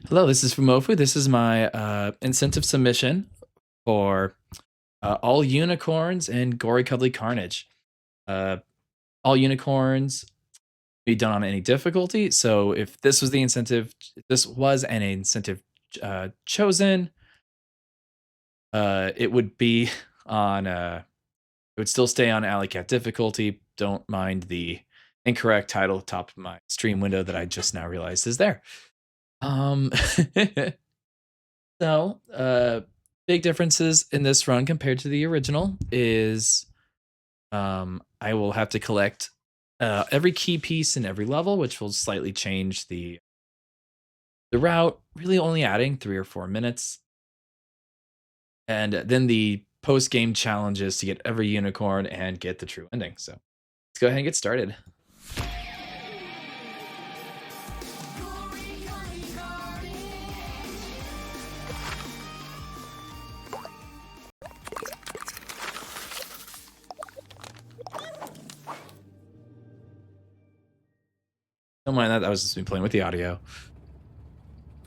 Hello, this is Fumofu. This is my incentive submission for all unicorns and Gori Cuddly Carnage. Uh, all unicorns be done on any difficulty. So if this was the incentive, this was an incentive chosen, it would be on. It would still stay on Alley Cat difficulty. Don't mind the incorrect title at the top of my stream window that I just now realized is there. Um, So, big differences in this run compared to the original is I will have to collect every key piece in every level, which will slightly change the route, really only adding 3 or 4 minutes. And then the post game challenges to get every unicorn and get the true ending. So let's go ahead and get started. Don't mind that. I was just been playing with the audio.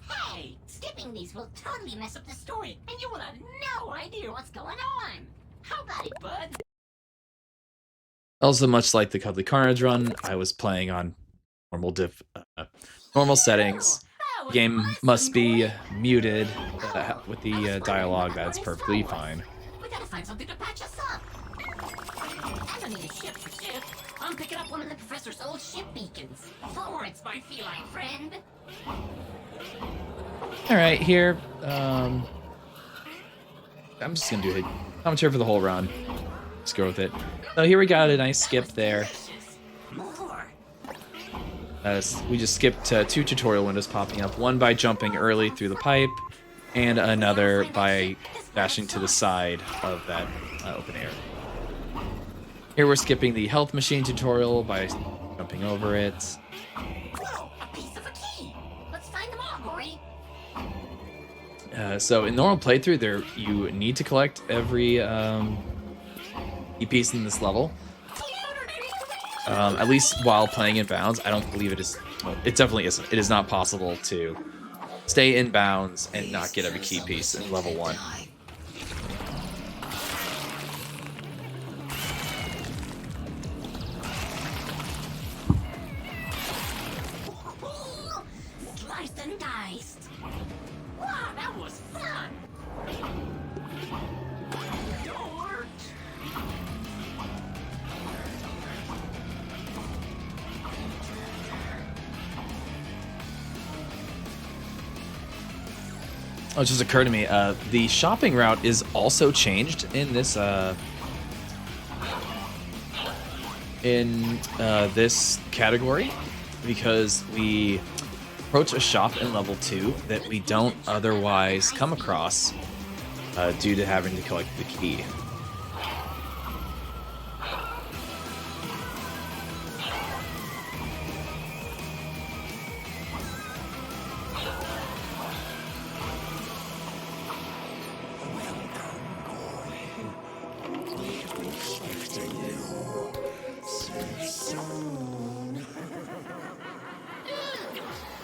Hey, skipping these will totally mess up the story, and you will have no idea what's going on. How about it, bud? Also, much like the Cuddly Carnage run, I was playing on normal settings. The game must be muted with the dialogue. That's perfectly fine. We gotta find something to patch us up. I don't need a ship for ship. I'm picking up one of the professor's old ship beacons. Forwards, my feline friend. All right, here. I'm just gonna do a commentary for the whole run. Let's go with it. So here we got a nice skip there. More. We just skipped 2 tutorial windows popping up. One by jumping early through the pipe, and another by dashing to the side of that open area. Here we're skipping the health machine tutorial by jumping over it. Whoa, a piece of a key. Let's find them all, Gori. So in normal playthrough, you need to collect every key piece in this level. At least while playing in bounds, I don't believe it is. Well, it definitely isn't. It is not possible to stay in bounds and not get every key piece in level 1. Sliced and diced. Wow, that was fun. Dork. Oh, it just occurred to me, the shopping route is also changed in this category because we approach a shop in level 2 that we don't otherwise come across due to having to collect the key.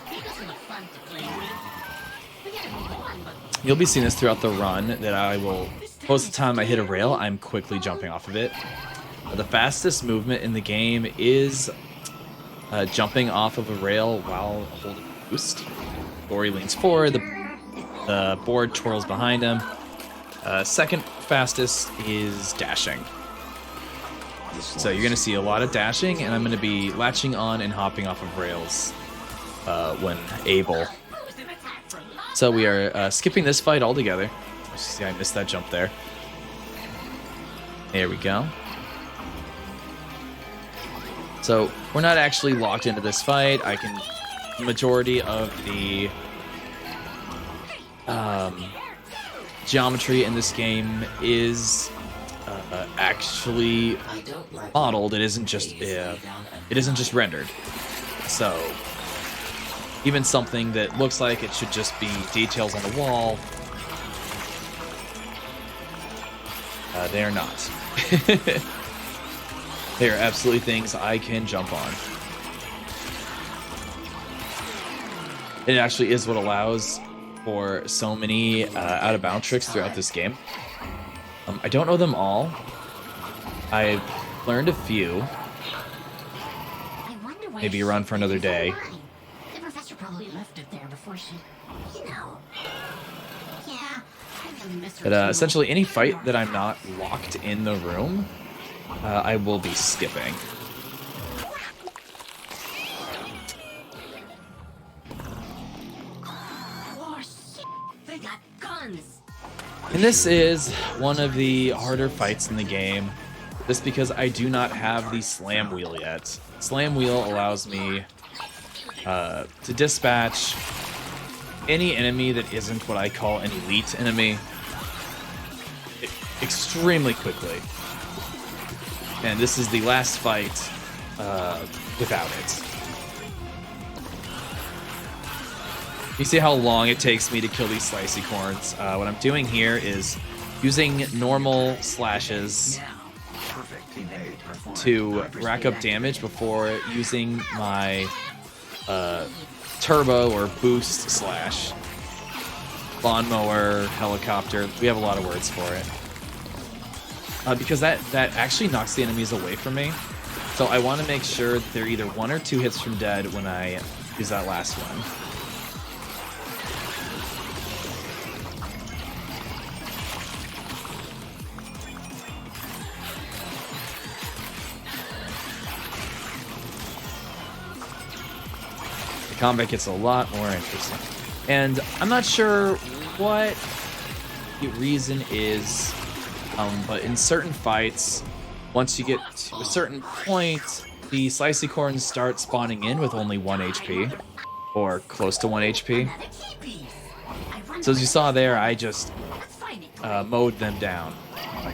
He doesn't look fun to play with. We gotta move on, but You'll be seeing this throughout the run that I will, most of the time I hit a rail, I'm quickly jumping off of it. The fastest movement in the game is jumping off of a rail while holding boost. Gori leans forward, the board twirls behind him. Second fastest is dashing. So you're going to see a lot of dashing, and I'm going to be latching on and hopping off of rails when able. So we are skipping this fight altogether. See, I missed that jump there. There we go. So we're not actually locked into this fight. The majority of the geometry in this game is actually modeled. It isn't just rendered. So even something that looks like it should just be details on the wall, they are not. They are absolutely things I can jump on. It actually is what allows for so many out-of-bound tricks throughout this game. I don't know them all. I've learned a few. Maybe run for another day. The professor probably left it there before she, you know. Yeah, I really miss her. But essentially, any fight that I'm not locked in the room, I will be skipping. Oh, shit. They got guns. And this is one of the harder fights in the game, just because I do not have the slam wheel yet. Slam wheel allows me to dispatch any enemy that isn't what I call an elite enemy extremely quickly. And this is the last fight without it. You see how long it takes me to kill these slicey corns. What I'm doing here is using normal slashes to rack up damage before using my turbo or boost slash. Lawnmower, helicopter, we have a lot of words for it. Because that actually knocks the enemies away from me. So I want to make sure that they're either 1 or 2 hits from dead when I use that last one. Combat gets a lot more interesting. And I'm not sure what the reason is, but in certain fights, once you get to a certain point, the slicey corns start spawning in with only 1 HP, or close to 1 HP. So as you saw there, I just mowed them down. I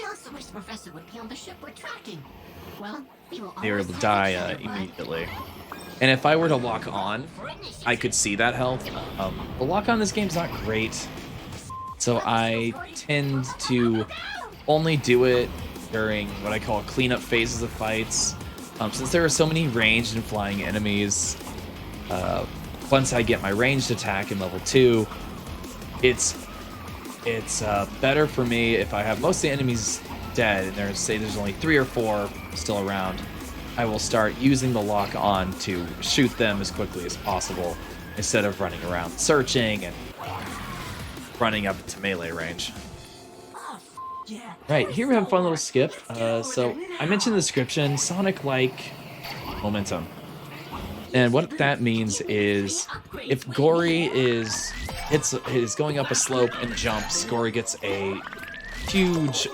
also wish the professor would be on the ship we're tracking. Well, they were able to die immediately. And if I were to lock on, I could see that health. The lock on this game's not great, so I tend to only do it during what I call cleanup phases of fights. Since there are so many ranged and flying enemies, once I get my ranged attack in level 2, it's better for me if I have most of the enemies dead and there's only 3 or 4 still around. I will start using the lock on to shoot them as quickly as possible instead of running around searching and running up to melee range. Right, here we have a fun little skip. So I mentioned in the description, Sonic-like momentum. And what that means is if Gori is going up a slope and jumps, Gori gets a huge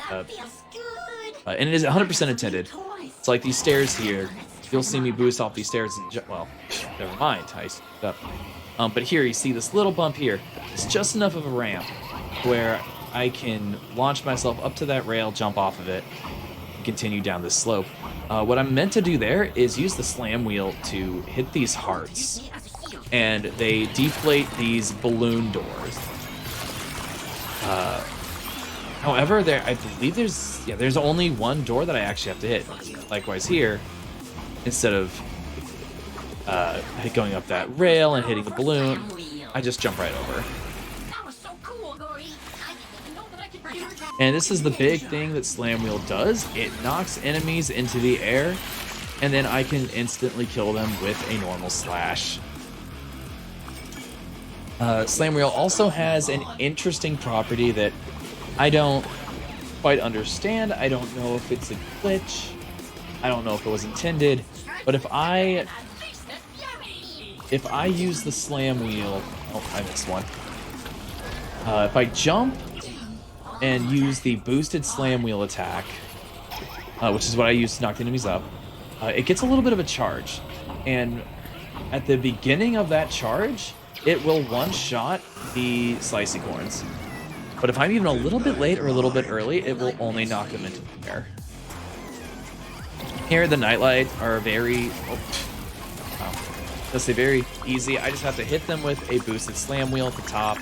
and it is 100% intended. It's like these stairs here. You'll see me boost off these stairs and well, never mind. I screwed up. But here you see this little bump here. It's just enough of a ramp where I can launch myself up to that rail, jump off of it, and continue down this slope. What I'm meant to do there is use the slam wheel to hit these hearts, and they deflate these balloon doors. However, I believe there's only one door that I actually have to hit. Likewise here, instead of going up that rail and hitting the balloon, I just jump right over. That was so cool, Gori. I didn't even know that I could do that. And this is the big thing that Slam Wheel does. It knocks enemies into the air, and then I can instantly kill them with a normal slash. Slam Wheel also has an interesting property that I don't quite understand. I don't know if it's a glitch. I don't know if it was intended. But if I use the Slam Wheel... Oh, I missed one. If I jump and use the boosted Slam Wheel attack, which is what I use to knock the enemies up, it gets a little bit of a charge. And at the beginning of that charge, it will one-shot the Slicey Corns. But if I'm even a little bit late or a little bit early, it will only knock them into the air. Here, the Nightlight are very... Let's say very easy. I just have to hit them with a boosted Slam Wheel at the top.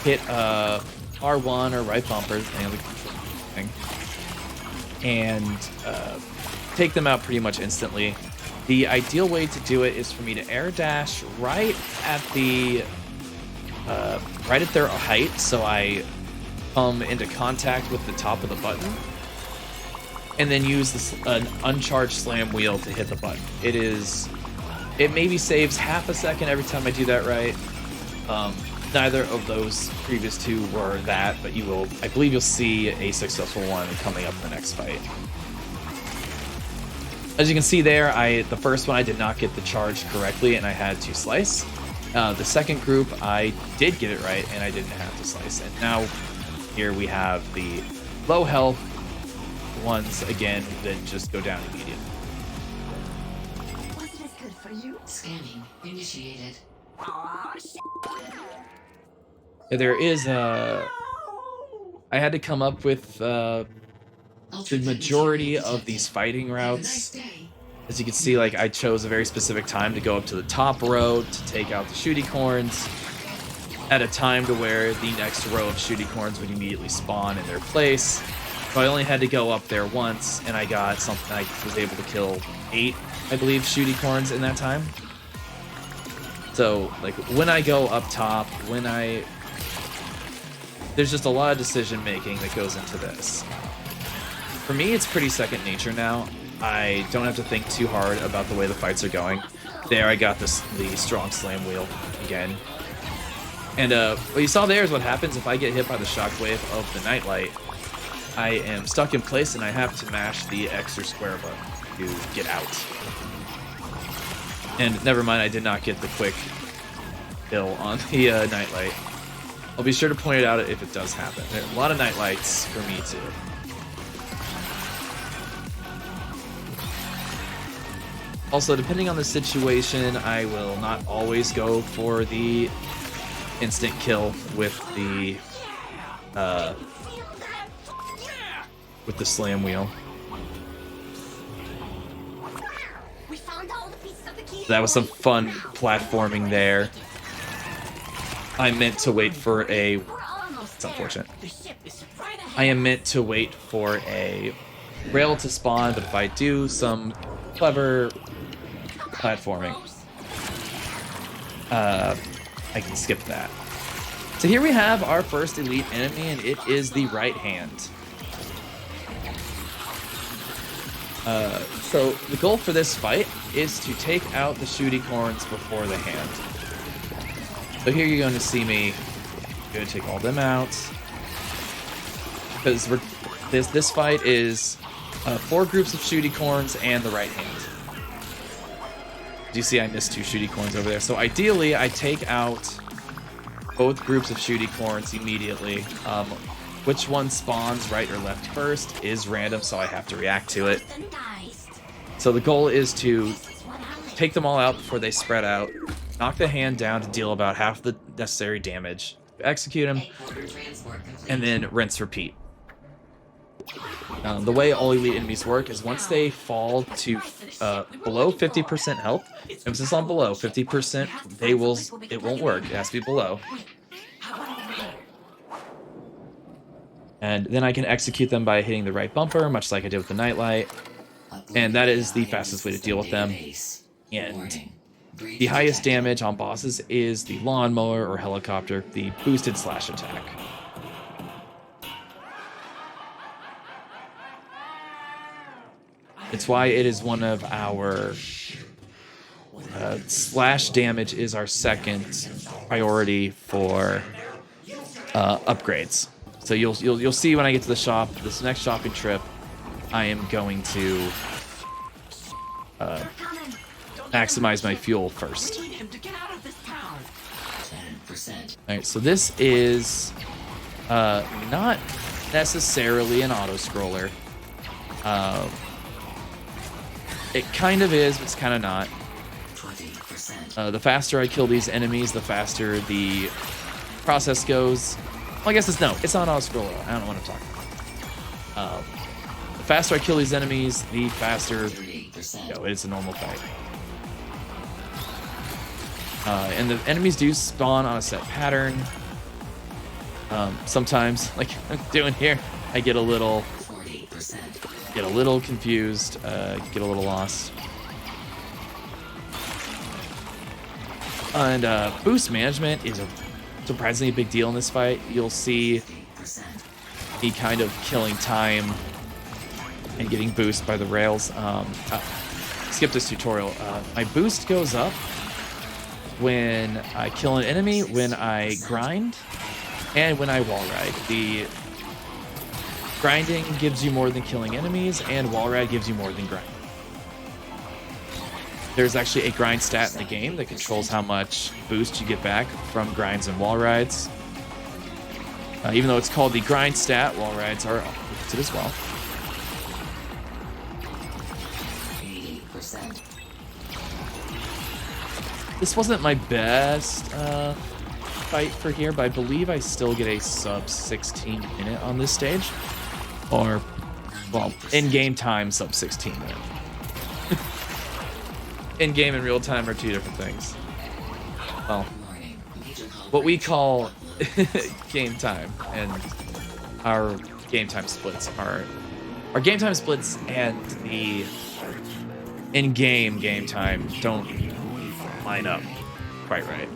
Hit R1 or right bumper, depending on the thing. And take them out pretty much instantly. The ideal way to do it is for me to air dash right at the right at their height, so I come into contact with the top of the button, and then use this an uncharged slam wheel to hit the button. It maybe saves half a second every time I do that right. Neither of those previous two were that, but I believe you'll see a successful one coming up in the next fight. As you can see there, the first one I did not get the charge correctly and I had to slice. The second group I did get it right and I didn't have to slice. And now here we have the low health ones again that just go down immediately. Wasn't as good for you. Scanning initiated. Aw, shit. There is I had to come up with the majority of these fighting routes. As you can see, like, I chose a very specific time to go up to the top row to take out the shooty corns at a time to where the next row of shooty corns would immediately spawn in their place. So I only had to go up there once, and I got something. I was able to kill 8, I believe, shooty corns in that time. So, like, when I go up top, there's just a lot of decision making that goes into this. For me, it's pretty second nature now. I don't have to think too hard about the way the fights are going. There, I got the strong slam wheel again. And what you saw there is what happens if I get hit by the shockwave of the nightlight. I am stuck in place and I have to mash the X or square button to get out. And never mind, I did not get the quick kill on the nightlight. I'll be sure to point it out if it does happen. There are a lot of nightlights for me too. Also, depending on the situation, I will not always go for the instant kill with the slam wheel. That was some fun platforming there. I meant to wait for a... It's unfortunate. I am meant to wait for a rail to spawn, but if I do some clever platforming, I can skip that. So here we have our first elite enemy, and it is the right hand. So the goal for this fight is to take out the shooty corns before the hand. So here you're going to see me going to take all them out, because this fight is 4 groups of shooty corns and the right hand. Do you see I missed 2 shooty corns over there? So ideally I take out both groups of shooty corns immediately. Which one spawns right or left first is random, so I have to react to it. So the goal is to take them all out before they spread out, knock the hand down to deal about half the necessary damage, execute him, and then rinse repeat. The way all elite enemies work is once they fall to below 50% health, emphasis on below 50%, it won't work. It has to be below. And then I can execute them by hitting the right bumper, much like I did with the nightlight. And that is the fastest way to deal with them. And the highest damage on bosses is the lawnmower or helicopter, the boosted slash attack. It's why it is one of our slash damage is our second priority for upgrades. So you'll see when I get to the shop, this next shopping trip, I am going to maximize my fuel first. Alright, so this is not necessarily an auto-scroller. It kind of is, but it's kind of not. The faster I kill these enemies, the faster the process goes. Well, I guess it's not an auto-scroller. I don't know what I'm talking about. The faster I kill these enemies, the faster it's a normal fight. And the enemies do spawn on a set pattern. Sometimes, like I'm doing here, I get a little confused, get a little lost. And boost management is a surprisingly big deal in this fight. You'll see me kind of killing time and getting boost by the rails. Skip this tutorial. My boost goes up when I kill an enemy, when I grind, and when I wall ride. The grinding gives you more than killing enemies, and wall ride gives you more than grinding. There's actually a grind stat in the game that controls how much boost you get back from grinds and wall rides. Even though it's called the grind stat, wall rides are boosted as well. 80%. This wasn't my best fight for here, but I believe I still get a sub 16 minute on this stage. Or, well, in-game time sub 16 minute. In-game and real-time are two different things. Well, what we call game time and our game time splits are... Our game time splits and the in-game game time don't line up quite right.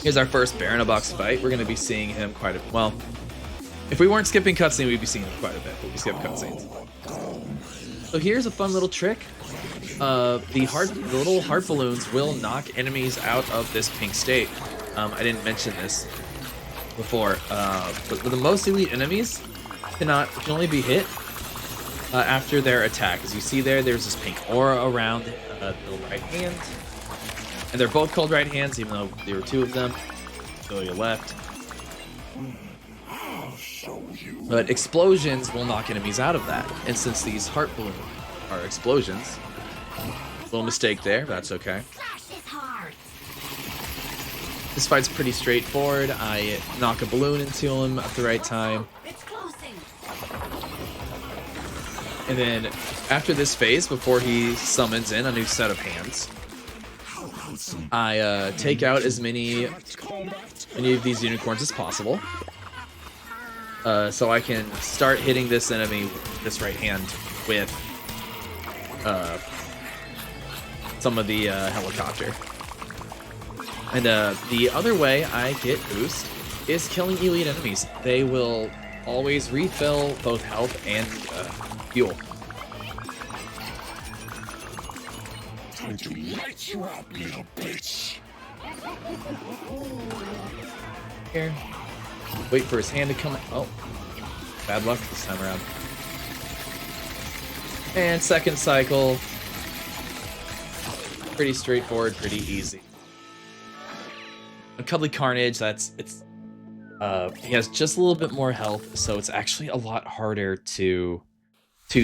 Here's our first Baron box fight. We're going to be seeing him quite a... Well, if we weren't skipping cutscene, we'd be seeing him quite a bit, but we skip cutscenes. So here's a fun little trick. The little heart balloons will knock enemies out of this pink state. I didn't mention this before, but the most elite enemies can only be hit after their attack. As you see there's this pink aura around the right hand. And they're both called right hands, even though there were two of them. So your left. But explosions will knock enemies out of that. And since these heart balloons are explosions, little mistake there, that's okay. This fight's pretty straightforward. I knock a balloon into him at the right time. And then after this phase, before he summons in a new set of hands, I take out as many of these unicorns as possible. So I can start hitting this enemy with this right hand with some of the helicopter. And the other way I get boost is killing elite enemies. They will always refill both health and fuel. Time to light you up, little bitch. Here. Wait for his hand to come. Oh, bad luck this time around. And second cycle. Pretty straightforward, pretty easy. On Cuddly Carnage, he has just a little bit more health, so it's actually a lot harder to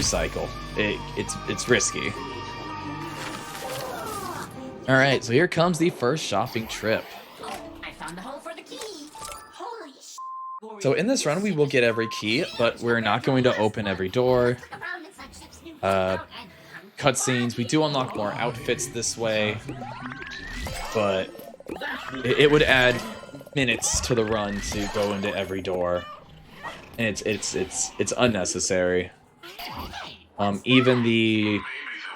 cycle. It's risky. All right, so here comes the first shopping trip. I found the hole for the key. Holy sh**. So in this run, we will get every key, but we're not going to open every door. Cutscenes, we do unlock more outfits this way, but it would add minutes to the run to go into every door, and it's unnecessary. Even the Maybe the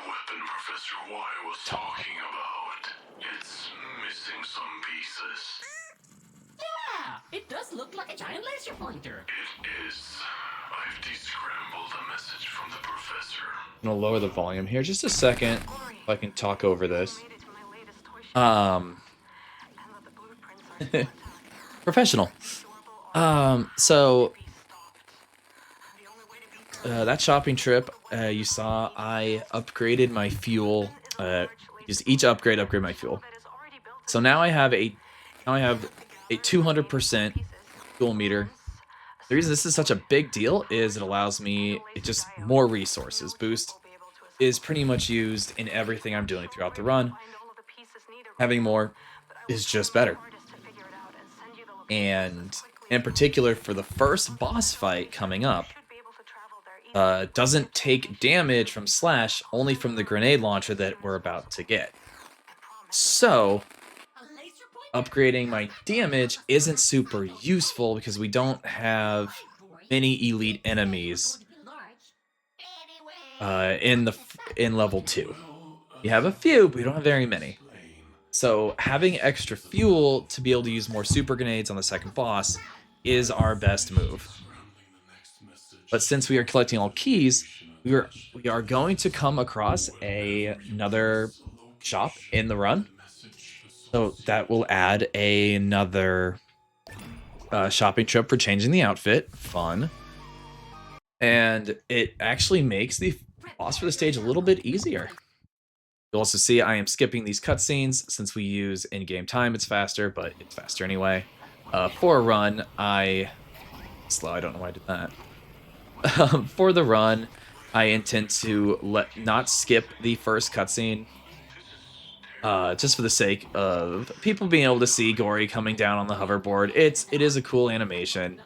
weapon Professor Y was talking about. It's missing some pieces. Yeah, it does look like a giant laser pointer. It is. I've descrambled a message from the professor. I'm gonna lower the volume here just a second if I can talk over this. Professional. So that shopping trip, you saw I upgraded my fuel. Just each upgrade my fuel. So now I have a 200% fuel meter. The reason this is such a big deal is it allows me just more resources. Boost is pretty much used in everything I'm doing throughout the run. Having more is just better. And in particular for the first boss fight coming up, doesn't take damage from Slash, only from the grenade launcher that we're about to get. So upgrading my damage isn't super useful because we don't have many elite enemies in level 2. We have a few, but we don't have very many. So having extra fuel to be able to use more super grenades on the second boss is our best move. But since we are collecting all keys, we are going to come across another shop in the run. So that will add another shopping trip for changing the outfit. Fun. And it actually makes the boss for the stage a little bit easier. You'll also see I am skipping these cutscenes since we use in-game time. It's faster, but it's faster anyway. For a run, slow. I don't know why I did that. For the run, I intend to not skip the first cutscene, just for the sake of people being able to see Gori coming down on the hoverboard. It is a cool animation.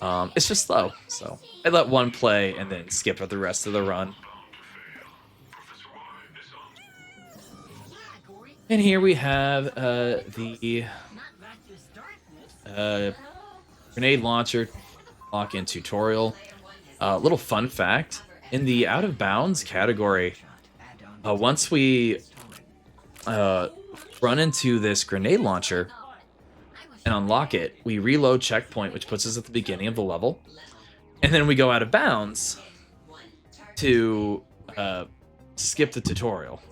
It's just slow, so I let one play and then skip the rest of the run. And here we have the grenade launcher lock-in tutorial. Little fun fact, in the out of bounds category, once we run into this grenade launcher and unlock it, we reload checkpoint, which puts us at the beginning of the level, and then we go out of bounds to skip the tutorial.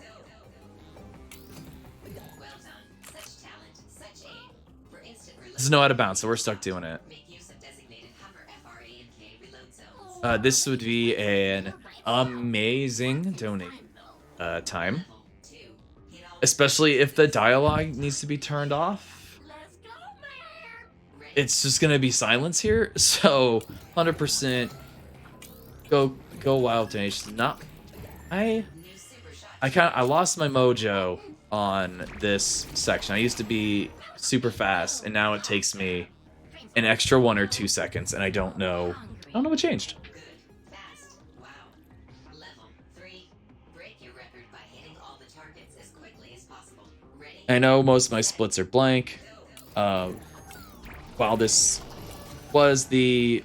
This is no out of bounds, so we're stuck doing it. This would be an amazing donate time, especially if the dialogue needs to be turned off. It's just gonna be silence here, so 100% go wild donation. I lost my mojo on this section. I used to be super fast, and now it takes me an extra 1 or 2 seconds, and I don't know what changed. I know most of my splits are blank. While this was the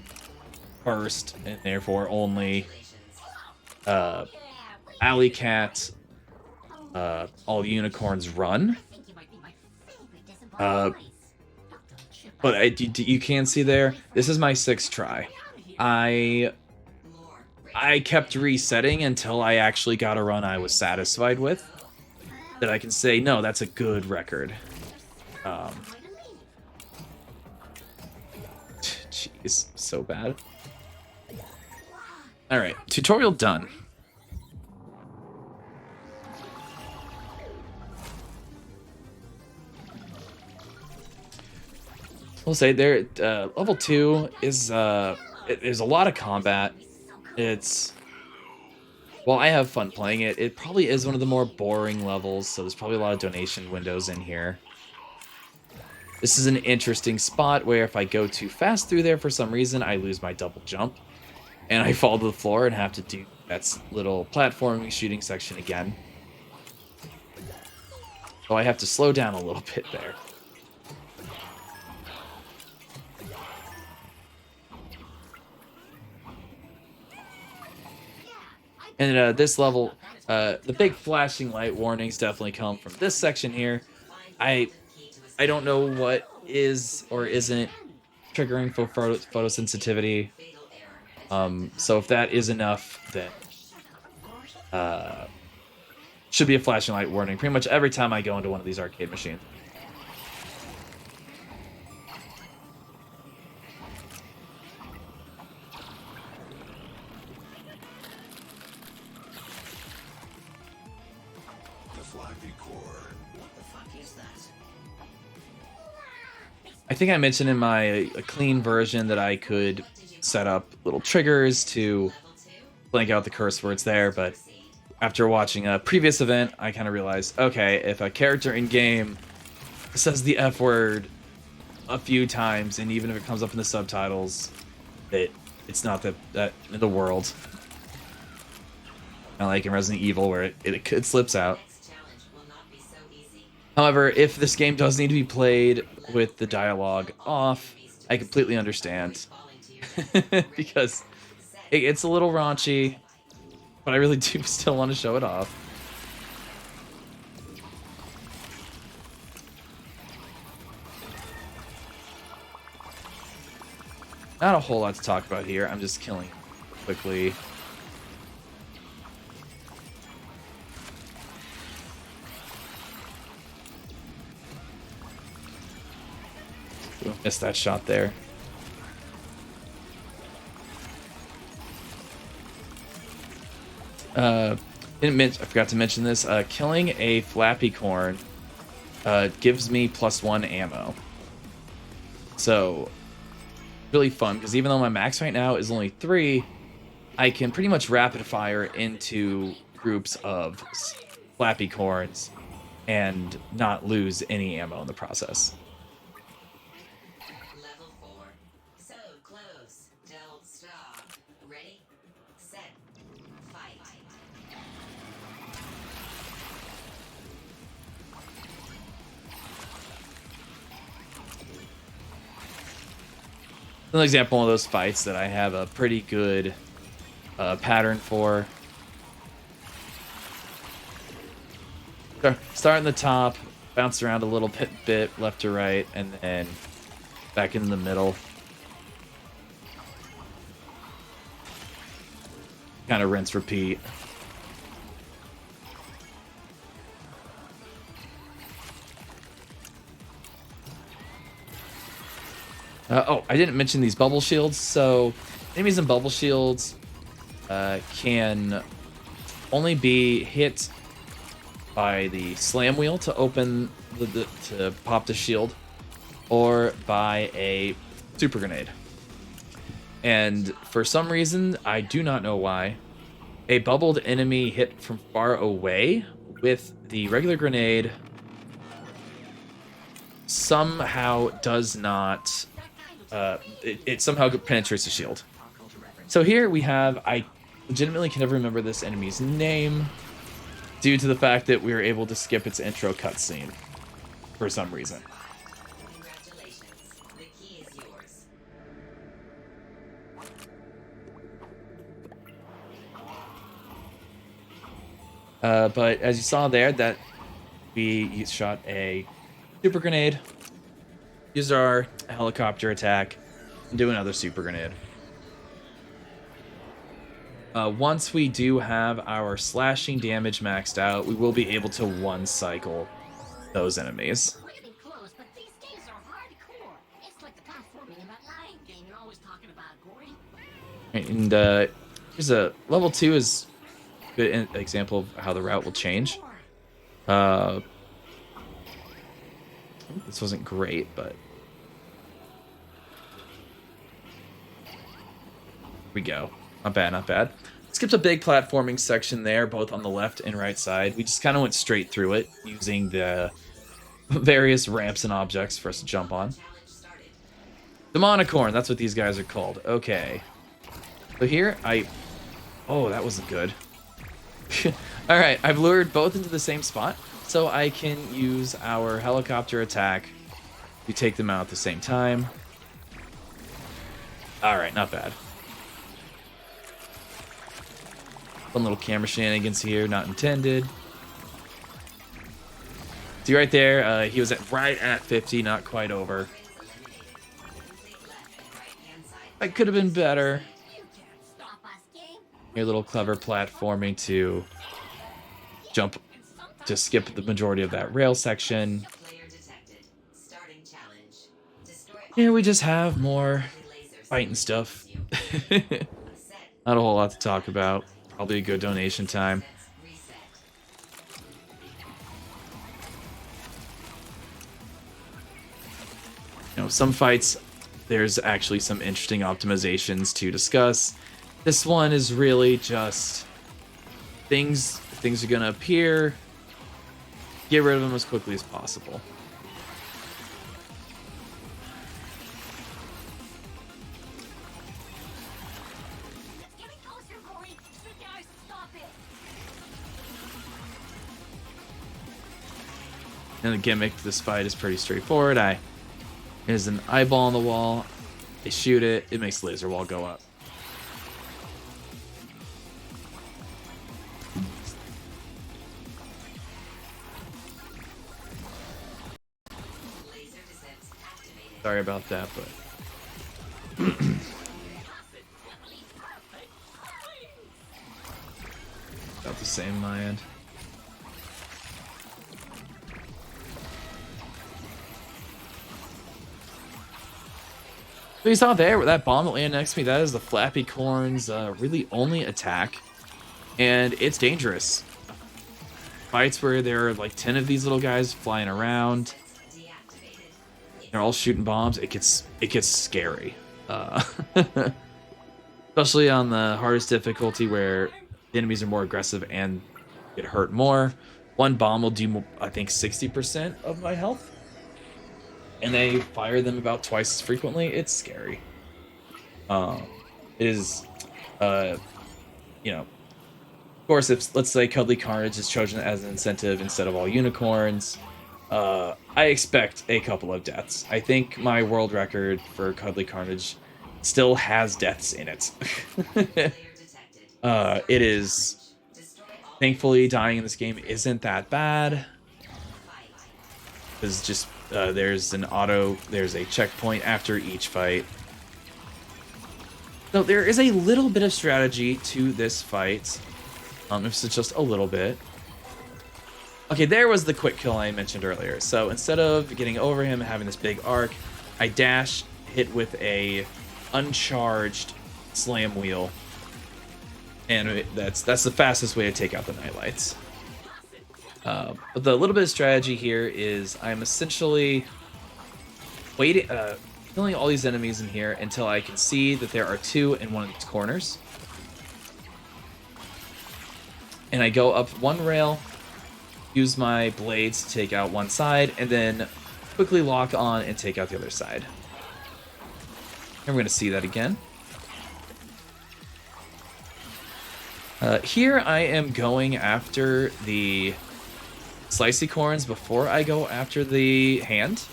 first and therefore only Alley Cat All Unicorns run, but you can see there, this is my 6th try. I kept resetting until I actually got a run I was satisfied with, that I can say, no, that's a good record. Jeez, so bad. Alright, tutorial done. We'll say there, level 2 is, there's a lot of combat. While I have fun playing it, it probably is one of the more boring levels, so there's probably a lot of donation windows in here. This is an interesting spot where if I go too fast through there for some reason, I lose my double jump, and I fall to the floor and have to do that little platforming shooting section again. So I have to slow down a little bit there. And this level, the big flashing light warnings definitely come from this section here. I don't know what is or isn't triggering for photosensitivity. So if that is enough, then should be a flashing light warning pretty much every time I go into one of these arcade machines. I think I mentioned in my clean version that I could set up little triggers to blank out the curse words there, but after watching a previous event, I kind of realized, okay, if a character in game says the F word a few times, and even if it comes up in the subtitles, it's not that in the world. Kind of like in Resident Evil, where it slips out. However, if this game does need to be played with the dialogue off, I completely understand. Because it's a little raunchy. but I really do still want to show it off. Not a whole lot to talk about here. I'm just killing quickly. Ooh, missed that shot there. I forgot to mention this. Killing a Flappy Corn gives me +1 ammo. So, really fun, because even though my max right now is only 3, I can pretty much rapid fire into groups of Flappy Corns and not lose any ammo in the process. Level 4. So close. Don't stop. Ready? Set. Fight. An example of those fights that I have a pretty good pattern for. Start in the top, bounce around a little bit left to right, and then back in the middle. Kind of rinse, repeat. Oh, I didn't mention these bubble shields. So enemies in bubble shields can only be hit by the slam wheel to open to pop the shield, or by a super grenade. And for some reason, I do not know why, a bubbled enemy hit from far away with the regular grenade somehow does not it somehow penetrates the shield. So here we have, I legitimately can never remember this enemy's name due to the fact that we were able to skip its intro cutscene for some reason. Congratulations. The key is yours. But as you saw there, that we shot a super grenade, used our helicopter attack, and do another super grenade. Once we do have our slashing damage maxed out, we will be able to one-cycle those enemies. We're getting close, but these games are hardcore. It's like the platforming in that Lion game you're always talking about, Gori. And here's a level 2 is a good example of how the route will change. This wasn't great, but here we go. Not bad, not bad. Skipped a big platforming section there, both on the left and right side. We just kind of went straight through it, using the various ramps and objects for us to jump on. Demonicorn, that's what these guys are called. Okay. So here, oh, that wasn't good. Alright, I've lured both into the same spot, so I can use our helicopter attack to take them out at the same time. Alright, not bad. Fun little camera shenanigans here, not intended. See right there, he was right at 50, not quite over. I could have been better. A little clever platforming to jump, to skip the majority of that rail section. Here we just have more fighting stuff. Not a whole lot to talk about. Probably a good donation time. You know, some fights, there's actually some interesting optimizations to discuss. This one is really just things are gonna appear, get rid of them as quickly as possible. It's getting closer, Gori. You guys, stop it. And the gimmick to this fight is pretty straightforward. There's an eyeball on the wall, I shoot it, it makes the laser wall go up. Sorry about that, but about the same on my end. So you saw there, that bomb that landed next to me, that is the Flappy Corn's really only attack. And it's dangerous. Fights where there are like 10 of these little guys flying around. They're all shooting bombs. It gets scary. Especially on the hardest difficulty where the enemies are more aggressive and get hurt more. One bomb will do, I think, 60% of my health. And they fire them about twice as frequently. It's scary. It is, you know, of course, if let's say Cuddly Carnage is chosen as an incentive instead of all unicorns, I expect a couple of deaths. I think my world record for Cuddly Carnage still has deaths in it. It is, thankfully, dying in this game isn't that bad. Because just there's a checkpoint after each fight. So there is a little bit of strategy to this fight. If it's just a little bit. Okay, there was the quick kill I mentioned earlier. So instead of getting over him and having this big arc, I dash, hit with a uncharged slam wheel, and that's the fastest way to take out the nightlights. But the little bit of strategy here is I'm essentially waiting, killing all these enemies in here until I can see that there are two in one of these corners. And I go up one rail, use my blades to take out one side, and then quickly lock on and take out the other side. And we're going to see that again. Here I am going after the slicey corns before I go after the hand.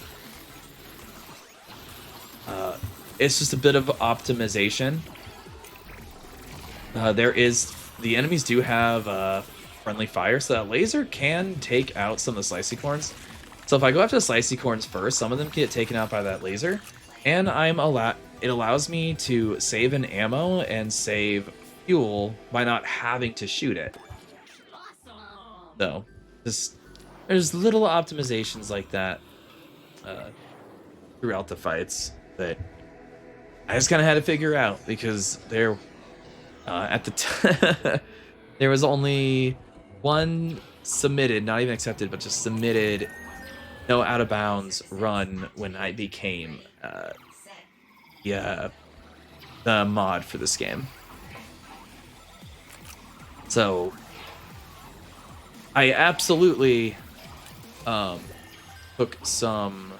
It's just a bit of optimization. The enemies do have friendly fire, so that laser can take out some of the slicey corns. So if I go after the slicey corns first, some of them get taken out by that laser, and it allows me to save an ammo and save fuel by not having to shoot it. So there's little optimizations like that throughout the fights that I just kind of had to figure out, because there there was only one submitted, not even accepted, but just submitted no out of bounds run when I became the mod for this game. So I absolutely took some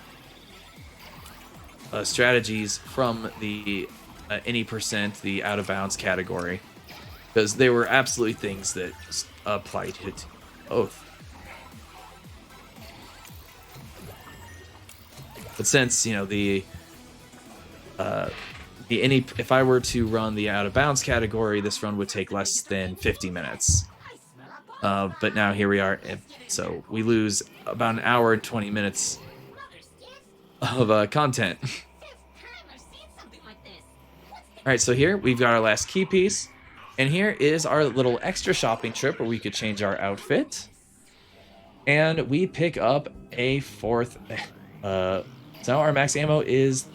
strategies from the any percent, the out of bounds category, because they were absolutely things that applied to both. But since, you know, if I were to run the out of bounds category, this run would take less than 50 minutes. But now here we are, so we lose about an hour and 20 minutes of content. Alright, so here we've got our last key piece, and here is our little extra shopping trip where we could change our outfit. And we pick up a fourth. So now our max ammo is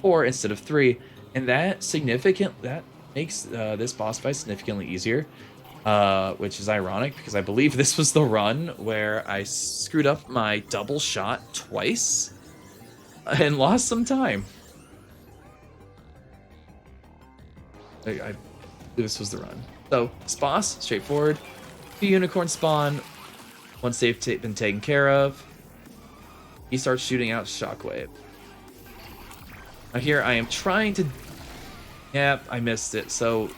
4 instead of 3, and that makes this boss fight significantly easier. Which is ironic, because I believe this was the run where I screwed up my double shot twice and lost some time. This was the run. So this boss, straightforward. The unicorn spawn. Once they've been taken care of, he starts shooting out shockwave. Now here I am trying to... Yep, I missed it. So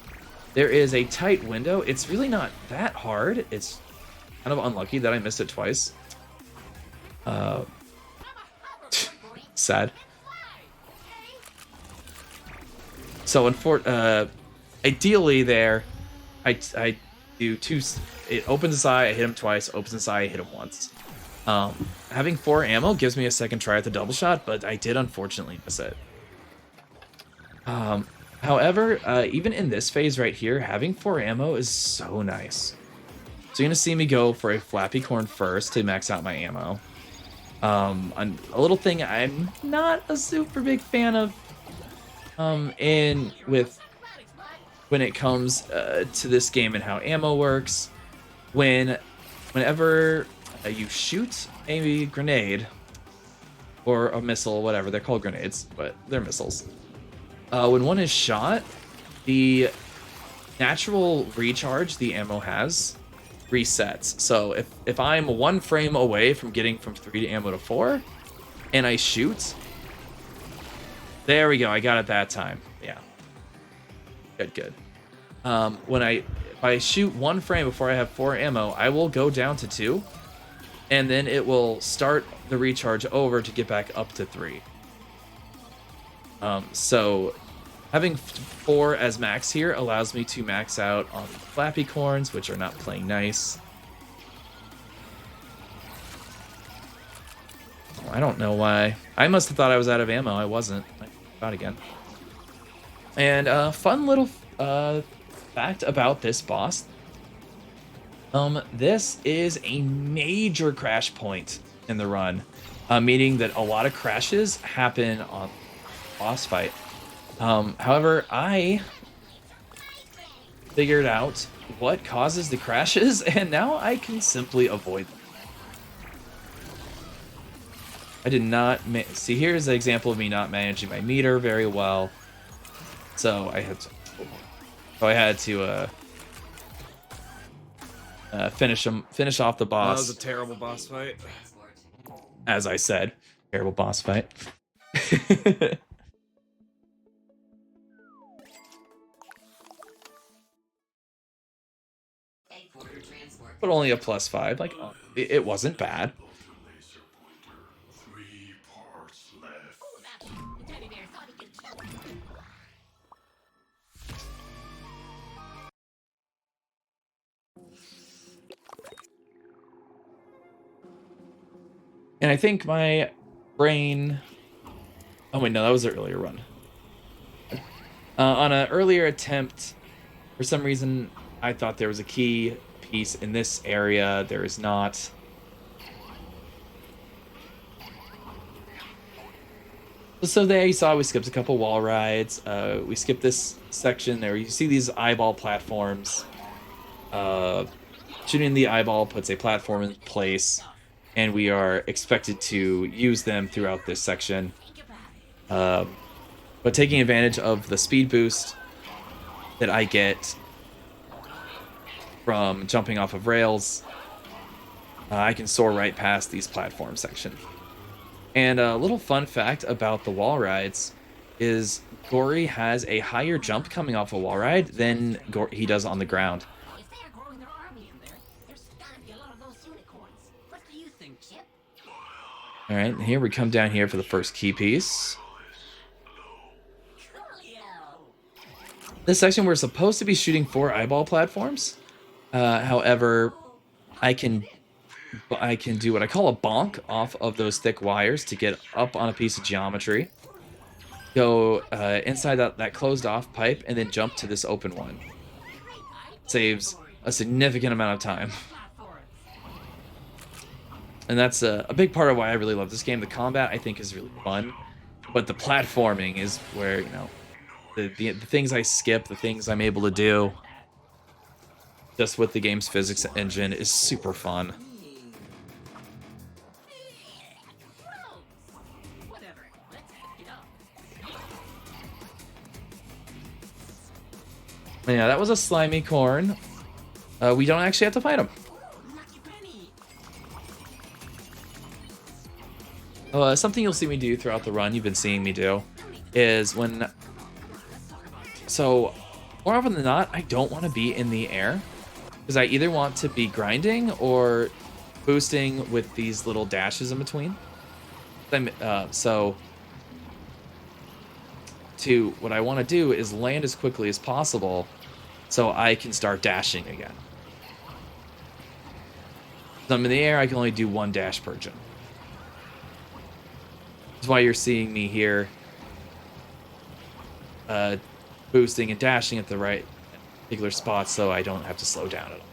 there is a tight window. It's really not that hard. It's kind of unlucky that I missed it twice. Sad. So ideally there, I do two. It opens his eye, I hit him twice. Opens his eye, I hit him once. Having 4 ammo gives me a second try at the double shot, but I did unfortunately miss it. However, even in this phase right here, having 4 ammo is so nice. So you're going to see me go for a Flappy Corn first to max out my ammo. A little thing I'm not a super big fan of when it comes to this game and how ammo works. Whenever you shoot a grenade or a missile, whatever, they're called grenades, but they're missiles. When one is shot, the natural recharge the ammo has resets. So if I'm 1 frame away from getting from 3 to ammo to 4, and I shoot, there we go. I got it that time. Yeah, good. If I shoot 1 frame before I have 4 ammo, I will go down to 2, and then it will start the recharge over to get back up to 3. So having 4 as max here allows me to max out on the Flappy Corns, which are not playing nice. I don't know why. I must have thought I was out of ammo. I wasn't. I thought again. And fun little fact about this boss. This is a major crash point in the run, meaning that a lot of crashes happen on boss fight. However, I figured out what causes the crashes, and now I can simply avoid them. I did not see. Here's an example of me not managing my meter very well. So I had to finish off the boss. That was a terrible boss fight. As I said, terrible boss fight. But only a +5. Like, it wasn't bad. Laser pointer. 3 parts left. The teddy bear thought he could kill me. And I think my brain... Oh, wait, no, that was an earlier run. On an earlier attempt, for some reason, I thought there was a key piece in this area. There is not. So there you saw we skipped a couple wall rides. We skipped this section there. You see these eyeball platforms. Shooting the eyeball puts a platform in place, and we are expected to use them throughout this section. But taking advantage of the speed boost that I get from jumping off of rails, I can soar right past these platform section. And a little fun fact about the wall rides is Gori has a higher jump coming off a wall ride than he does on the ground. If they are growing their army in there, there's gotta be a lot of those unicorns. What do you think, Chip? All right, and here we come down here for the first key piece. Coolio! This section we're supposed to be shooting 4 eyeball platforms. However, I can do what I call a bonk off of those thick wires to get up on a piece of geometry. Go inside that closed off pipe and then jump to this open one. Saves a significant amount of time. And that's a big part of why I really love this game. The combat, I think, is really fun. But the platforming is where, you know, the things I skip, the things I'm able to do, just with the game's physics engine, is super fun. Whatever. Let's get up. Yeah, that was a slimy corn. We don't actually have to fight him. Lucky penny. Something you'll see me do throughout the run, you've been seeing me do, is when... So, more often than not, I don't want to be in the air, because I either want to be grinding or boosting with these little dashes in between. So, what I want to do is land as quickly as possible so I can start dashing again. So I'm in the air, I can only do 1 dash per jump. That's why you're seeing me here boosting and dashing at the right particular spots so I don't have to slow down at all.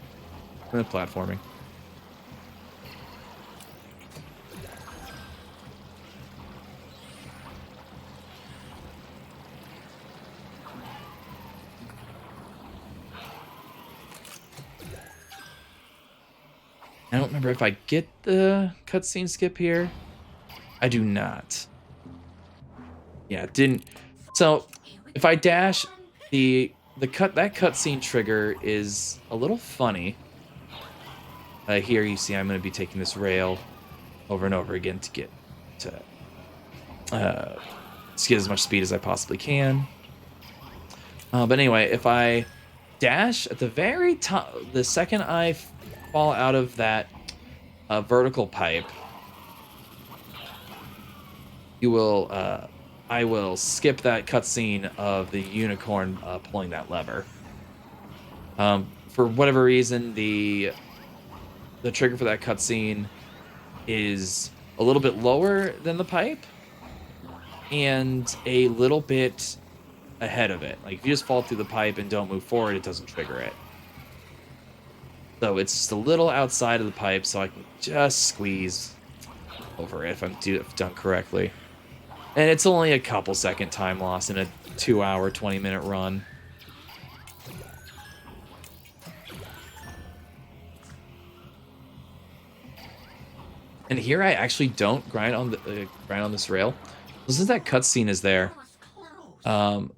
And then platforming. I don't remember if I get the cutscene skip here. I do not. Yeah, didn't. So if I dash, that cutscene trigger is a little funny. Here you see I'm going to be taking this rail over and over again to get as much speed as I possibly can. But anyway, if I dash at the very top, the second I fall out of that vertical pipe, you will I will skip that cutscene of the unicorn pulling that lever. For whatever reason, the trigger for that cutscene is a little bit lower than the pipe and a little bit ahead of it. Like if you just fall through the pipe and don't move forward, it doesn't trigger it. So it's just a little outside of the pipe, so I can just squeeze over it if I'm done correctly. And it's only a couple second time loss in a 2-hour, 20-minute run. And here I actually don't grind on this rail. Since that cutscene is there, I'm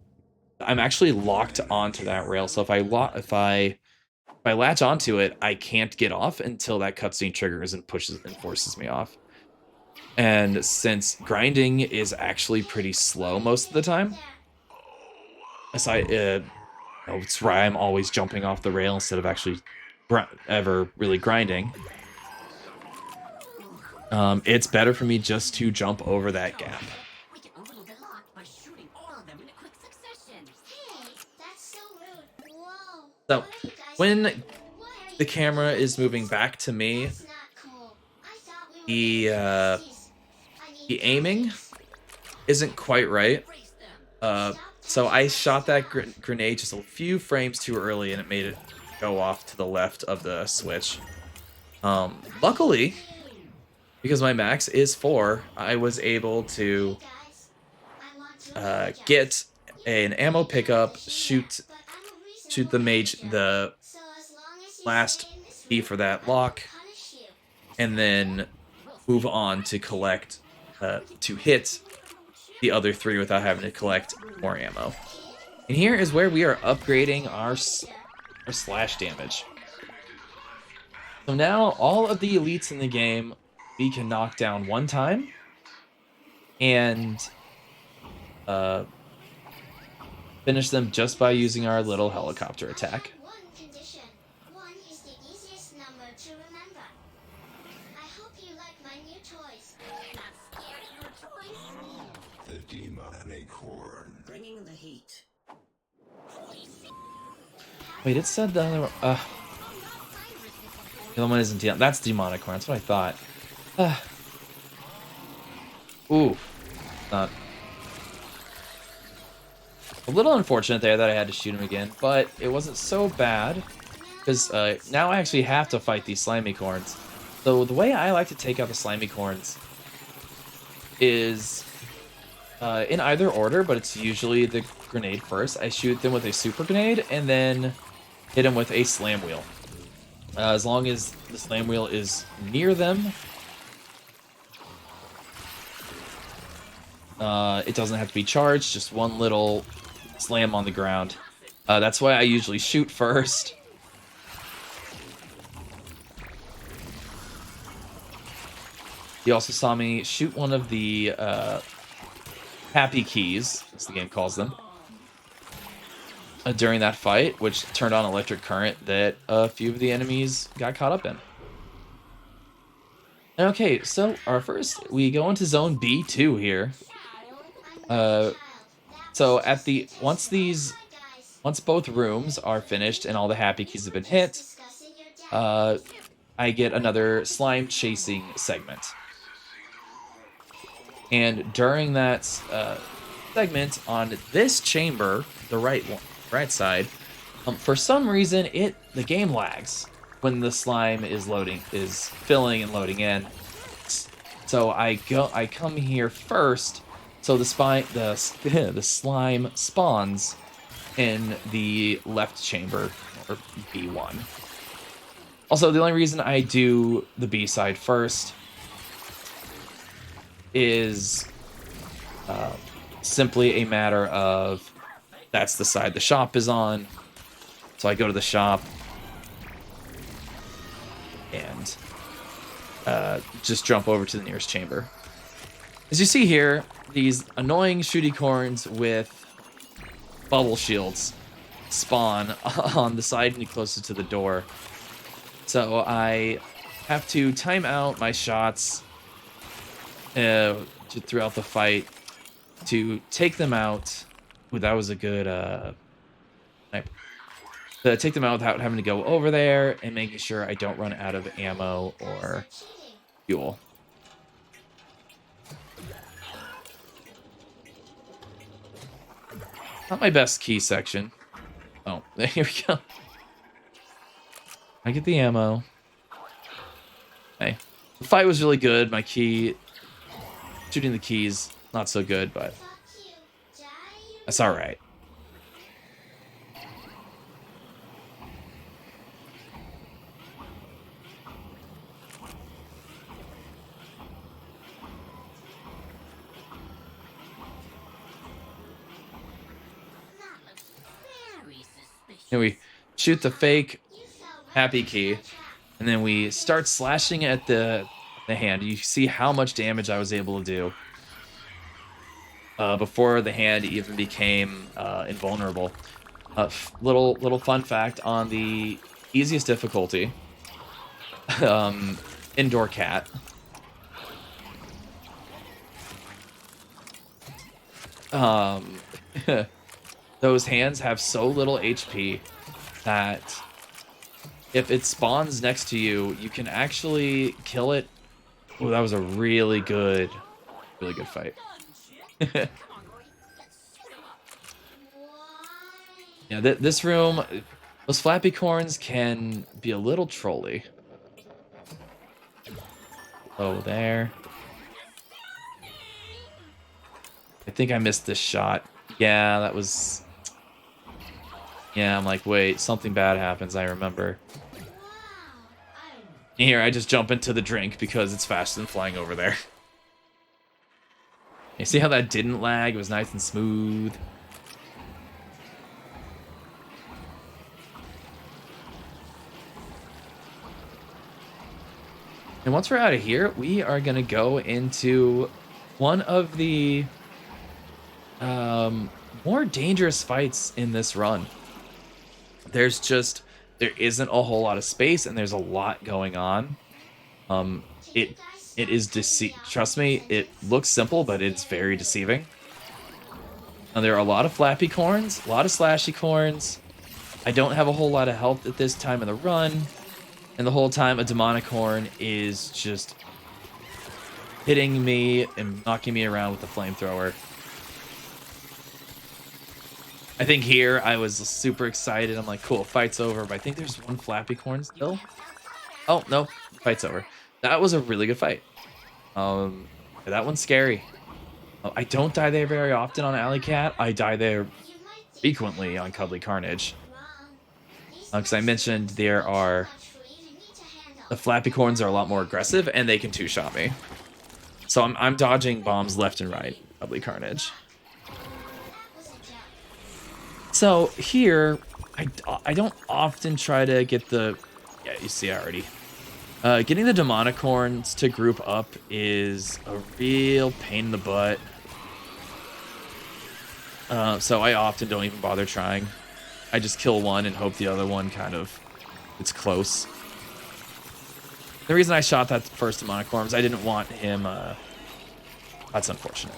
actually locked onto that rail. So if I latch onto it, I can't get off until that cutscene triggers and forces me off. And since grinding is actually pretty slow most of the time, it's why I'm always jumping off the rail instead of actually ever really grinding. It's better for me just to jump over that gap. We can overload the lock by shooting all of them in a quick succession. Hey, that's so rude. Whoa. So What are you guys when doing? Why are the you camera is moving back to me, That's not cool. I thought we were the I need the aiming isn't quite right. Brace them. So I shot that grenade just a few frames too early, and it made it go off to the left of the switch. Luckily, because my max is 4, I was able to guys. I want to get an ammo pickup, shoot the mage, the So as long as you last stay in this key room, for that I will lock, punish you. and then move on to collect, to hit the other 3 without having to collect more ammo. And here is where we are upgrading our slash damage. So now all of the elites in the game we can knock down one time, and finish them just by using our little helicopter attack. One condition. 1 is the easiest number to remember. I hope you like my new toys. Not scared of your toys. The demonic horn. Bringing the heat. Wait, it said the other one. The other one isn't demonic. That's demonic horn. That's what I thought. Ooh, not. A little unfortunate there that I had to shoot him again, but it wasn't so bad because now I actually have to fight these slimy corns. So the way I like to take out the slimy corns is in either order, but it's usually the grenade first. I shoot them with a super grenade and then hit them with a slam wheel. As long as the slam wheel is near them, it doesn't have to be charged, just one little slam on the ground. That's why I usually shoot first. You also saw me shoot one of the happy keys, as the game calls them, during that fight, which turned on electric current that a few of the enemies got caught up in. Okay, so we go into zone B2 here. So once both rooms are finished and all the happy keys have been hit, I I get another slime chasing segment. And during that segment on this chamber, the right side, for some reason the game lags when the slime is filling and loading in. So I come here first, so the the slime spawns in the left chamber, or B1. Also, the only reason I do the B side first is simply a matter of that's the side the shop is on. So I go to the shop and just jump over to the nearest chamber. As you see here, these annoying shooty corns with bubble shields spawn on the side closest to the door. So I have to time out my shots throughout the fight to take them out. Ooh, that was a good sniper. To take them out without having to go over there and making sure I don't run out of ammo or fuel. Not my best key section. Oh, here we go. I get the ammo. Hey, the fight was really good. My key, shooting the keys, not so good, but that's all right. And we shoot the fake happy key, and then we start slashing at the hand. You see how much damage I was able to do before the hand even became invulnerable. Little fun fact on the easiest difficulty, indoor cat. Those hands have so little HP that if it spawns next to you, you can actually kill it. Oh, that was a really good fight. Yeah, this room, those flappy corns can be a little trolly. Oh, there. I think I missed this shot. Yeah, that was... Yeah, I'm like, wait, something bad happens, I remember. And here, I just jump into the drink because it's faster than flying over there. You see how that didn't lag? It was nice and smooth. And once we're out of here, we are going to go into one of the more dangerous fights in this run. There isn't a whole lot of space, and there's a lot going on. It is trust me, it looks simple, but it's very deceiving. And there are a lot of flappy corns, a lot of slashy corns. I don't have a whole lot of health at this time of the run, and the whole time a demonic horn is just hitting me and knocking me around with the flamethrower. I think here I was super excited. I'm like, cool, fight's over. But I think there's one flappy corn still. Oh, no, fight's over. That was a really good fight. That one's scary. I don't die there very often on Alley Cat. I die there frequently on Cuddly Carnage. Because I mentioned the flappy corns are a lot more aggressive, and they can two-shot me. So I'm dodging bombs left and right, Cuddly Carnage. So here, I don't often try to get the... Yeah, you see already. Getting the demonic horns to group up is a real pain in the butt. So I often don't even bother trying. I just kill one and hope the other one kind of... It's close. The reason I shot that first demonic horn is I didn't want him... That's unfortunate.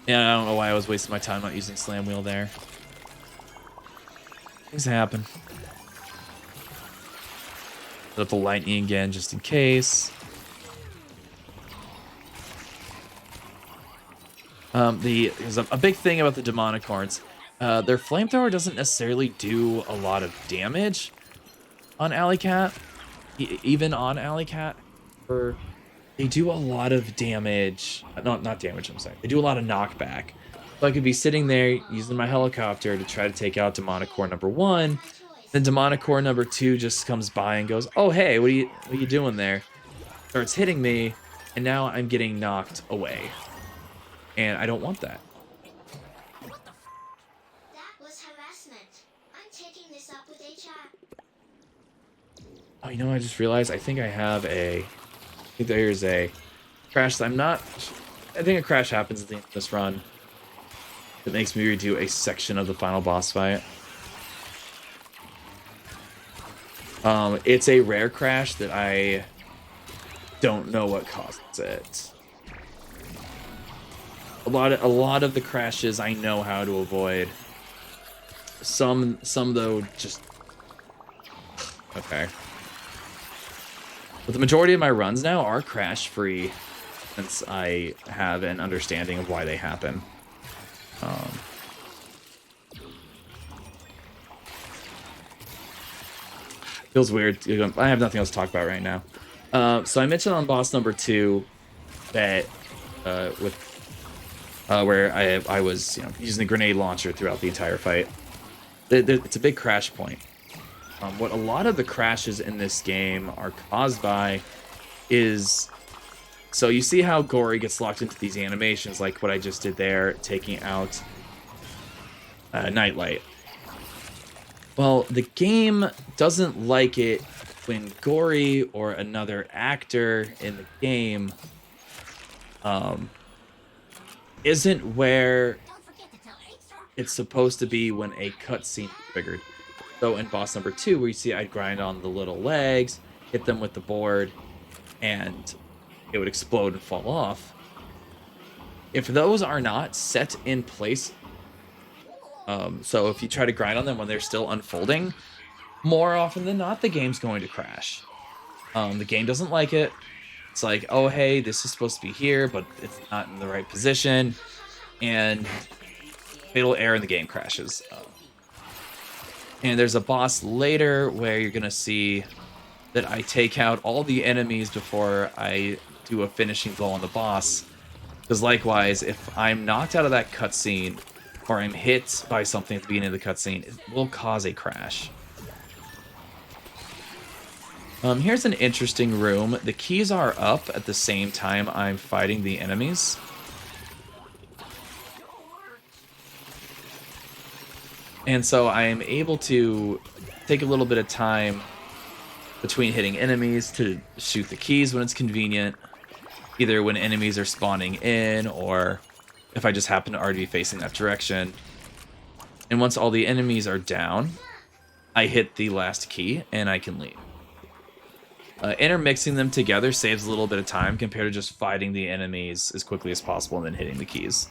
Yeah, I don't know why I was wasting my time not using Slam Wheel there. Things happen. Set up the lightning again just in case. There's a big thing about the demonic horns. Their flamethrower doesn't necessarily do a lot of damage on Alley Cat, even on Alley Cat. Or they do a lot of damage. Not damage. I'm sorry. They do a lot of knockback. So I could be sitting there using my helicopter to try to take out demonic core number 1. Then demonic core number 2 just comes by and goes, "Oh hey, what are you doing there?" Starts hitting me, and now I'm getting knocked away. And I don't want that. That was harassment. I'm taking this up with HR. Oh, you know, I just realized I think there's a crash. I think a crash happens at the end of this run. It makes me redo a section of the final boss fight. It's a rare crash that I don't know what causes it. A lot of the crashes I know how to avoid. Some though just okay. But the majority of my runs now are crash free, since I have an understanding of why they happen. Feels weird. I have nothing else to talk about right now. So I mentioned on boss number 2 that where I was using the grenade launcher throughout the entire fight. It's a big crash point. What a lot of the crashes in this game are caused by is, so you see how Gori gets locked into these animations, like what I just did there, taking out Nightlight. Well, the game doesn't like it when Gori or another actor in the game isn't where it's supposed to be when a cutscene is triggered. So in boss number 2, where you see I'd grind on the little legs, hit them with the board, and it would explode and fall off. If those are not set in place, so if you try to grind on them when they're still unfolding, more often than not, the game's going to crash. The game doesn't like it. It's like, oh, hey, this is supposed to be here, but it's not in the right position. And fatal error and the game crashes. And there's a boss later where you're going to see that I take out all the enemies before I do a finishing blow on the boss. Because likewise, if I'm knocked out of that cutscene, or I'm hit by something at the beginning of the cutscene, it will cause a crash. Here's an interesting room. The keys are up at the same time I'm fighting the enemies. And so I am able to take a little bit of time between hitting enemies to shoot the keys when it's convenient, either when enemies are spawning in or if I just happen to already be facing that direction. And once all the enemies are down, I hit the last key and I can leave. Intermixing them together saves a little bit of time compared to just fighting the enemies as quickly as possible and then hitting the keys.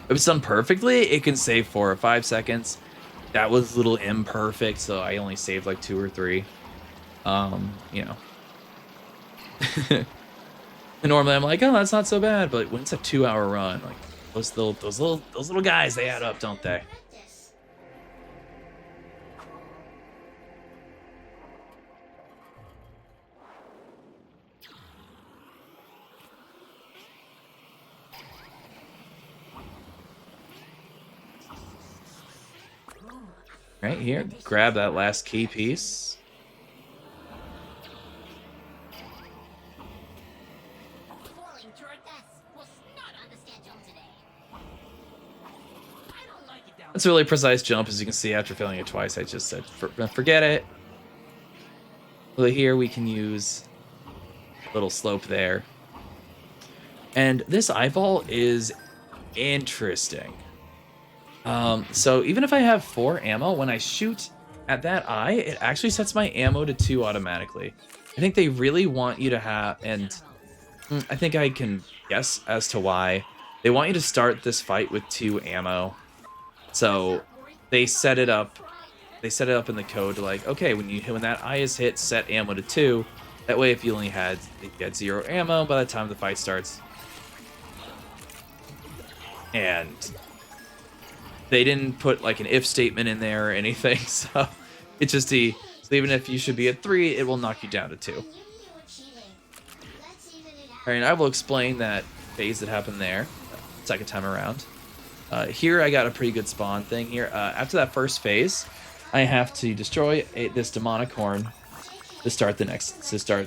If it's done perfectly, it can save 4 or 5 seconds. That was a little imperfect, so I only saved like 2 or 3. You know. And normally I'm like, oh, that's not so bad, but when it's a 2-hour run, like those little guys, they add up, don't they? Right here, grab that last key piece. That's a really precise jump, as you can see after failing it twice. I just said, forget it. Well, here we can use a little slope there. And this eyeball is interesting. So even if I have 4 ammo, when I shoot at that eye, it actually sets my ammo to 2 automatically. I think they really want you to have, and I think I can guess as to why. They want you to start this fight with 2 ammo. So they set it up. They set it up in the code to like, okay, when that eye is hit, set ammo to 2. That way, if you had 0 ammo by the time the fight starts, and they didn't put like an if statement in there or anything, so it's just so even if you should be at 3, it will knock you down to 2. I knew you were cheating. Let's even it out. All right, I will explain that phase that happened there, second time around. Here I got a pretty good spawn thing here. After that first phase, I have to destroy this demonic horn to start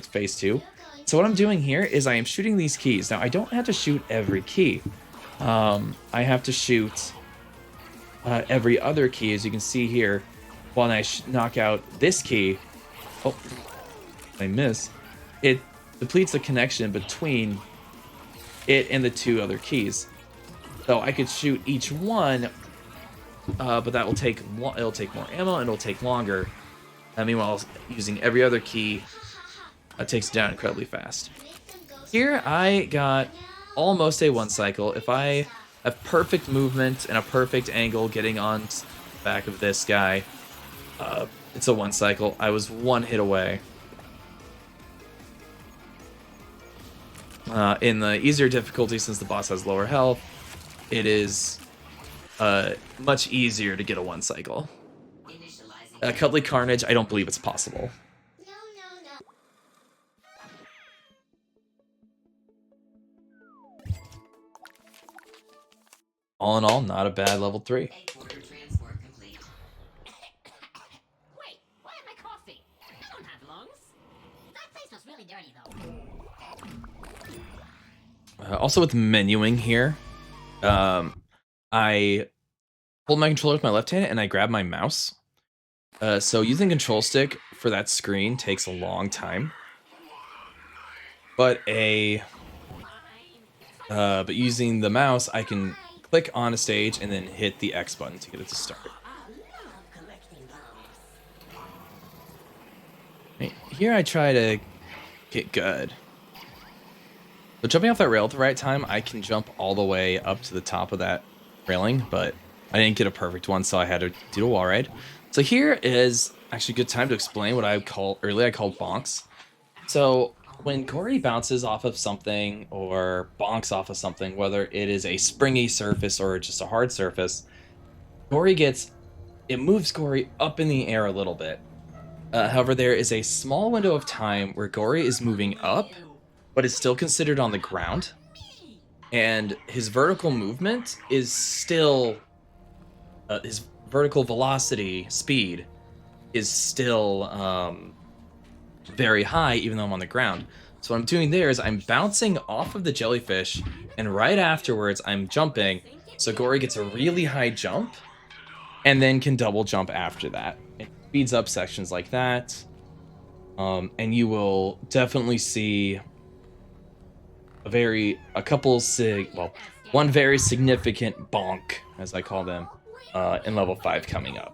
phase 2. So what I'm doing here is I am shooting these keys. Now I don't have to shoot every key. I have to shoot every other key, as you can see here. When I knock out this key, oh, I miss. It depletes the connection between it and the 2 other keys. So I could shoot each one, but that will it'll take more ammo and it'll take longer. Meanwhile, using every other key takes it down incredibly fast. Here I got almost a 1 cycle. If I have perfect movement and a perfect angle getting on the back of this guy, it's a 1 cycle. I was 1 hit away. In the easier difficulty, since the boss has lower health, it is much easier to get a 1 cycle. Cuddly Carnage, I don't believe it's possible. No, no, no. All in all, not a bad level 3. Order transport complete. Wait, why am I coughing? I don't have lungs. That place was really dirty, though. Also with menuing here, I hold my controller with my left hand and I grab my mouse. So using control stick for that screen takes a long time. But using the mouse, I can click on a stage and then hit the X button to get it to start. Right, here I try to get good. So jumping off that rail at the right time, I can jump all the way up to the top of that railing, but I didn't get a perfect one, so I had to do a wall ride. So here is actually a good time to explain what I called bonks. So when Gori bounces off of something or bonks off of something, whether it is a springy surface or just a hard surface, it moves Gori up in the air a little bit. However, there is a small window of time where Gori is moving up, but is still considered on the ground. And his vertical movement is still... his vertical velocity, speed, is still very high, even though I'm on the ground. So what I'm doing there is I'm bouncing off of the jellyfish, and right afterwards I'm jumping, so Gori gets a really high jump, and then can double jump after that. It speeds up sections like that, and you will definitely see one very significant bonk, as I call them, in level 5 coming up.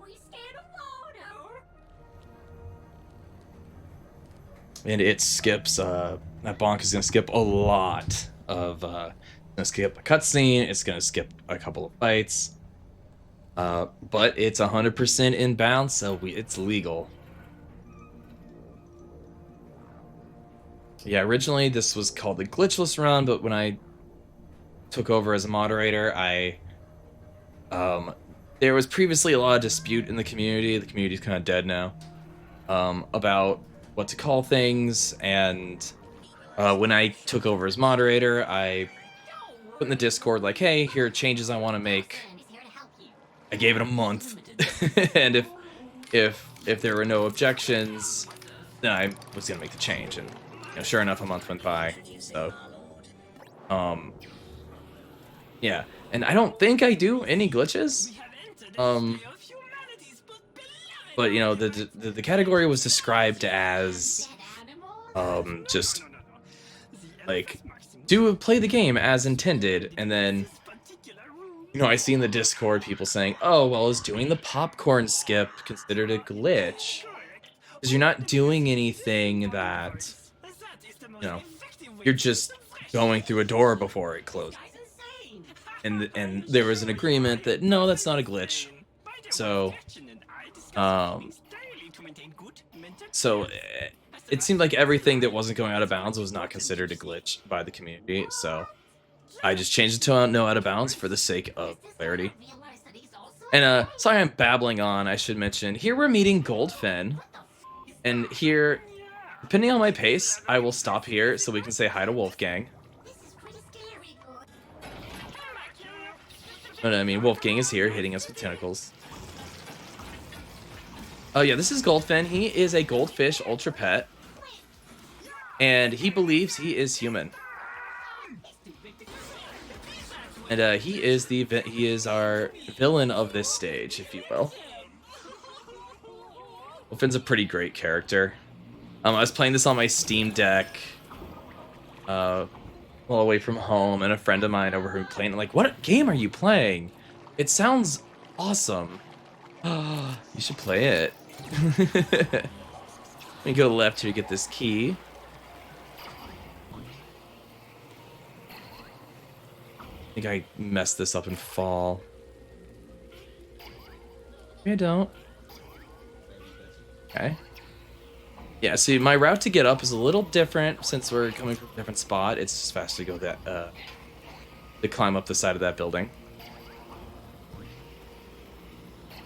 And it skips, that bonk is going to skip a lot of, it's going to skip a cutscene, it's going to skip a couple of fights, but it's 100% inbound, so it's legal. Yeah, originally this was called the glitchless run, but when I took over as a moderator, there was previously a lot of dispute in the community. The community's kind of dead now, about what to call things, and when I took over as moderator, I put in the Discord like, hey, here are changes I want to make. I gave it a month, and if there were no objections, then I was gonna make the change, and sure enough, a month went by. So, yeah, and I don't think I do any glitches. But the category was described as just like play the game as intended, and then I see in the Discord people saying, oh well, is doing the popcorn skip considered a glitch? Because you're not doing anything that you're just going through a door before it closes. and there was an agreement that no, that's not a glitch. So, um, so it seemed like everything that wasn't going out of bounds was not considered a glitch by the community. So I just changed it to no out of bounds for the sake of clarity. And sorry I'm babbling on. I should mention here we're meeting Goldfin, and here, depending on my pace, I will stop here so we can say hi to Wolfgang. But I mean, Wolfgang is here, hitting us with tentacles. Oh yeah, this is Goldfin. He is a goldfish ultra pet, and he believes he is human. And he is our villain of this stage, if you will. Wolfen's a pretty great character. I was playing this on my Steam Deck, while away from home, and a friend of mine over here playing. Like, what game are you playing? It sounds awesome. You should play it. Let me go left here to get this key. I think I messed this up and fall. Maybe I don't. Okay. Yeah, see, my route to get up is a little different since we're coming from a different spot. It's just faster to go that, to climb up the side of that building.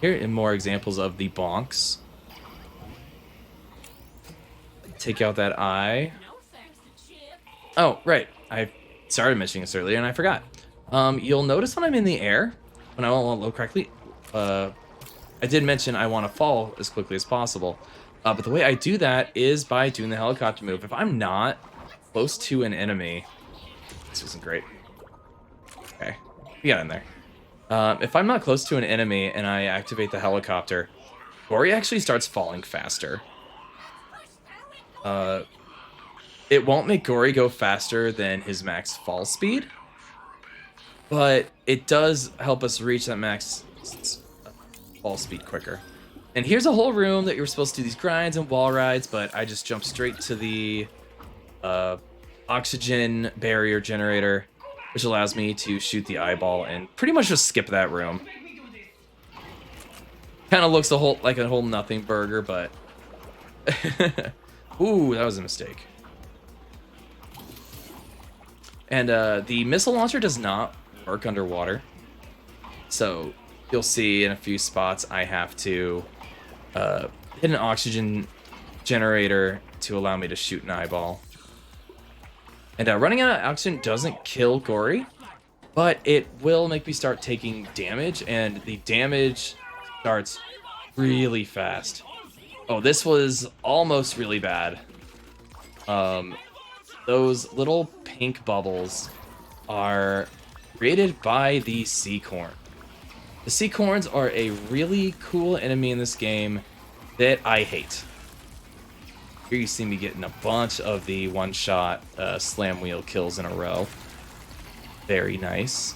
Here are more examples of the bonks. Take out that eye. Oh, right. I started mentioning this earlier and I forgot. You'll notice when I'm in the air, when I won't load correctly, I did mention I want to fall as quickly as possible. But the way I do that is by doing the helicopter move. If I'm not close to an enemy, this isn't great. Okay, we got in there. If I'm not close to an enemy and I activate the helicopter, Gori actually starts falling faster. It won't make Gori go faster than his max fall speed, but it does help us reach that max fall speed quicker. And here's a whole room that you're supposed to do these grinds and wall rides, but I just jumped straight to the oxygen barrier generator, which allows me to shoot the eyeball and pretty much just skip that room. Kind of looks like a whole nothing burger, but ooh, that was a mistake. And the missile launcher does not work underwater, so you'll see in a few spots I have to hit an oxygen generator to allow me to shoot an eyeball. And running out of oxygen doesn't kill Gori, but it will make me start taking damage, and the damage starts really fast. Oh, this was almost really bad. Those little pink bubbles are created by the sea corn. The sea corns are a really cool enemy in this game that I hate. Here you see me getting a bunch of the one-shot slam wheel kills in a row. Very nice.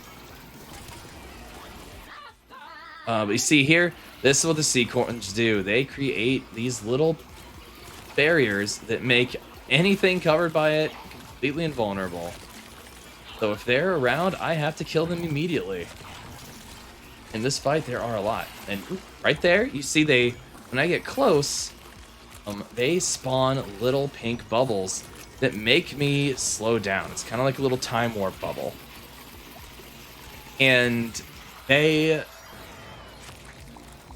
But you see here, this is what the sea corns do. They create these little barriers that make anything covered by it completely invulnerable. So if they're around, I have to kill them immediately. In this fight, there are a lot. And right there, you see when I get close, they spawn little pink bubbles that make me slow down. It's kind of like a little time warp bubble. And they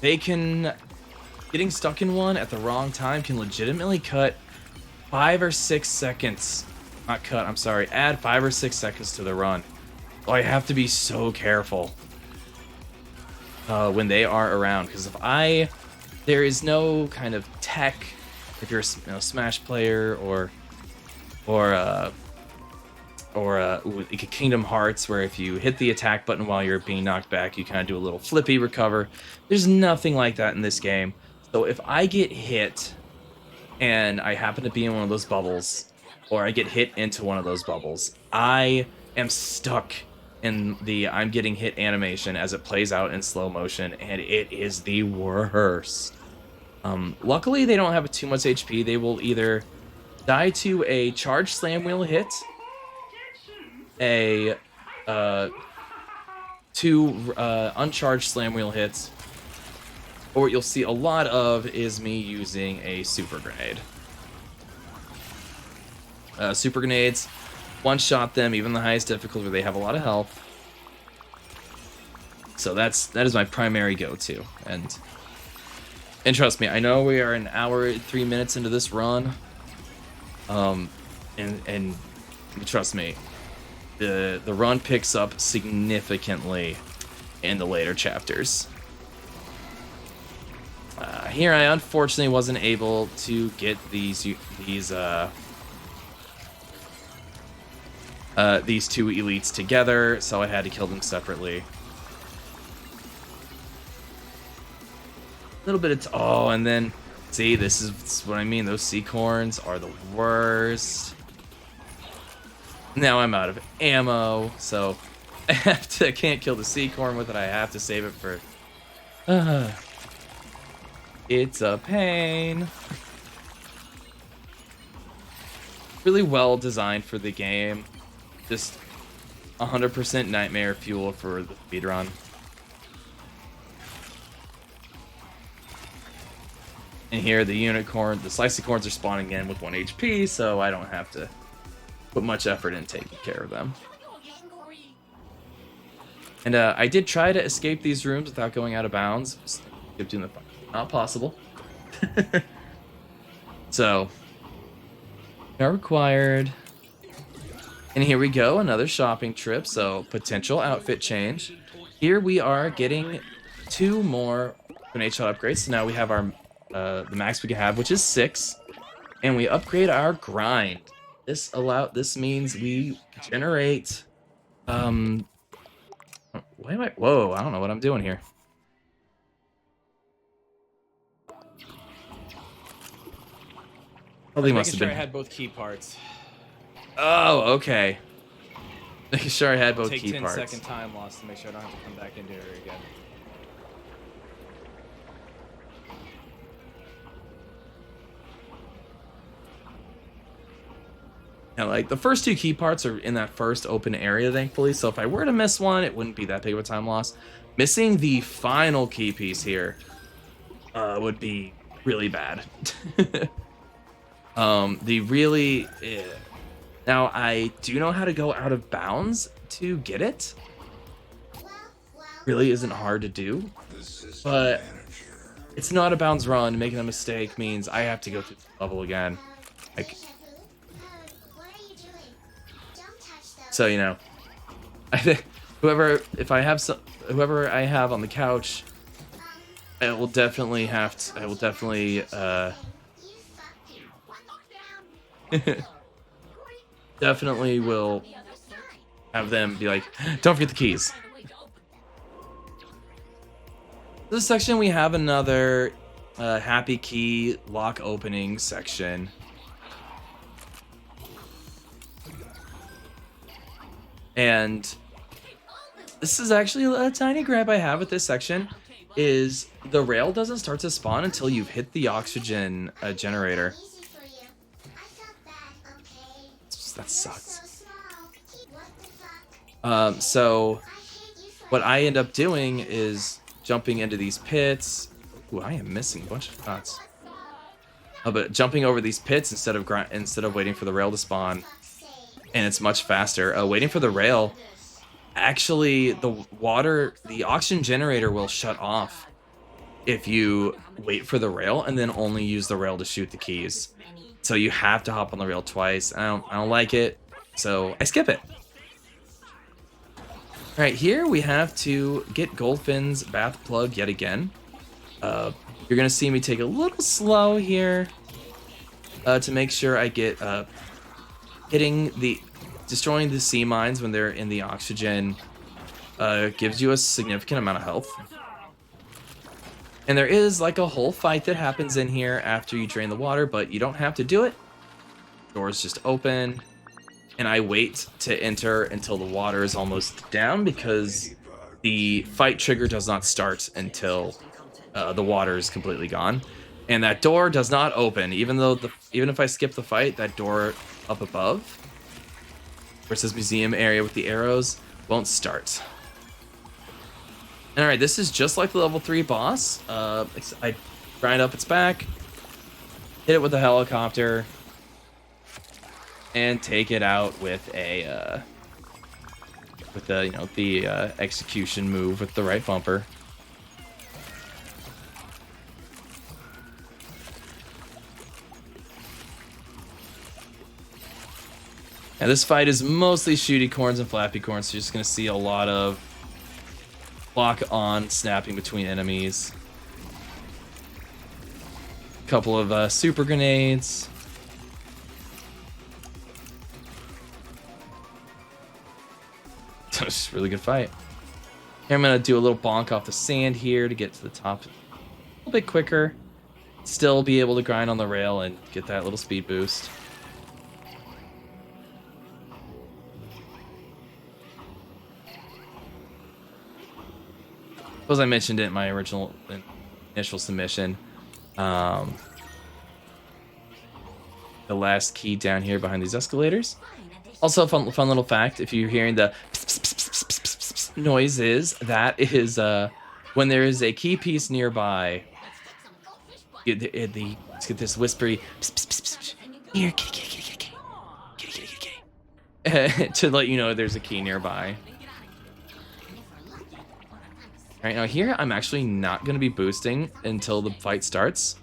can, getting stuck in one at the wrong time can legitimately cut 5 or 6 seconds. Not cut, I'm sorry. Add 5 or 6 seconds to the run. Oh, I have to be so careful when they are around, because there is no kind of tech, if you're a Smash player or like Kingdom Hearts, where if you hit the attack button while you're being knocked back, you kind of do a little flippy recover. There's nothing like that in this game. So if I get hit and I happen to be in one of those bubbles, or I get hit into one of those bubbles, I am stuck in the I'm getting hit animation as it plays out in slow motion, and it is the worst. Luckily, they don't have too much HP. They will either die to a charged slam wheel hit, a 2 uncharged slam wheel hits. Or what you'll see a lot of is me using a super grenade. Super grenades, one-shot them, even the highest difficulty where they have a lot of health. So that is my primary go-to. And trust me, I know we are an hour and 3 minutes into this run. And trust me, the run picks up significantly in the later chapters. Here I unfortunately wasn't able to get these 2 elites together, so I had to kill them separately. A little bit of oh, and then see, this is what I mean. Those Seacorns are the worst. Now I'm out of ammo, so I can't kill the Seacorn with it. I have to save it for. It's a pain. Really well designed for the game. Just 100% nightmare fuel for the speedrun. And here the Slicycorns are spawning in with 1 HP, so I don't have to put much effort in taking care of them. And I did try to escape these rooms without going out of bounds. Kept doing the fight. Not possible. So, not required. And here we go, another shopping trip. So, potential outfit change. Here we are getting 2 more grenade shot upgrades. So now we have our the max we can have, which is 6, and we upgrade our grind. This means we generate. Why am I? Whoa! I don't know what I'm doing here. Probably must have been. I had both key parts. Oh, okay. Making sure I had both Take key 10 parts. second time loss to make sure I don't have to come back into it again. And like the first 2 key parts are in that first open area, thankfully. So if I were to miss one, it wouldn't be that big of a time loss. Missing the final key piece here would be really bad. Now I do know how to go out of bounds to get it. Really isn't hard to do, but it's not a bounds run. Making a mistake means I have to go through the level again. Like, so you know, I think whoever I have on the couch, I will definitely definitely will have them be like, don't forget the keys. This section we have another happy key lock opening section. And this is actually a tiny gripe I have with this section, is the rail doesn't start to spawn until you've hit the oxygen generator. That sucks. So what I end up doing is jumping into these pits. Ooh, I am missing a bunch of dots. But jumping over these pits instead of waiting for the rail to spawn, and it's much faster. Waiting for the rail, actually, the oxygen generator will shut off if you wait for the rail and then only use the rail to shoot the keys. So you have to hop on the rail twice. I don't like it, so I skip it. All right, here we have to get Goldfin's bath plug yet again. You're gonna see me take a little slow here to make sure I get destroying the sea mines when they're in the oxygen gives you a significant amount of health. And there is like a whole fight that happens in here after you drain the water, but you don't have to do it. Doors just open, and I wait to enter until the water is almost down because the fight trigger does not start until the water is completely gone. And that door does not open, even if I skip the fight, that door up above, where it says museum area with the arrows, won't start. And all right, this is just like the level 3 boss. I grind up its back, hit it with a helicopter, and take it out with a the execution move with the right bumper. And this fight is mostly shooty corns and flappy corns, so you're just gonna see a lot of lock on snapping between enemies. A couple of super grenades. It's a really good fight. Here I'm gonna do a little bonk off the sand here to get to the top a little bit quicker. Still be able to grind on the rail and get that little speed boost. As I mentioned it in my initial submission, the last key down here behind these escalators. Also, a fun little fact: if you're hearing the noises, that is when there is a key piece nearby. Let's get this whispery here, kitty, to let you know there's a key nearby. All right, now here I'm actually not going to be boosting until the fight starts,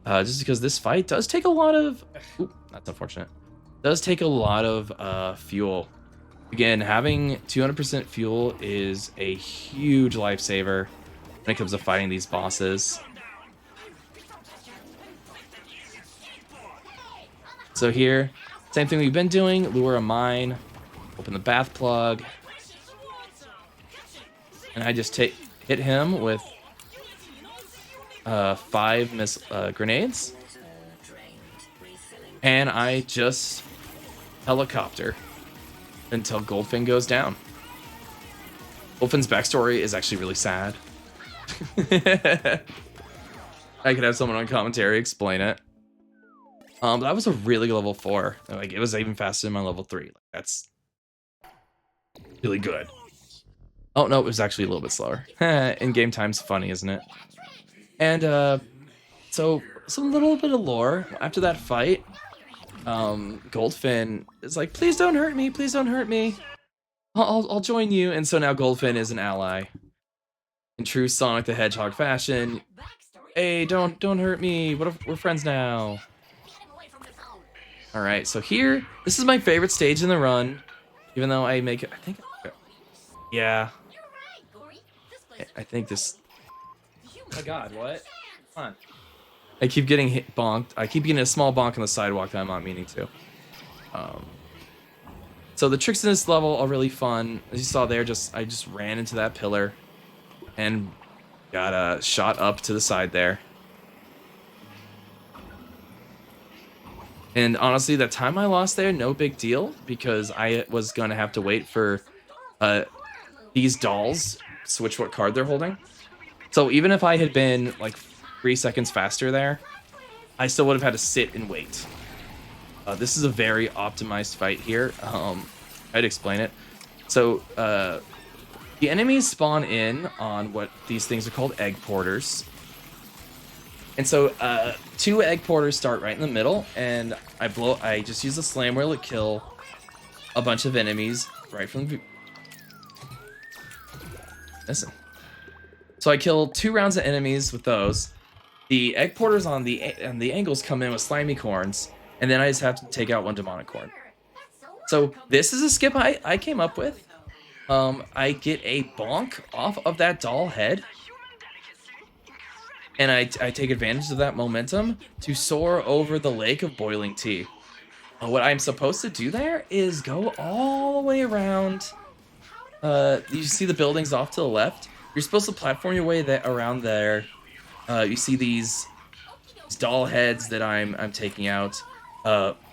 just because this fight does take a lot of. Ooh, that's unfortunate. Does take a lot of fuel. Again, having 200% fuel is a huge lifesaver when it comes to fighting these bosses. So here, same thing we've been doing. Lure a mine, open the bath plug, and I just hit him with 5 grenades, and I just helicopter until Goldfin goes down. Goldfin's backstory is actually really sad. I could have someone on commentary explain it. But that was a really good level 4. Like, it was even faster than my level 3. Like, that's really good. Oh no, it was actually a little bit slower. In-game time's funny, isn't it? And so some little bit of lore after that fight. Goldfin is like, please don't hurt me, please don't hurt me. I'll join you. And so now Goldfin is an ally. In true Sonic the Hedgehog fashion. Hey, don't hurt me. What if we're friends now? All right, so here, this is my favorite stage in the run, even though I make it. Yeah. I think this. Oh my God, what? Come on. I keep getting hit, bonked. I keep getting a small bonk on the sidewalk that I'm not meaning to. So the tricks in this level are really fun. As you saw there, I just ran into that pillar and got shot up to the side there. And honestly, that time I lost there, no big deal, because I was gonna have to wait for these dolls switch what card they're holding. So even if I had been like 3 seconds faster there, I still would have had to sit and wait. This is a very optimized fight here. I'd explain it. So the enemies spawn in on what these things are called egg porters. And so 2 egg porters start right in the middle, and I just use the slam wheel to kill a bunch of enemies right from the. Listen. So I kill 2 rounds of enemies with those. The egg porters on the angles come in with slimy corns, and then I just have to take out 1 demonic corn. So this is a skip I came up with. I get a bonk off of that doll head, and I take advantage of that momentum to soar over the lake of boiling tea. What I'm supposed to do there is go all the way around. You see the buildings off to the left. You're supposed to platform your way around there. You see these doll heads that I'm taking out.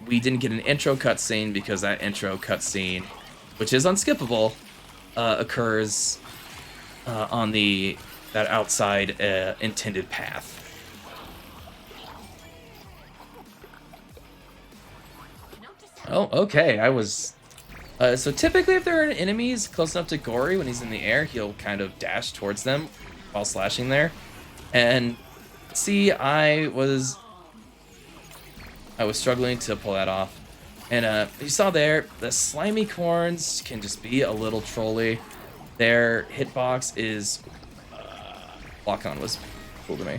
We didn't get an intro cutscene because that intro cutscene, which is unskippable, occurs on that outside intended path. Oh, okay. I was So typically if there are enemies close enough to Gori when he's in the air, he'll kind of dash towards them while slashing there. And see, I was struggling to pull that off. And you saw there, the slimy corns can just be a little trolly. Their hitbox is... lock on was cool to me.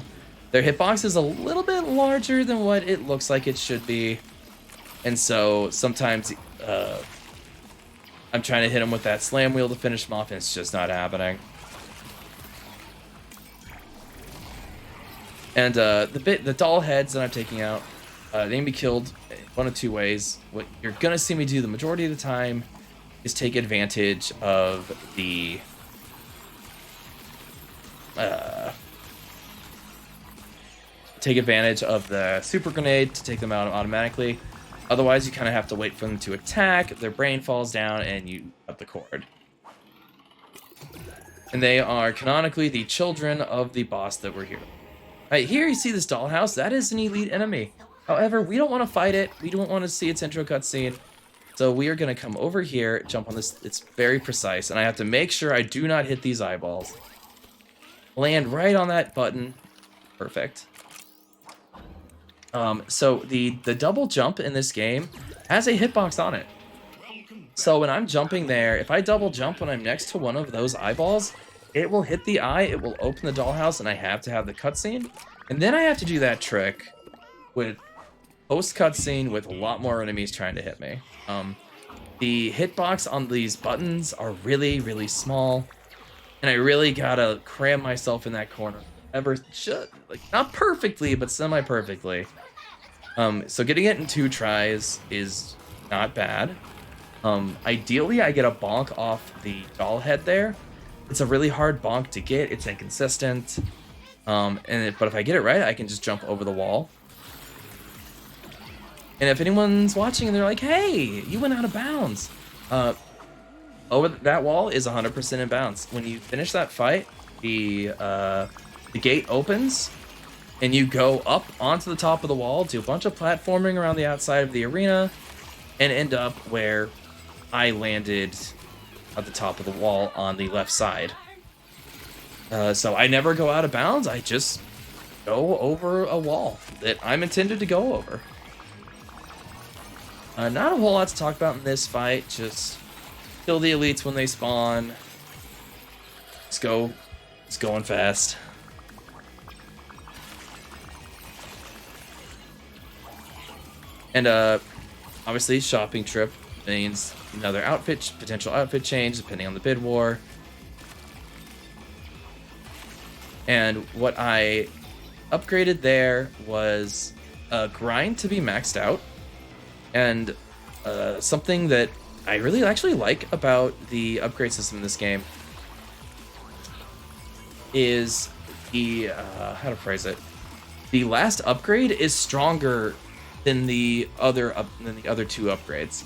Their hitbox is a little bit larger than what it looks like it should be. And so sometimes I'm trying to hit him with that slam wheel to finish him off, and it's just not happening. And the doll heads that I'm taking out, they can be killed one of two ways. What you're gonna see me do the majority of the time is take advantage of the super grenade to take them out automatically. Otherwise, you kind of have to wait for them to attack. Their brain falls down, and you cut the cord. And they are canonically the children of the boss that we're here. Right here, you see this dollhouse. That is an elite enemy. However, we don't want to fight it. We don't want to see its intro cutscene. So we are going to come over here, jump on this. It's very precise, and I have to make sure I do not hit these eyeballs. Land right on that button. Perfect. So the double jump in this game has a hitbox on it. So when I'm jumping there, if I double jump when I'm next to one of those eyeballs, it will hit the eye, it will open the dollhouse, and I have to have the cutscene. And then I have to do that trick with post-cutscene with a lot more enemies trying to hit me. The hitbox on these buttons are really, really small, and I really gotta cram myself in that corner. Like, not perfectly, but semi-perfectly. So getting it in 2 tries is not bad. Ideally, I get a bonk off the doll head there. It's a really hard bonk to get. It's inconsistent. But if I get it right, I can just jump over the wall. And if anyone's watching and they're like, hey, you went out of bounds. Over that wall is 100% in bounds. When you finish that fight, the gate opens, and you go up onto the top of the wall, do a bunch of platforming around the outside of the arena, and end up where I landed at the top of the wall on the left side. So I never go out of bounds, I just go over a wall that I'm intended to go over. Not a whole lot to talk about in this fight, just kill the elites when they spawn. Let's go. It's going fast. And obviously, shopping trip means another potential outfit change depending on the bid war. And what I upgraded there was a grind to be maxed out, and something that I really actually like about the upgrade system in this game is the how to phrase it. The last upgrade is stronger than the other 2 upgrades.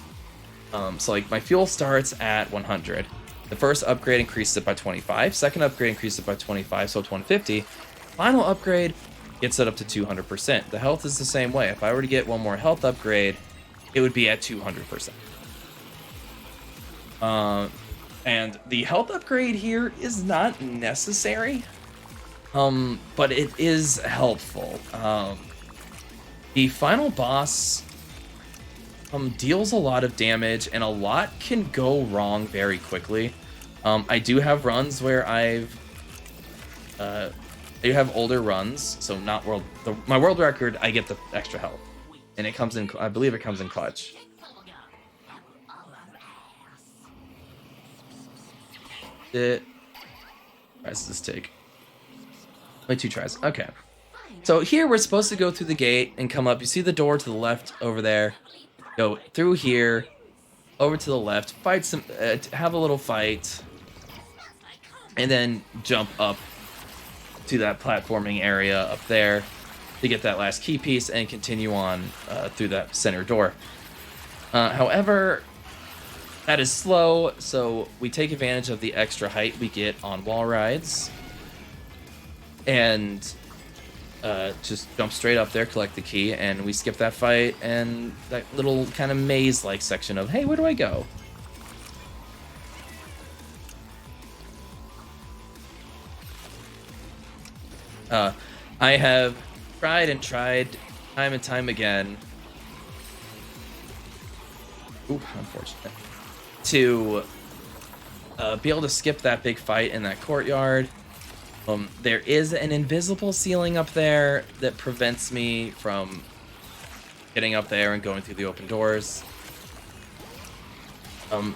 So like my fuel starts at 100. The first upgrade increases it by 25. Second upgrade increases it by 25, so 150. Final upgrade gets it up to 200%. The health is the same way. If I were to get one more health upgrade, it would be at 200%. And the health upgrade here is not necessary, but it is helpful. The final boss deals a lot of damage, and a lot can go wrong very quickly. I do have runs where I have older runs, so not my world record, I get the extra health, and it comes in, I believe it comes in clutch. Tries does this take? Only 2 tries. Okay. So here we're supposed to go through the gate and come up. You see the door to the left over there. Go through here, over to the left, fight some, have a little fight, and then jump up to that platforming area up there to get that last key piece and continue on through that center door. However, that is slow, so we take advantage of the extra height we get on wall rides, and just jump straight up there, collect the key, and we skip that fight and that little kind of maze-like section of, hey, where do I go? I have tried and tried time and time again. Ooh, unfortunate. To be able to skip that big fight in that courtyard. There is an invisible ceiling up there that prevents me from getting up there and going through the open doors.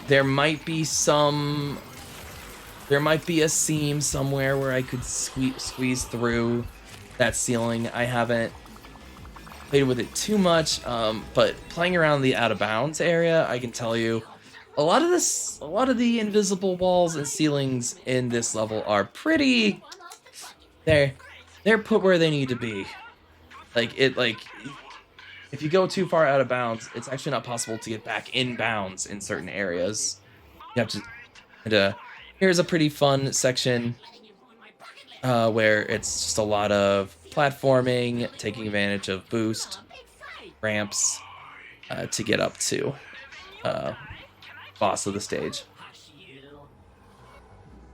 There might be a seam somewhere where I could squeeze through that ceiling. I haven't played with it too much, but playing around the out of bounds area, I can tell you a lot of the invisible walls and ceilings in this level are pretty. They're put where they need to be. Like if you go too far out of bounds, it's actually not possible to get back in bounds in certain areas. You have to. And, here's a pretty fun section where it's just a lot of platforming, taking advantage of boost ramps to get up to boss of the stage.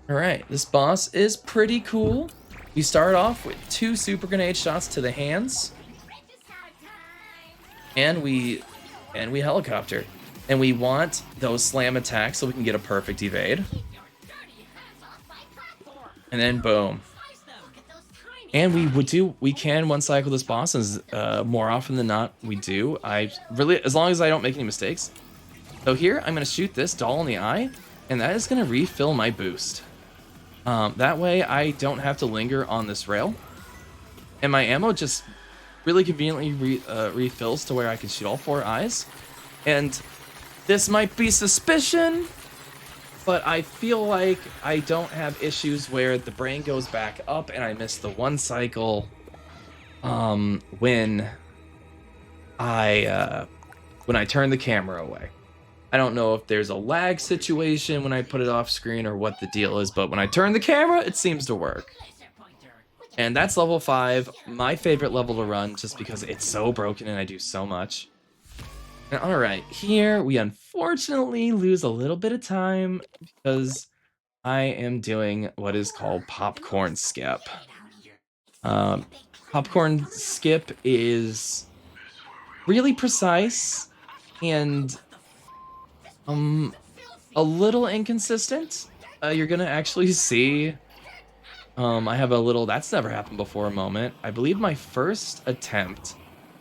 All right, this boss is pretty cool. We start off with 2 super grenade shots to the hands, and we helicopter, and we want those slam attacks so we can get a perfect evade, and then boom. And we can one cycle this boss, as more often than not we do. I really, as long as I don't make any mistakes. So here I'm gonna shoot this doll in the eye, and that is gonna refill my boost. That way I don't have to linger on this rail, and my ammo just really conveniently refills to where I can shoot all 4 eyes. And this might be suspicion, but I feel like I don't have issues where the brain goes back up and I miss the one cycle when I turn the camera away. I don't know if there's a lag situation when I put it off screen or what the deal is, but when I turn the camera, it seems to work. And that's level 5, my favorite level to run, just because it's so broken and I do so much. And all right, here we unfortunately lose a little bit of time because I am doing what is called popcorn skip. Popcorn skip is really precise and a little inconsistent. You're gonna actually see I have a little that's never happened before moment. I believe my first attempt,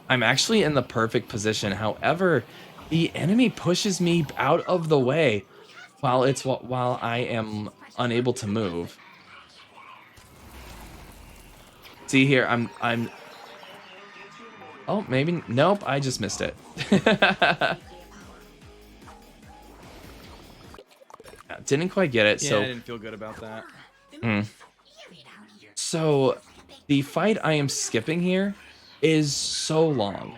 I'm actually in the perfect position. However, the enemy pushes me out of the way while I am unable to move. See here, I'm oh, maybe nope, I just missed it. Didn't quite get it. Yeah, So I didn't feel good about that. So the fight I am skipping here is so long.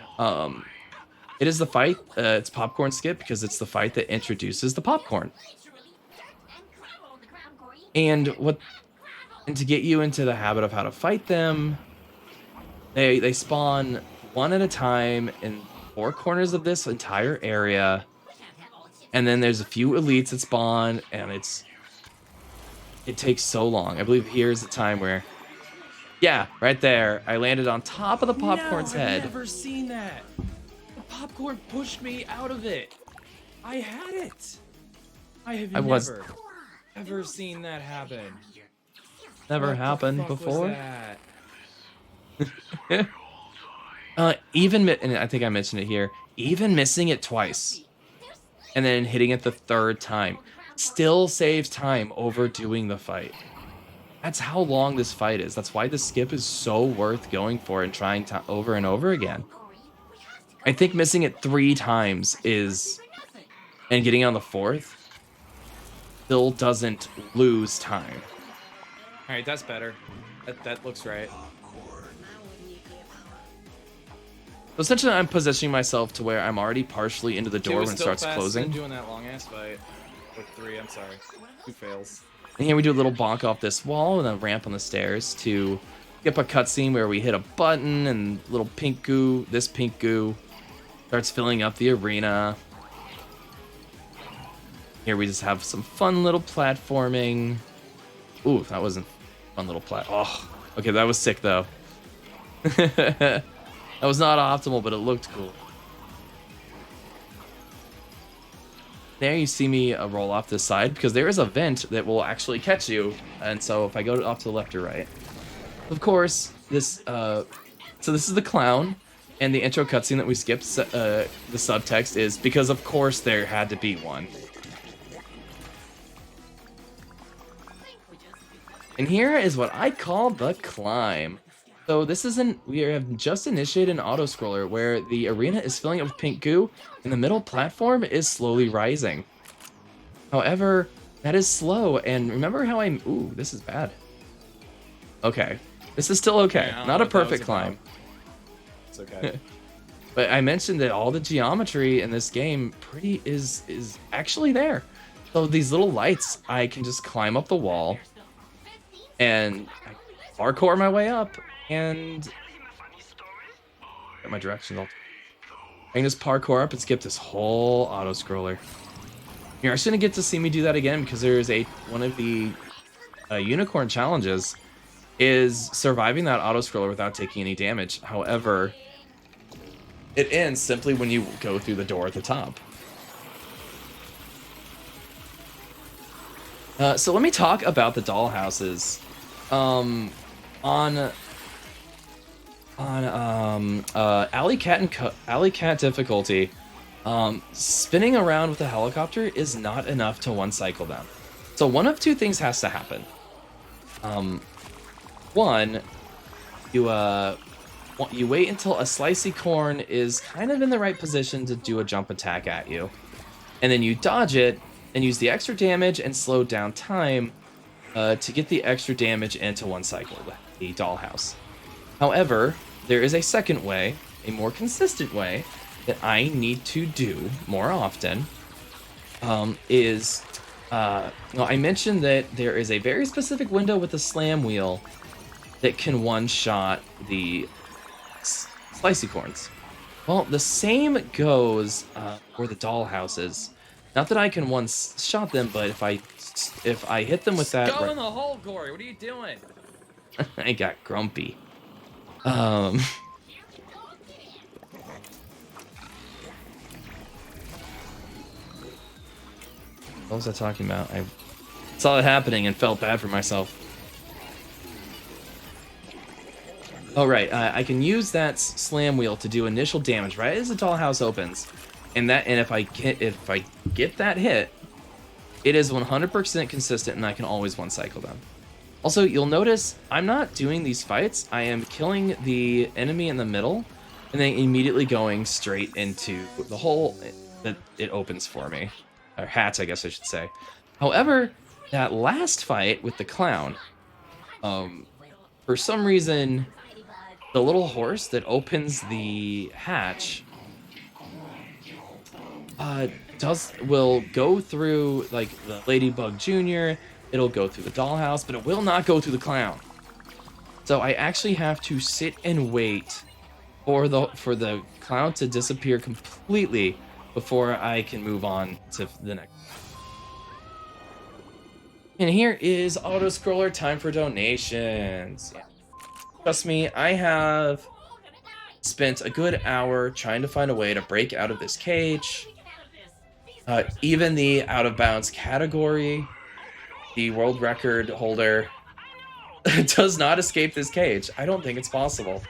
It is the fight, it's popcorn skip because it's the fight that introduces the popcorn. And to get you into the habit of how to fight them, they spawn one at a time in 4 corners of this entire area. And then there's a few elites that spawn, and it takes so long. I believe here's the time where, yeah, right there, I landed on top of the popcorn's head. I've never seen that. The popcorn pushed me out of it. I had it. I have never ever seen that happen. Never happened before. That? And I think I mentioned it here, even missing it twice and then hitting it the 3rd time still saves time over doing the fight. That's how long this fight is. That's why the skip is so worth going for and trying to over and over again. I think missing it 3 times and getting on the 4th still doesn't lose time. All right, that's better. That looks right. So essentially, I'm positioning myself to where I'm already partially into the door when it starts closing. Doing that long ass fight with 3. I'm sorry, 2 fails. And here we do a little bonk off this wall and a ramp on the stairs to skip a cutscene where we hit a button and little pink goo. This pink goo starts filling up the arena. Here we just have some fun little platforming. Ooh, that wasn't fun little Oh, Okay, that was sick though. That was not optimal, but it looked cool. There you see me roll off this side because there is a vent that will actually catch you. And so if I go off to the left or right, of course, this so this is the clown, and the intro cutscene that we skipped. The subtext is because of course there had to be one. And here is what I call the climb. So this is we have just initiated an auto scroller where the arena is filling up with pink goo and the middle platform is slowly rising. However, that is slow, and remember how ooh, this is bad. Okay, this is still okay. Yeah, Not a perfect climb. It's okay. But I mentioned that all the geometry in this game is actually there. So these little lights, I can just climb up the wall and I parkour my way up and get my directions all. I can just parkour up and skip this whole auto scroller. You're actually gonna get to see me do that again because there's one of the unicorn challenges is surviving that auto scroller without taking any damage. However, it ends simply when you go through the door at the top. So let me talk about the dollhouses. On Alley Cat difficulty, spinning around with a helicopter is not enough to one cycle them. So one of two things has to happen. One, you wait until a slicey corn is kind of in the right position to do a jump attack at you, and then you dodge it and use the extra damage and slow down time to get the extra damage into one cycle, the dollhouse. However, there is a second way, a more consistent way, that I need to do more often. I mentioned that there is a very specific window with the slam wheel that can one-shot the slicey corns. Well, the same goes for the dollhouses. Not that I can one-shot them, but if I hit them with that... Go in the hole, Gori. What are you doing? I got grumpy. What was I talking about? I saw it happening and felt bad for myself. Oh, right. I can use that slam wheel to do initial damage right as the dollhouse opens, and if I get that hit, it is 100% consistent, and I can always one cycle them. Also, you'll notice I'm not doing these fights. I am killing the enemy in the middle, and then immediately going straight into the hole that it opens for me. Or hatch, I guess I should say. However, that last fight with the clown, for some reason, the little horse that opens the hatch will go through like the Ladybug Jr. It'll go through the dollhouse, but it will not go through the clown. So I actually have to sit and wait for the clown to disappear completely before I can move on to the next. And here is auto scroller time for donations. Yeah. Trust me, I have spent a good hour trying to find a way to break out of this cage. Even the out of bounds category, the world record holder, does not escape this cage. I don't think it's possible.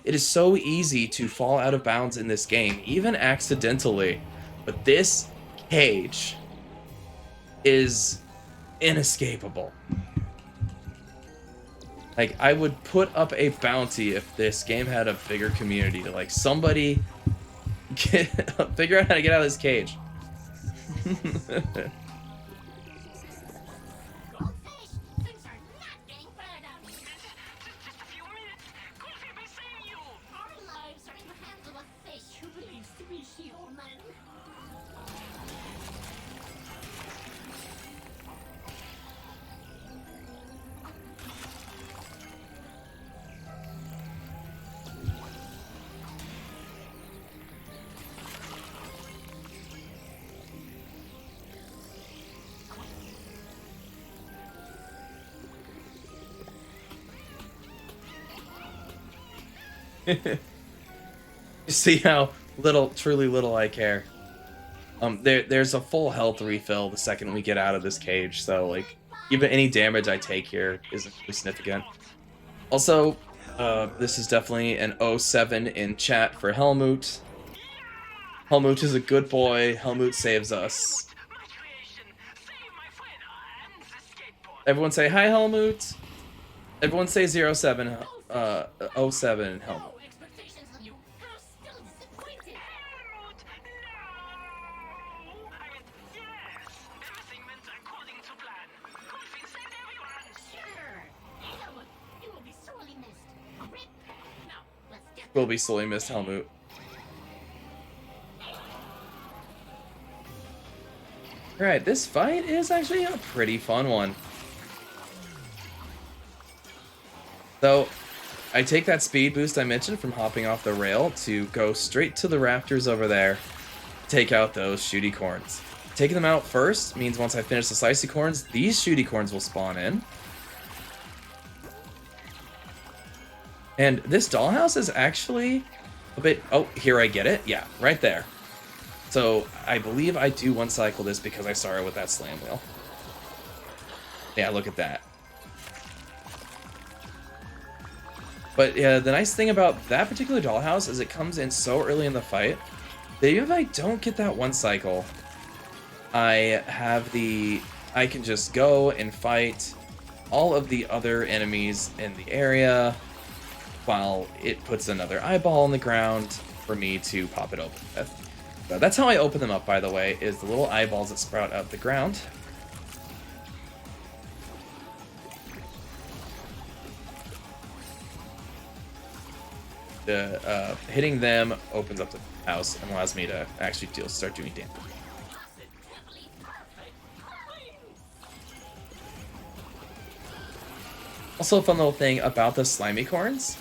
It is so easy to fall out of bounds in this game, even accidentally, but this cage is inescapable. Like, I would put up a bounty if this game had a bigger community to, like, somebody figure out how to get out of this cage. You see how truly little I care. There's a full health refill the second we get out of this cage, so like even any damage I take here isn't really significant. Also, this is definitely an 07 in chat for Helmut. Helmut is a good boy. Helmut saves us. Everyone say hi, Helmut. Everyone say 07, 07 Helmut. Expectations of you. How still disappointed. Sure. Helmut, you will be sorely missed. Rip. Now, let's get Will be sorely missed, Helmut. Alright, this fight is actually a pretty fun one. So, I take that speed boost I mentioned from hopping off the rail to go straight to the rafters over there, take out those shooty corns. Taking them out first means once I finish the slicey corns, these shooty corns will spawn in. And this dollhouse is actually a bit... Oh, here I get it. Yeah, right there. So, I believe I do one cycle this because I started with that slam wheel. Yeah, look at that. But yeah, the nice thing about that particular dollhouse is it comes in so early in the fight that even if I don't get that one cycle, I can just go and fight all of the other enemies in the area while it puts another eyeball on the ground for me to pop it open with. So that's how I open them up, by the way, is the little eyeballs that sprout out of the ground. Hitting them opens up the house and allows me to actually start doing damage. Also, a fun little thing about the slimy corns,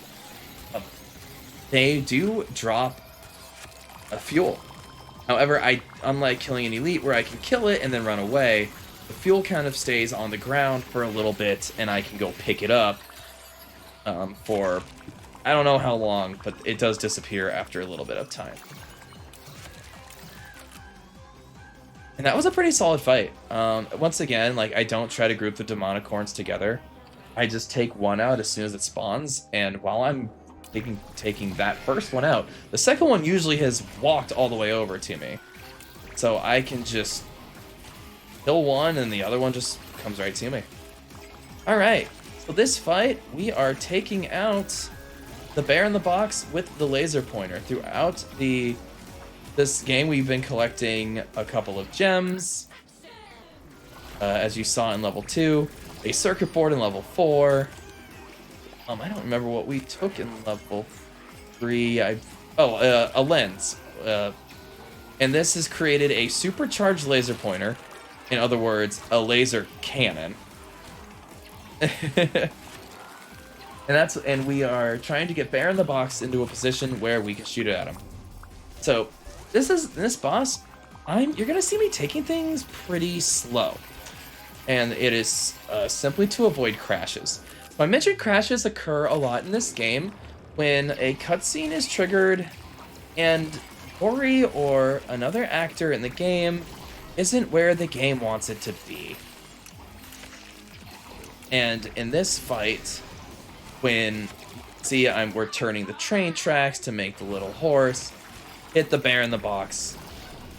they do drop a fuel. However, unlike killing an elite where I can kill it and then run away, the fuel kind of stays on the ground for a little bit and I can go pick it up for... I don't know how long, but it does disappear after a little bit of time. And that was a pretty solid fight. Once again, like, I don't try to group the demonic horns together. I just take one out as soon as it spawns, and while I'm taking that first one out, the second one usually has walked all the way over to me. So I can just kill one, and the other one just comes right to me. Alright, so this fight, we are taking out the bear in the box with the laser pointer. Throughout this game, we've been collecting a couple of gems, as you saw in level 2, a circuit board in level 4. I don't remember what we took in level 3. A lens. And this has created a supercharged laser pointer. In other words, a laser cannon. And we are trying to get Bear in the Box into a position where we can shoot it at him. So this boss, you're gonna see me taking things pretty slow, and it is simply to avoid crashes. So I mentioned crashes occur a lot in this game when a cutscene is triggered, and Gori or another actor in the game isn't where the game wants it to be. And in this fight, when we're turning the train tracks to make the little horse hit the bear in the box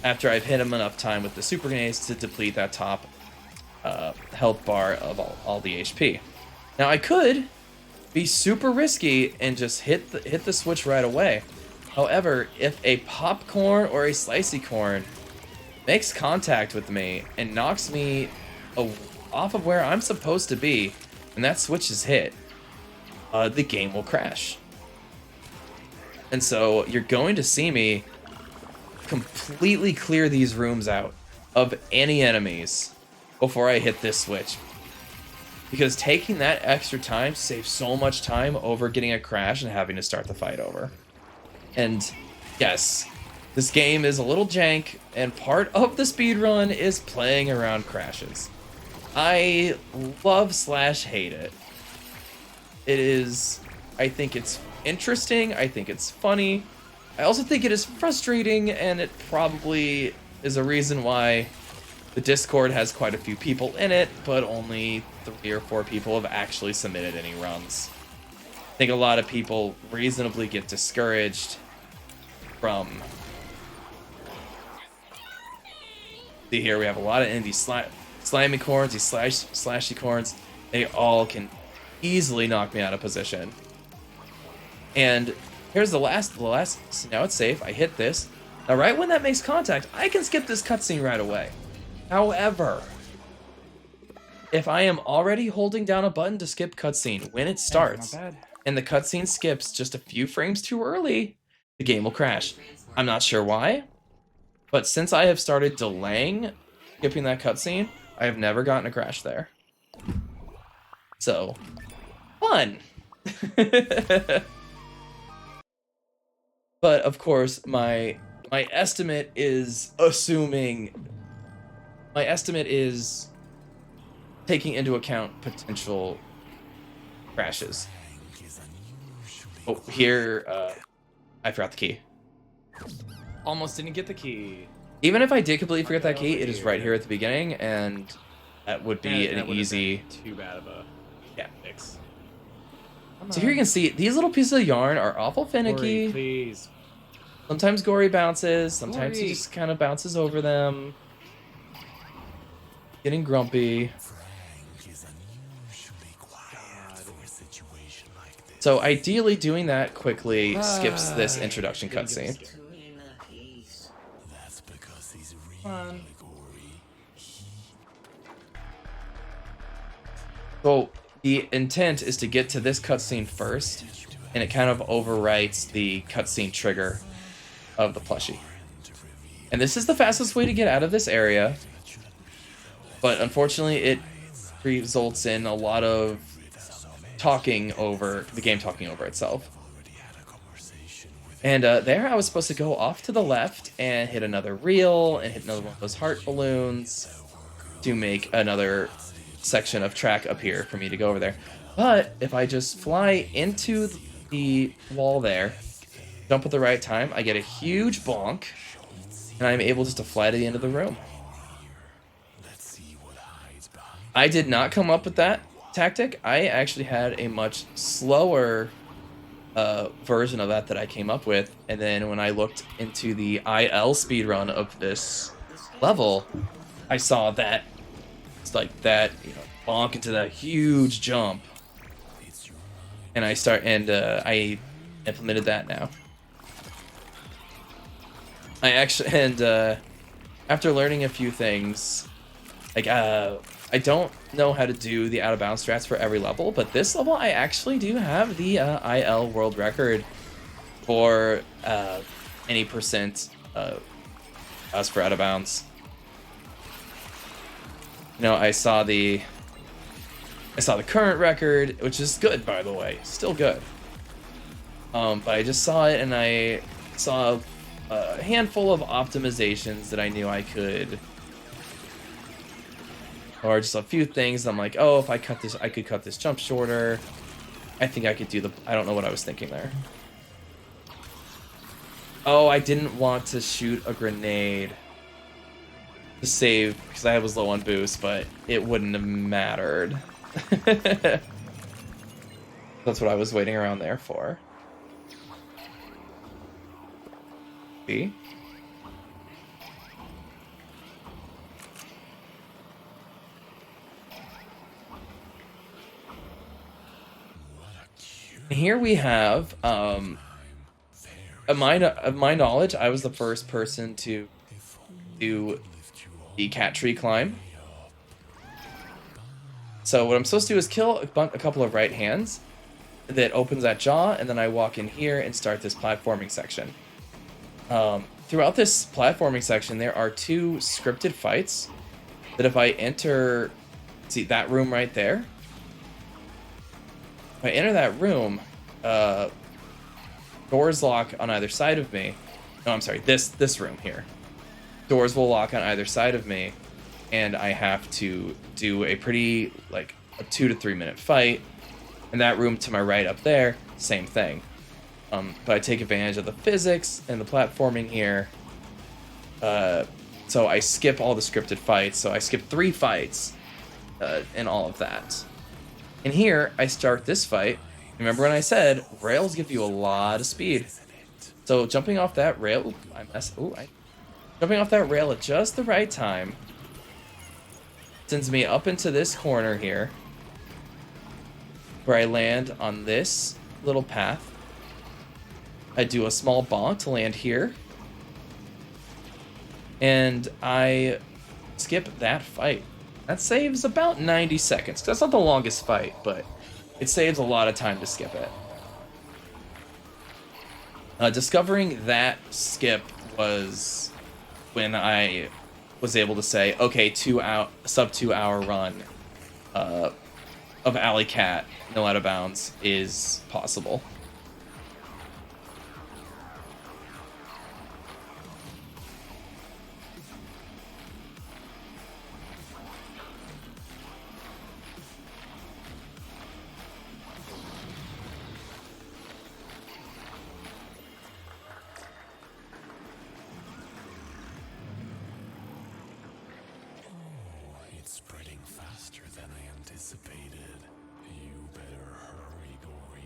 after I've hit him enough time with the super grenades to deplete that top health bar of all the HP. Now I could be super risky and just hit the switch right away. However, if a popcorn or a slicey corn makes contact with me and knocks me off of where I'm supposed to be, and that switch is hit, the game will crash. And so you're going to see me completely clear these rooms out of any enemies before I hit this switch. Because taking that extra time saves so much time over getting a crash and having to start the fight over. And yes, this game is a little jank, and part of the speedrun is playing around crashes. I love / hate it. I think it's interesting. I think it's funny. I also think it is frustrating, and it probably is a reason why the Discord has quite a few people in it, but only 3 or 4 people have actually submitted any runs. I think a lot of people reasonably get discouraged from... See here, we have a lot of these slimy corns, these slashy corns. They all can easily knock me out of position. And here's the last, so now it's safe. I hit this. Now, right when that makes contact, I can skip this cutscene right away. However, if I am already holding down a button to skip cutscene when it starts, and the cutscene skips just a few frames too early, the game will crash. I'm not sure why, but since I have started delaying skipping that cutscene, I have never gotten a crash there. So, fun! But of course, my estimate is taking into account potential crashes. Oh, here, I forgot the key. Almost didn't get the key. Even if I did completely forget that key, it is right here at the beginning, and that would be an easy... Too bad of a fix. So here you can see, these little pieces of yarn are awful finicky. Gori, please. Sometimes Gori bounces, sometimes he Gori. just kind of bounces over them. Getting grumpy. So ideally doing that quickly skips this introduction cutscene. So the intent is to get to this cutscene first, and it kind of overwrites the cutscene trigger of the plushie. And this is the fastest way to get out of this area, but unfortunately it results in a lot of talking over, the game talking over itself. And there I was supposed to go off to the left and hit another reel and hit another one of those heart balloons to make another section of track up here for me to go over there. But if I just fly into the wall there, jump at the right time, I get a huge bonk, and I'm able just to fly to the end of the room. I did not come up with that tactic. I actually had a much slower version of that I came up with, and then when I looked into the IL speedrun of this level, I saw that it's like that, you know, bonk into that huge jump, and I implemented that now. I actually, and after learning a few things, like I don't know how to do the out of bounds strats for every level, but this level I actually do have the IL world record for any percent as for out of bounds. You know, I saw the current record, which is good, by the way, still good. But I just saw it, and I saw a handful of optimizations that I knew I could, or just a few things. I'm like, oh, if I cut this, I could cut this jump shorter. I think I could do the, I don't know what I was thinking there. Oh, I didn't want to shoot a grenade to save, because I was low on boost, but it wouldn't have mattered. That's what I was waiting around there for. See? Here we have, of my knowledge, I was the first person to do the cat tree climb. So what I'm supposed to do is kill a couple of right hands that opens that jaw, and then I walk in here and start this platforming section. Throughout this platforming section, there are 2 scripted fights that if I enter, see that room right there? If I enter that room, doors lock on either side of me. No, I'm sorry, this room here. Doors will lock on either side of me, and I have to do a pretty, like, a 2 to 3 minute fight. And that room to my right up there, same thing. but I take advantage of the physics and the platforming here. So I skip all the scripted fights. So I skip 3 fights and all of that. And here I start this fight. Remember when I said rails give you a lot of speed. So jumping off that rail, jumping off that rail at just the right time sends me up into this corner here, where I land on this little path. I do a small bonk to land here, and I skip that fight. That saves about 90 seconds. That's not the longest fight, but it saves a lot of time to skip it. Discovering that skip was when I was able to say, okay, sub 2 hour run of Alley Cat no out of bounds is possible. It's spreading faster than I anticipated. You better hurry, Gori.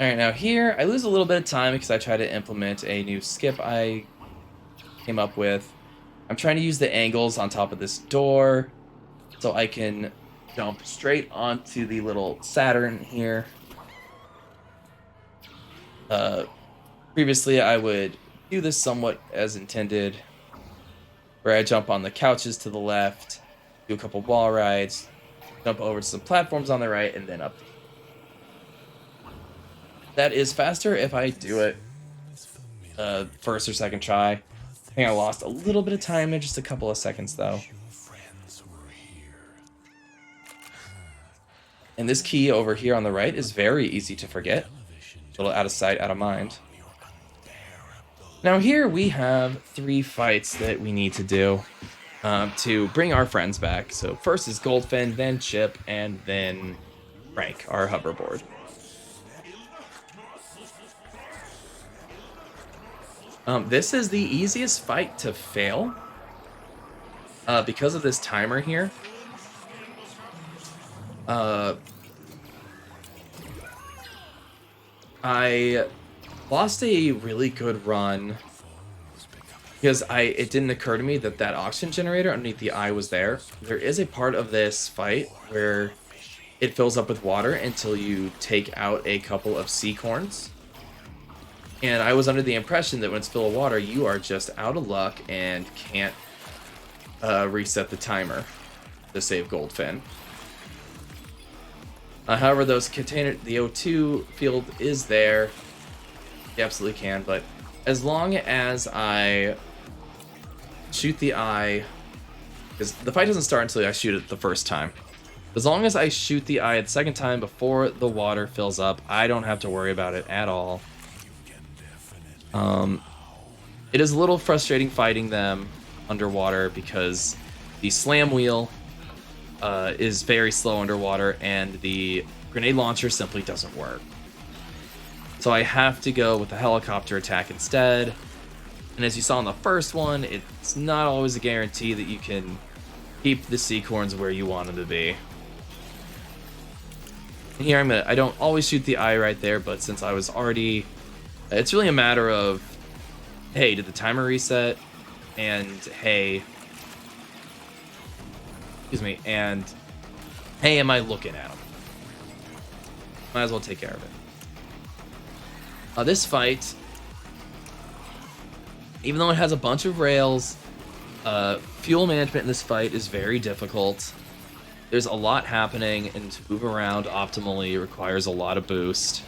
Alright, now here, I lose a little bit of time because I try to implement a new skip I came up with. I'm trying to use the angles on top of this door so I can jump straight onto the little Saturn here. Previously, I would do this somewhat as intended, where I jump on the couches to the left, do a couple wall rides, jump over to some platforms on the right, and then up. That is faster if I do it first or second try. I think I lost a little bit of time in just a couple of seconds, though. And this key over here on the right is very easy to forget. A little out of sight, out of mind. Now here we have 3 fights that we need to do to bring our friends back. So first is Goldfin, then Chip, and then Frank, our hoverboard. This is the easiest fight to fail because of this timer here. I lost a really good run because it didn't occur to me that that oxygen generator underneath the eye was there. There is a part of this fight where it fills up with water until you take out a couple of sea corns. And I was under the impression that when it's full of water, you are just out of luck and can't reset the timer to save Goldfin. However, the O2 field is there. You absolutely can, but as long as I shoot the eye, because the fight doesn't start until I shoot it the first time. As long as I shoot the eye the second time before the water fills up, I don't have to worry about it at all. It is a little frustrating fighting them underwater because the slam wheel is very slow underwater and the grenade launcher simply doesn't work. So I have to go with the helicopter attack instead. And as you saw in the first one, it's not always a guarantee that you can keep the sea corns where you want them to be. And here I don't always shoot the eye right there, but since I was already, it's really a matter of, hey, did the timer reset? And hey, excuse me, and hey, am I looking at him? Might as well take care of it. This fight, even though it has a bunch of rails, fuel management in this fight is very difficult. There's a lot happening, and to move around optimally requires a lot of boost.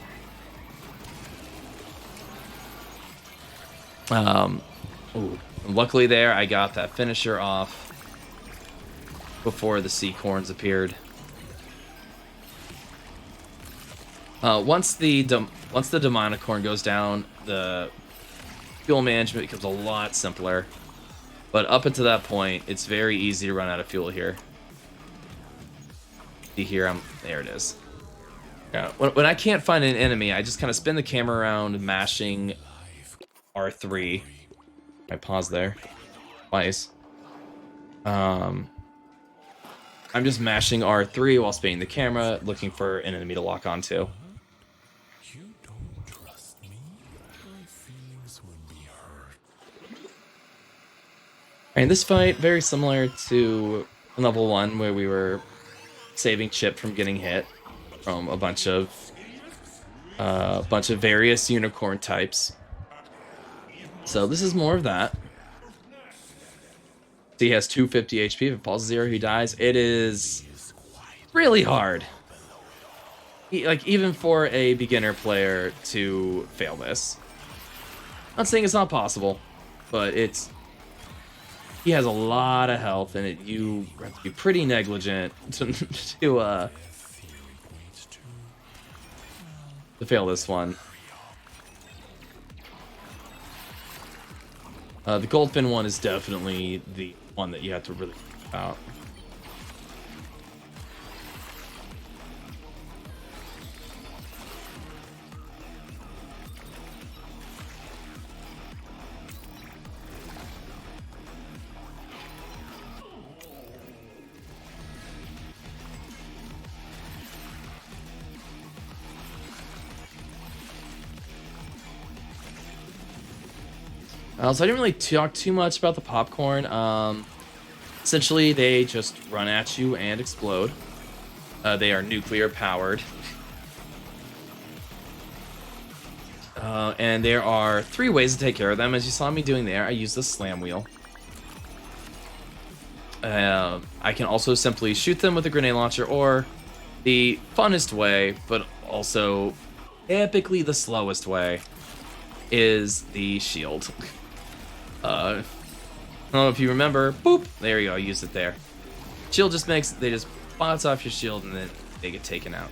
Luckily there, I got that finisher off before the sea corns appeared. Once the demonicorn goes down, the fuel management becomes a lot simpler. But up until that point, it's very easy to run out of fuel here. See here, there it is. Yeah, when I can't find an enemy, I just kind of spin the camera around, mashing R3. I pause there twice. I'm just mashing R3 while spinning the camera, looking for an enemy to lock onto. And this fight, very similar to level 1, where we were saving Chip from getting hit from a bunch of various unicorn types. So this is more of that. He has 250 HP. If it falls to 0, he dies. It is really hard. Like, even for a beginner player to fail this. Not saying it's not possible, but he has a lot of health, and you have to be pretty negligent to fail this one. The Goldfin one is definitely the one that you have to really think about. So I didn't really talk too much about the popcorn. Essentially, they just run at you and explode. They are nuclear powered. And there are 3 ways to take care of them. As you saw me doing there, I use the slam wheel. I can also simply shoot them with a grenade launcher, or the funnest way, but also epically the slowest way, is the shield. I don't know if you remember. Boop! There you go, I used it there. Shield just they just bounce off your shield and then they get taken out.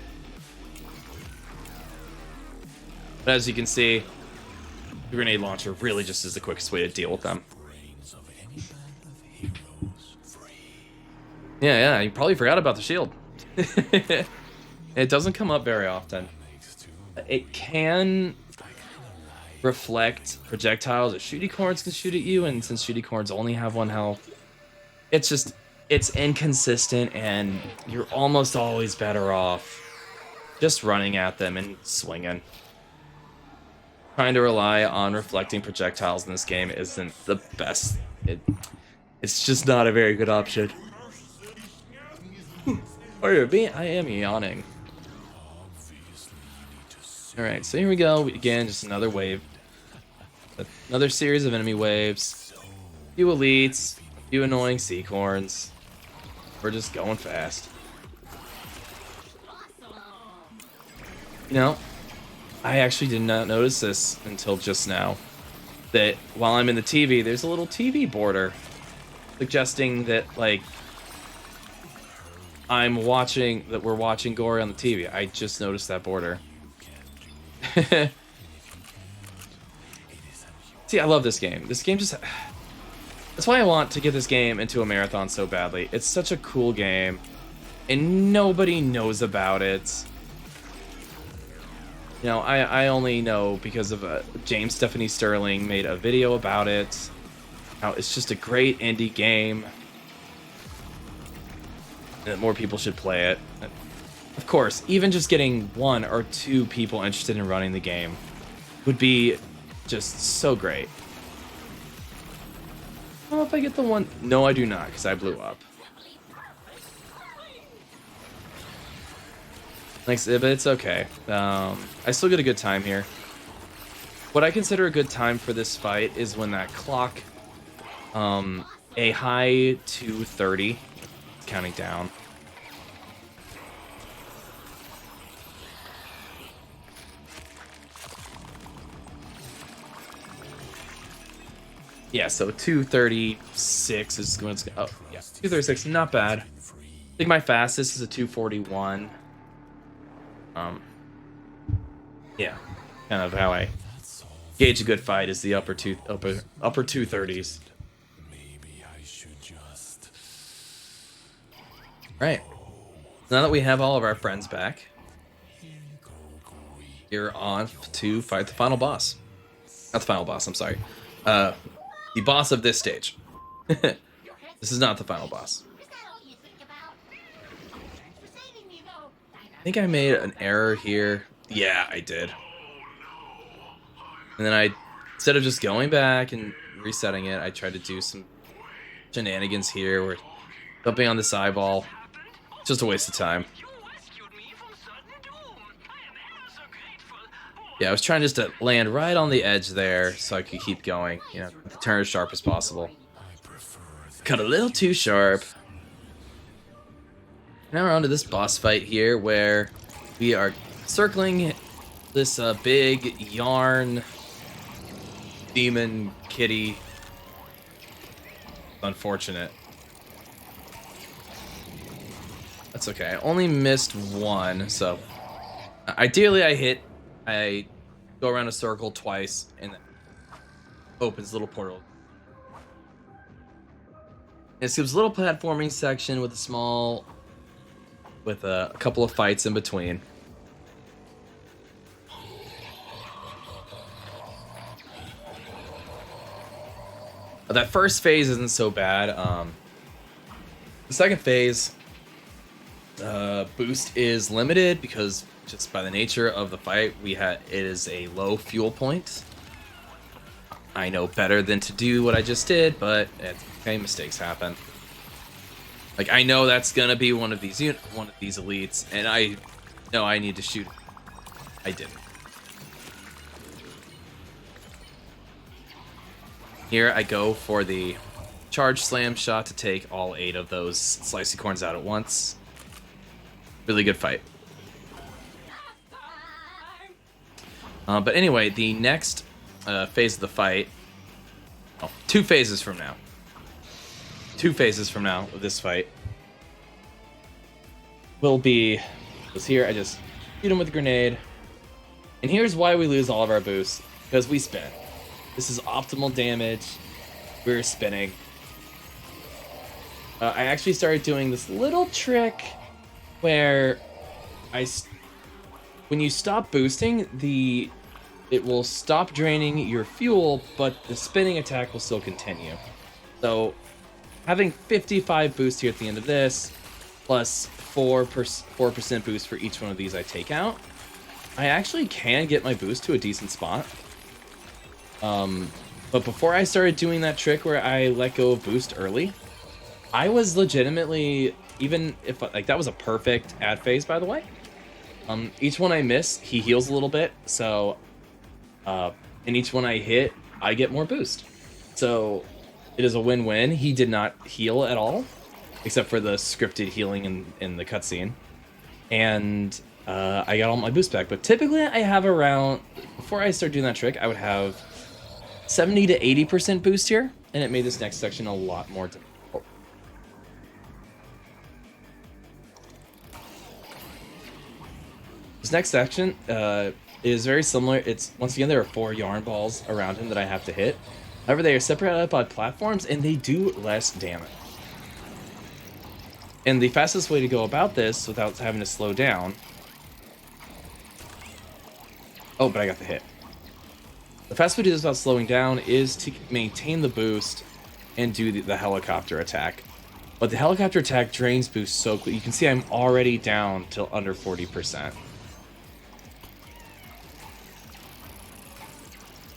But as you can see, the grenade launcher really just is the quickest way to deal with them. Yeah, you probably forgot about the shield. It doesn't come up very often. It can reflect projectiles that shooty corns can shoot at you, and since shooty corns only have 1 health, it's inconsistent, and you're almost always better off just running at them and swinging. Trying to rely on reflecting projectiles in this game isn't the best. It's just not a very good option. I am yawning. Alright, so here we go. Again, just another wave. Another series of enemy waves. A few elites. A few annoying seacorns. We're just going fast. You know, I actually did not notice this until just now. That while I'm in the TV, there's a little TV border. Suggesting that, like, we're watching Gori on the TV. I just noticed that border. See, I love this game. This game just... That's why I want to get this game into a marathon so badly. It's such a cool game, and nobody knows about it. You know, I only know because of James Stephanie Sterling made a video about it. Now, it's just a great indie game, and that more people should play it. Of course, even just getting 1 or 2 people interested in running the game would be just so great. I don't know if I get the one... No, I do not, because I blew up. Thanks, but it's okay. I still get a good time here. What I consider a good time for this fight is when that clock, a high 230, counting down. Yeah, so 236 is when it's... Oh, yeah, 236, not bad. I think my fastest is a 241. Yeah, kind of how I gauge a good fight is the upper 230s. Right. Now that we have all of our friends back, you're on to fight the final boss. Not the final boss, I'm sorry. The boss of this stage. This is not the final boss. Is that all you think about? Thanks for saving me, though. I think I made an error here. Yeah, I did. And then instead of just going back and resetting it, I tried to do some shenanigans here. We're jumping on this eyeball. Just a waste of time. Yeah, I was trying just to land right on the edge there so I could keep going. You know, turn as sharp as possible. Cut a little too sharp. Now we're on to this boss fight here where we are circling this big yarn demon kitty. Unfortunate. That's okay. I only missed one, so ideally I go around a circle twice and then opens a little portal. It skips a little platforming section with a couple of fights in between. That first phase isn't so bad. The second phase, boost is limited because just by the nature of the fight, it is a low fuel point. I know better than to do what I just did, but okay, mistakes happen. Like I know that's gonna be one of these elites, and I know I need to shoot. I didn't. Here I go for the charge slam shot to take all 8 of those slicey corns out at once. Really good fight. But anyway, the next phase of the fight, 2 phases from now. 2 phases from now of this fight will be here. I just shoot him with a grenade. And here's why we lose all of our boosts. Because we spin. This is optimal damage. We're spinning. I actually started doing this little trick where when you stop boosting, it will stop draining your fuel, but the spinning attack will still continue. So having 55 boost here at the end of this, plus 4% boost for each one of these I take out, I actually can get my boost to a decent spot. But before I started doing that trick where I let go of boost early, I was legitimately, even if that was a perfect ad phase, by the way. Each one I miss, he heals a little bit, so and each one I hit, I get more boost. So it is a win-win. He did not heal at all, except for the scripted healing in the cutscene, and I got all my boost back. But typically, I have around, before I start doing that trick, I would have 70 to 80% boost here, and it made this next section a lot more difficult. This next section is very similar. It's, once again, there are 4 yarn balls around him that I have to hit. However, they are separated by platforms, and they do less damage. And the fastest way to go about this without having to slow down... Oh, but I got the hit. The fastest way to do this without slowing down is to maintain the boost and do the helicopter attack. But the helicopter attack drains boost so quickly. You can see I'm already down till under 40%.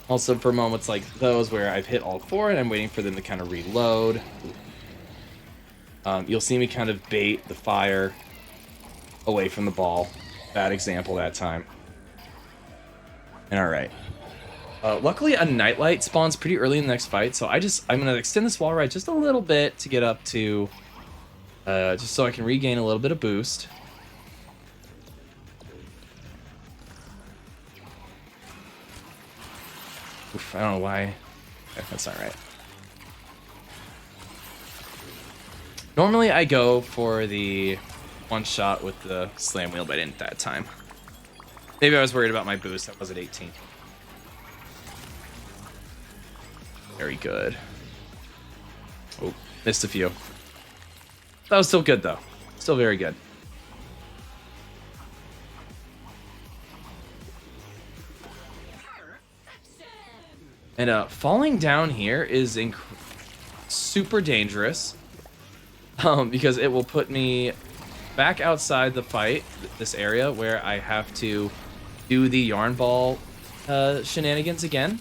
Also, for moments like those where I've hit all 4 and I'm waiting for them to kind of reload, you'll see me kind of bait the fire away from the ball. Bad example that time. And alright. Luckily, a nightlight spawns pretty early in the next fight, so I'm going to extend this wall ride just a little bit to get up to, just so I can regain a little bit of boost. Oof, I don't know why. Okay, that's not right. Normally, I go for the one shot with the slam wheel, but I didn't that time. Maybe I was worried about my boost. That was at 18. Very good. Oh, missed a few. That was still good, though. Still very good. And falling down here is super dangerous, because it will put me back outside the fight, this area where I have to do the yarn ball shenanigans again.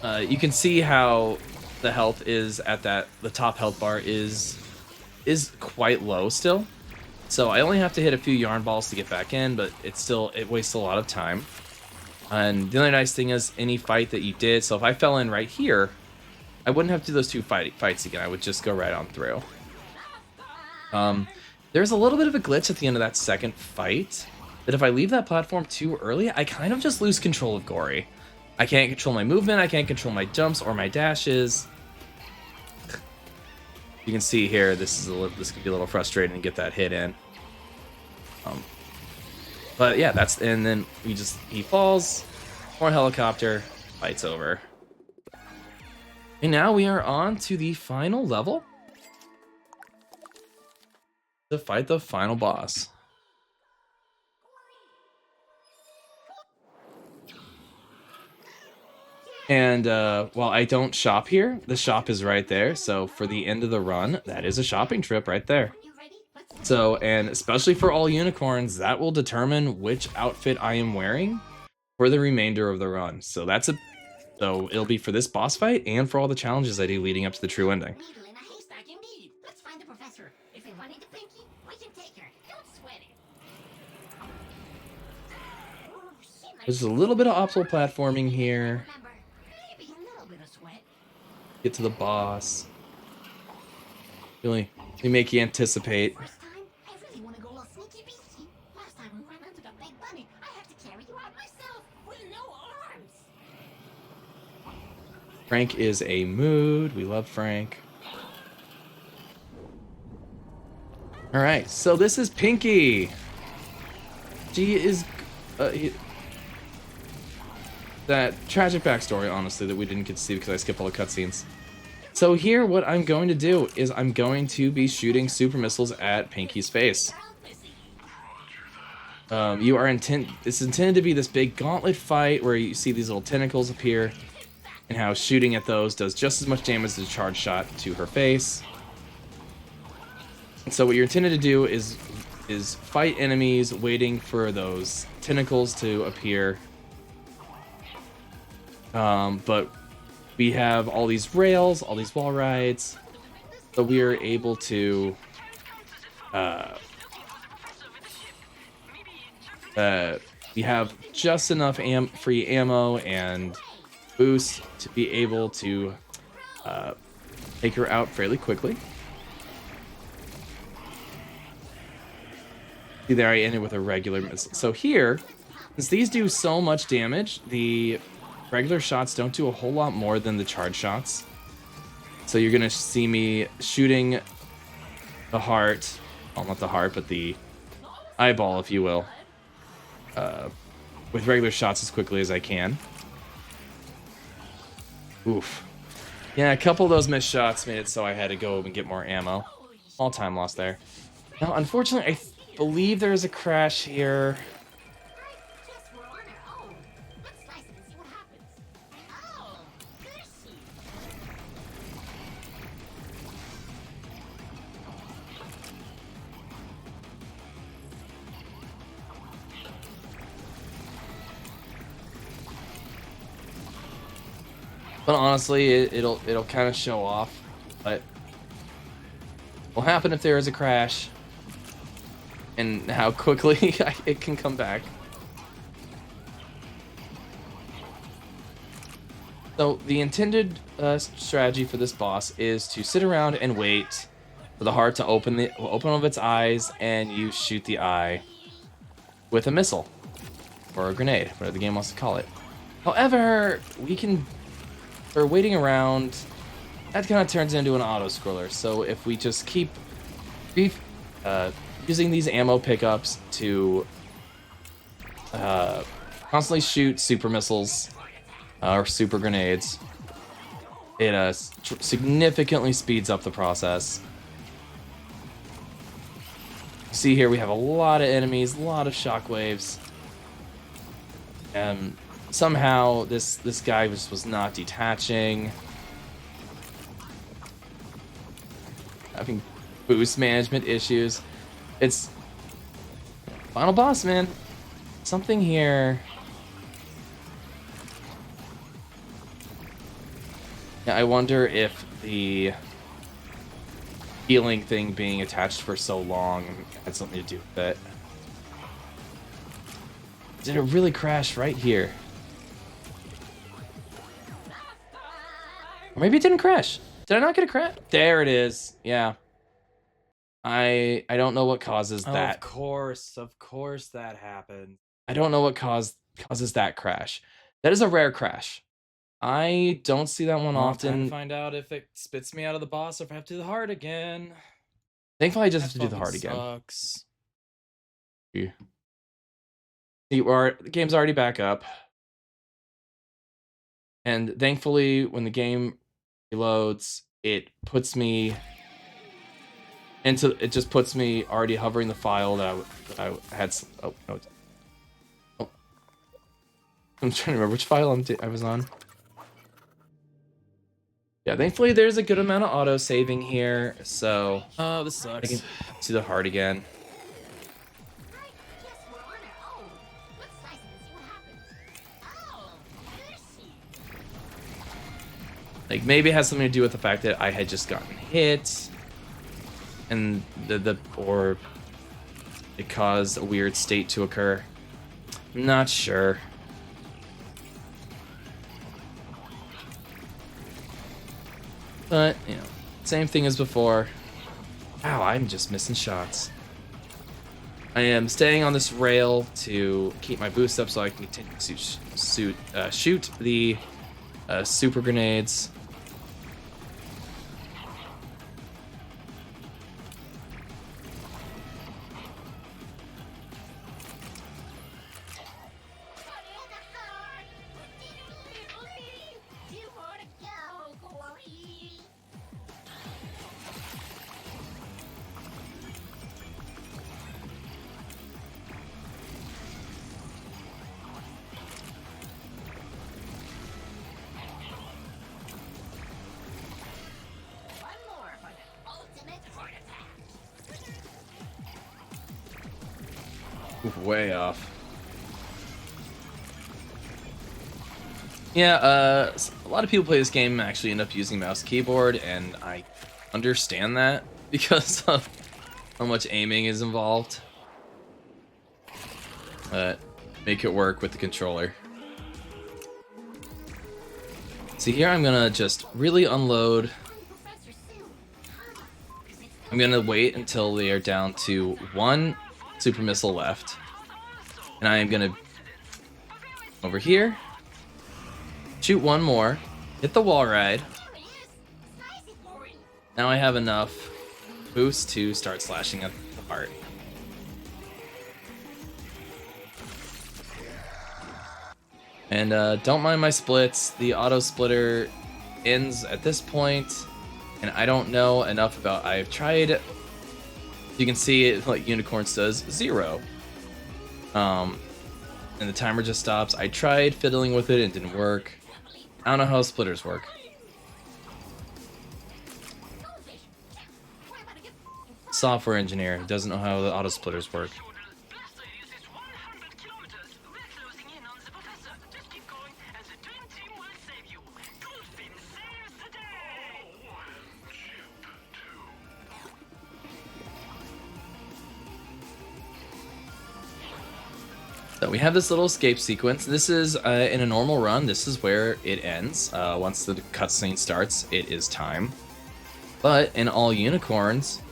You can see how the health is at the top health bar is quite low still. So I only have to hit a few yarn balls to get back in, but it wastes a lot of time. And the only nice thing is any fight that you did, so if I fell in right here, I wouldn't have to do those two fights again. I would just go right on through. There's a little bit of a glitch at the end of that second fight, that if I leave that platform too early, I kind of just lose control of Gori. I can't control my movement, I can't control my jumps or my dashes. You can see here, this could be a little frustrating to get that hit in. But yeah, and then he falls, more helicopter, fight's over. And now we are on to the final level to fight the final boss. And while I don't shop here, the shop is right there. So for the end of the run, that is a shopping trip right there. So, and especially for all unicorns, that will determine which outfit I am wearing for the remainder of the run. So so it'll be for this boss fight and for all the challenges I do leading up to the true ending. Needle in a haystack indeed. Let's find the professor. If we run into Pinky, we can take her. Don't sweat it. There's a little bit of optional platforming here. Remember, maybe a little bit of sweat. Get to the boss. Really make you anticipate. First time, I really want to go a little sneaky beaky. Last time we ran into the big bunny, I had to carry you out myself with no arms. Frank is a mood. We love Frank. All right, so this is Pinky. She is that tragic backstory, honestly, that we didn't get to see because I skipped all the cutscenes. So here, what I'm going to do is I'm going to be shooting super missiles at Pinky's face. It's intended to be this big gauntlet fight where you see these little tentacles appear, and how shooting at those does just as much damage as a charge shot to her face. And so what you're intended to do is fight enemies, waiting for those tentacles to appear. But we have all these rails, all these wall rides, so we are able to we have just enough free ammo and boost to be able to take her out fairly quickly. See there, I ended with a regular missile. So here, since these do so much damage, the regular shots don't do a whole lot more than the charge shots. So you're gonna see me shooting the heart, well, not the heart, but the eyeball, if you will, with regular shots as quickly as I can. Oof. Yeah, a couple of those missed shots made it so I had to go and get more ammo. All time lost there. Now, unfortunately, I believe there is a crash here. Guess we're on our own. Let's slice it and see what happens. Oh, there she is. But honestly, it'll kind of show off. But what will happen if there is a crash, and how quickly it can come back. So the intended strategy for this boss is to sit around and wait for the heart to open one of its eyes, and you shoot the eye with a missile or a grenade, whatever the game wants to call it. However, for waiting around, that kind of turns into an auto scroller. So if we just keep using these ammo pickups to constantly shoot super missiles or super grenades, it significantly speeds up the process. See here, we have a lot of enemies, a lot of shockwaves. somehow this guy was not detaching. Having boost management issues. It's final boss, man. Something here. Yeah, I wonder if the healing thing being attached for so long had something to do with it. Did it really crash right here? Or maybe it didn't crash. Did I not get a crash? There it is. Yeah. I don't know what causes that. Of course that happened. I don't know what causes that crash. That is a rare crash. I don't see that one Time often. to find out if it spits me out of the boss or if I have to do the heart again. Thankfully, I just have That to do the fucking heart again. sucks. See, the game's already back up. And thankfully, when the game reloads, it puts me into, it just puts me already hovering the file that I had. Oh, no. Oh. I'm trying to remember which file I was on. Yeah, thankfully there's a good amount of auto saving here, so Oh, this I sucks. can see the heart again. Right, guess we're on our own. Let's slice it and see what happens. Oh, fishy. Like maybe it has something to do with the fact that I had just gotten hit, and or it caused a weird state to occur. I'm not sure. But, you know, same thing as before. Wow, I'm just missing shots. I am staying on this rail to keep my boost up so I can continue to shoot the super grenades. One more for the ultimate heart attack. Way off. Yeah, a lot of people play this game and actually end up using mouse keyboard, and I understand that because of how much aiming is involved. But make it work with the controller. See, here I'm gonna just really unload. Professor soon. I'm gonna wait until they are down to one super missile left. And I am gonna over here, shoot one more, hit the wall ride. There he is. Slice it, Gori. Now I have enough boost to start slashing at the heart. And don't mind my splits. The auto splitter ends at this point, and I don't know enough about. I've tried. You can see it like Unicorns does 0. And the timer just stops. I tried fiddling with it, and it didn't work. I don't know how splitters work. Goldfish. What about a good Software engineer doesn't know how the auto splitters work. Blaster uses 100 kilometers. We're closing in on the professor. Just keep going, and the dream team will save you. Dolphin saves the day! So we have this little escape sequence. This is, in a normal run, this is where it ends. Once the cutscene starts, it is time. But in all unicorns,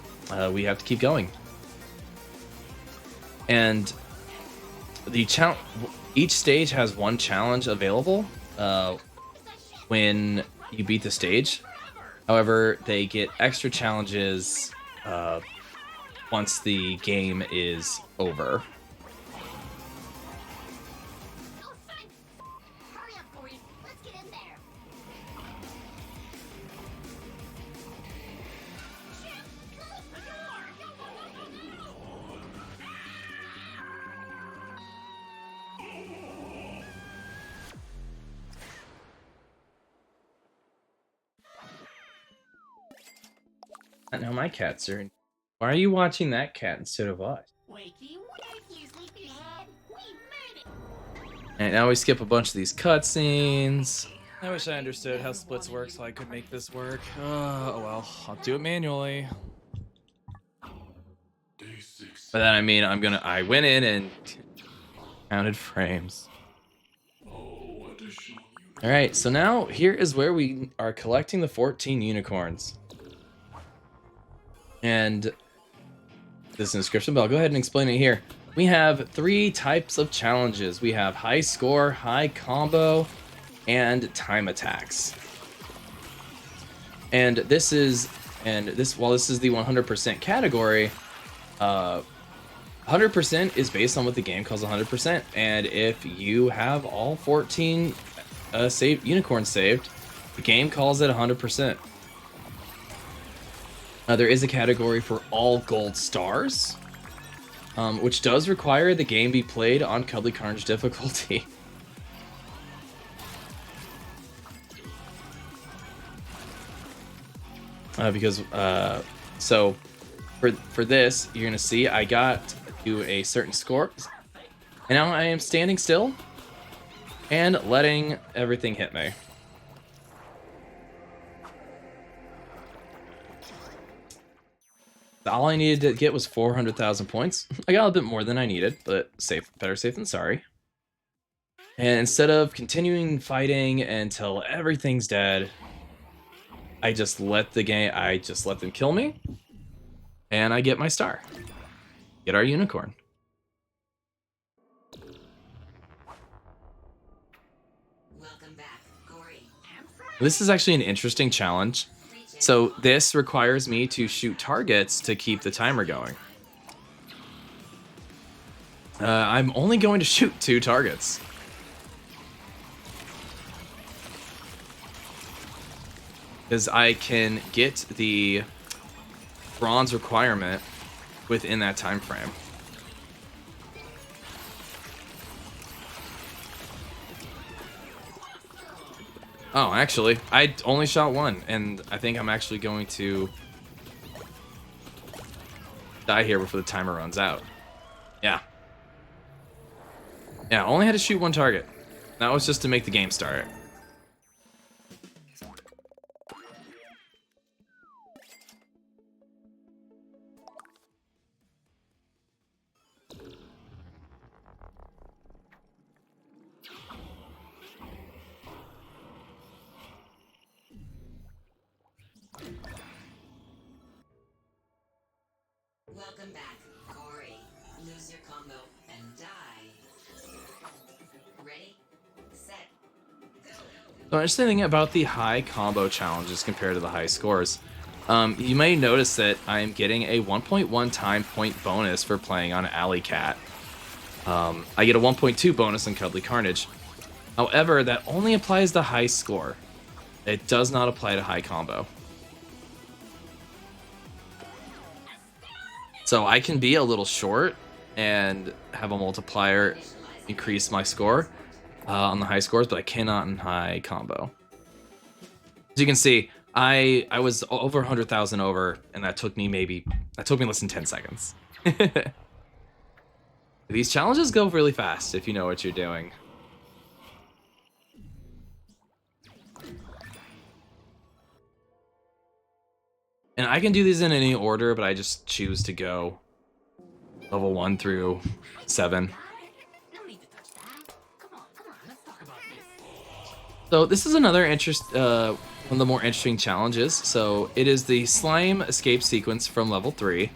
we have to keep going. And the each stage has one challenge available when you beat the stage. However, they get extra challenges once the game is over. Oh, son. Hurry up, Gori. Let's get in there. Chip, close the door. Go, go, go, go, go. Now my cats are. Why are you watching that cat instead of us? Wakey, wakey, sleepyhead. We made it. And now we skip a bunch of these cutscenes. I wish I understood how splits work so I could make this work. Oh well, I'll do it manually. But then I mean, I went in and counted frames. All right, so now here is where we are collecting the 14 unicorns. And this is in the description, but I'll go ahead and explain it here. We have 3 types of challenges. We have high score, high combo, and time attacks. And while this is the 100% category, 100% is based on what the game calls 100%. And if you have all 14 unicorns saved, the game calls it 100%. There is a category for all gold stars, which does require the game be played on Cuddly Carnage difficulty. So for this, you're gonna see I got to a certain score, and now I am standing still and letting everything hit me. All I needed to get was 400,000 points. I got a bit more than I needed, but better safe than sorry. And instead of continuing fighting until everything's dead, I just let them kill me, and I get my star. Get our unicorn. Welcome back, Gori. This is actually an interesting challenge. So this requires me to shoot targets to keep the timer going. I'm only going to shoot 2 targets. Because I can get the bronze requirement within that time frame. Oh, actually, I only shot 1, and I think I'm actually going to die here before the timer runs out. Yeah. Yeah, I only had to shoot 1 target. That was just to make the game start. Welcome back, Gori. Lose your combo and die. Ready, set, go. So interesting thing about the high combo challenges compared to the high scores. You may notice that I'm getting a 1.1 time point bonus for playing on Alley Cat. I get a 1.2 bonus on Cuddly Carnage. However, that only applies to high score. It does not apply to high combo. So I can be a little short and have a multiplier increase my score on the high scores, but I cannot in high combo. As you can see, I was over 100,000 over, and that took me less than 10 seconds. These challenges go really fast if you know what you're doing. And I can do these in any order, but I just choose to go level 1 through 7. No need to touch that. Come on, let's talk about this. So this is another one of the more interesting challenges. So it is the slime escape sequence from level 3.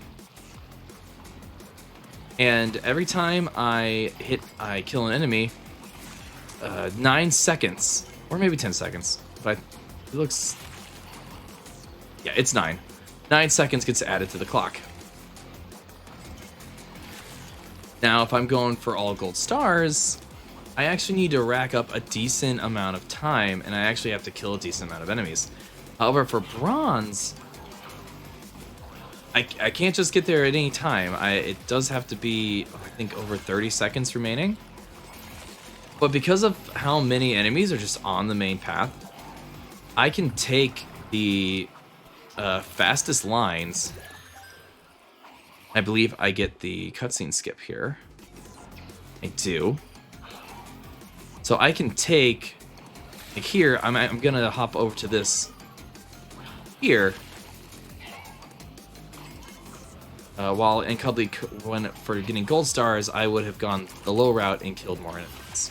And every time I kill an enemy, 9 seconds, or maybe 10 seconds, but it looks, yeah, it's 9. 9 seconds gets added to the clock. Now, if I'm going for all gold stars, I actually need to rack up a decent amount of time, and I actually have to kill a decent amount of enemies. However, for bronze, I can't just get there at any time. It does have to be, I think, over 30 seconds remaining. But because of how many enemies are just on the main path, I can take the fastest lines, I believe I get the cutscene skip here. I do. So I can take, like here, I'm gonna hop over to this here. While in Cuddly, for getting gold stars, I would have gone the low route and killed more enemies.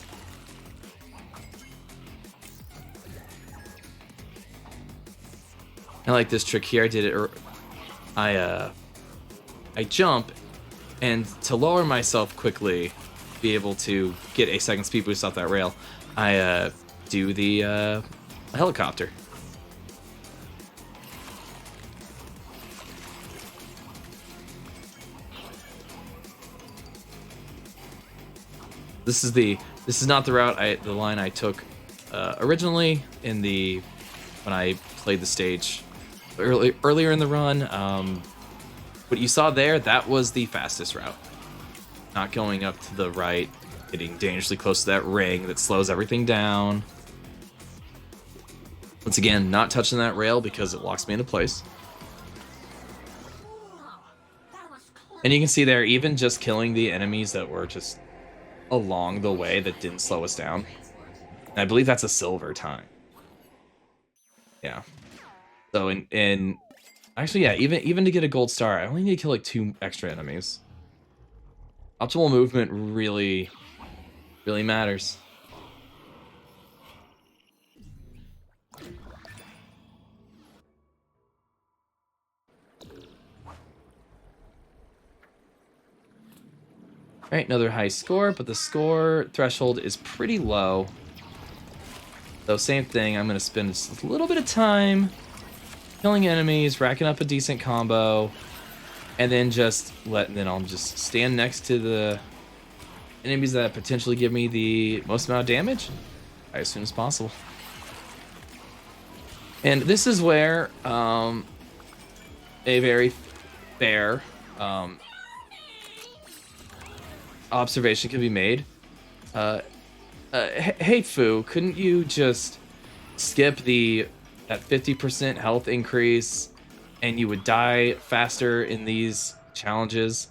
I like this trick here. I did it. I jump, and to lower myself quickly, be able to get a second speed boost off that rail, I do the helicopter. This is not the route the line I took originally when I played the stage earlier in the run. What you saw there, that was the fastest route. Not going up to the right, getting dangerously close to that ring that slows everything down. Once again, not touching that rail because it locks me into place. And you can see there, even just killing the enemies that were just along the way that didn't slow us down. And I believe that's a silver time. Yeah. So in actually, yeah, even to get a gold star, I only need to kill like 2 extra enemies. Optimal movement really matters. All right, another high score, but the score threshold is pretty low. So same thing, I'm gonna spend just a little bit of time killing enemies, racking up a decent combo, and then then I'll just stand next to the enemies that potentially give me the most amount of damage as soon as possible. And this is where a very fair observation can be made. Hey Fu, couldn't you just skip that 50% health increase and you would die faster in these challenges?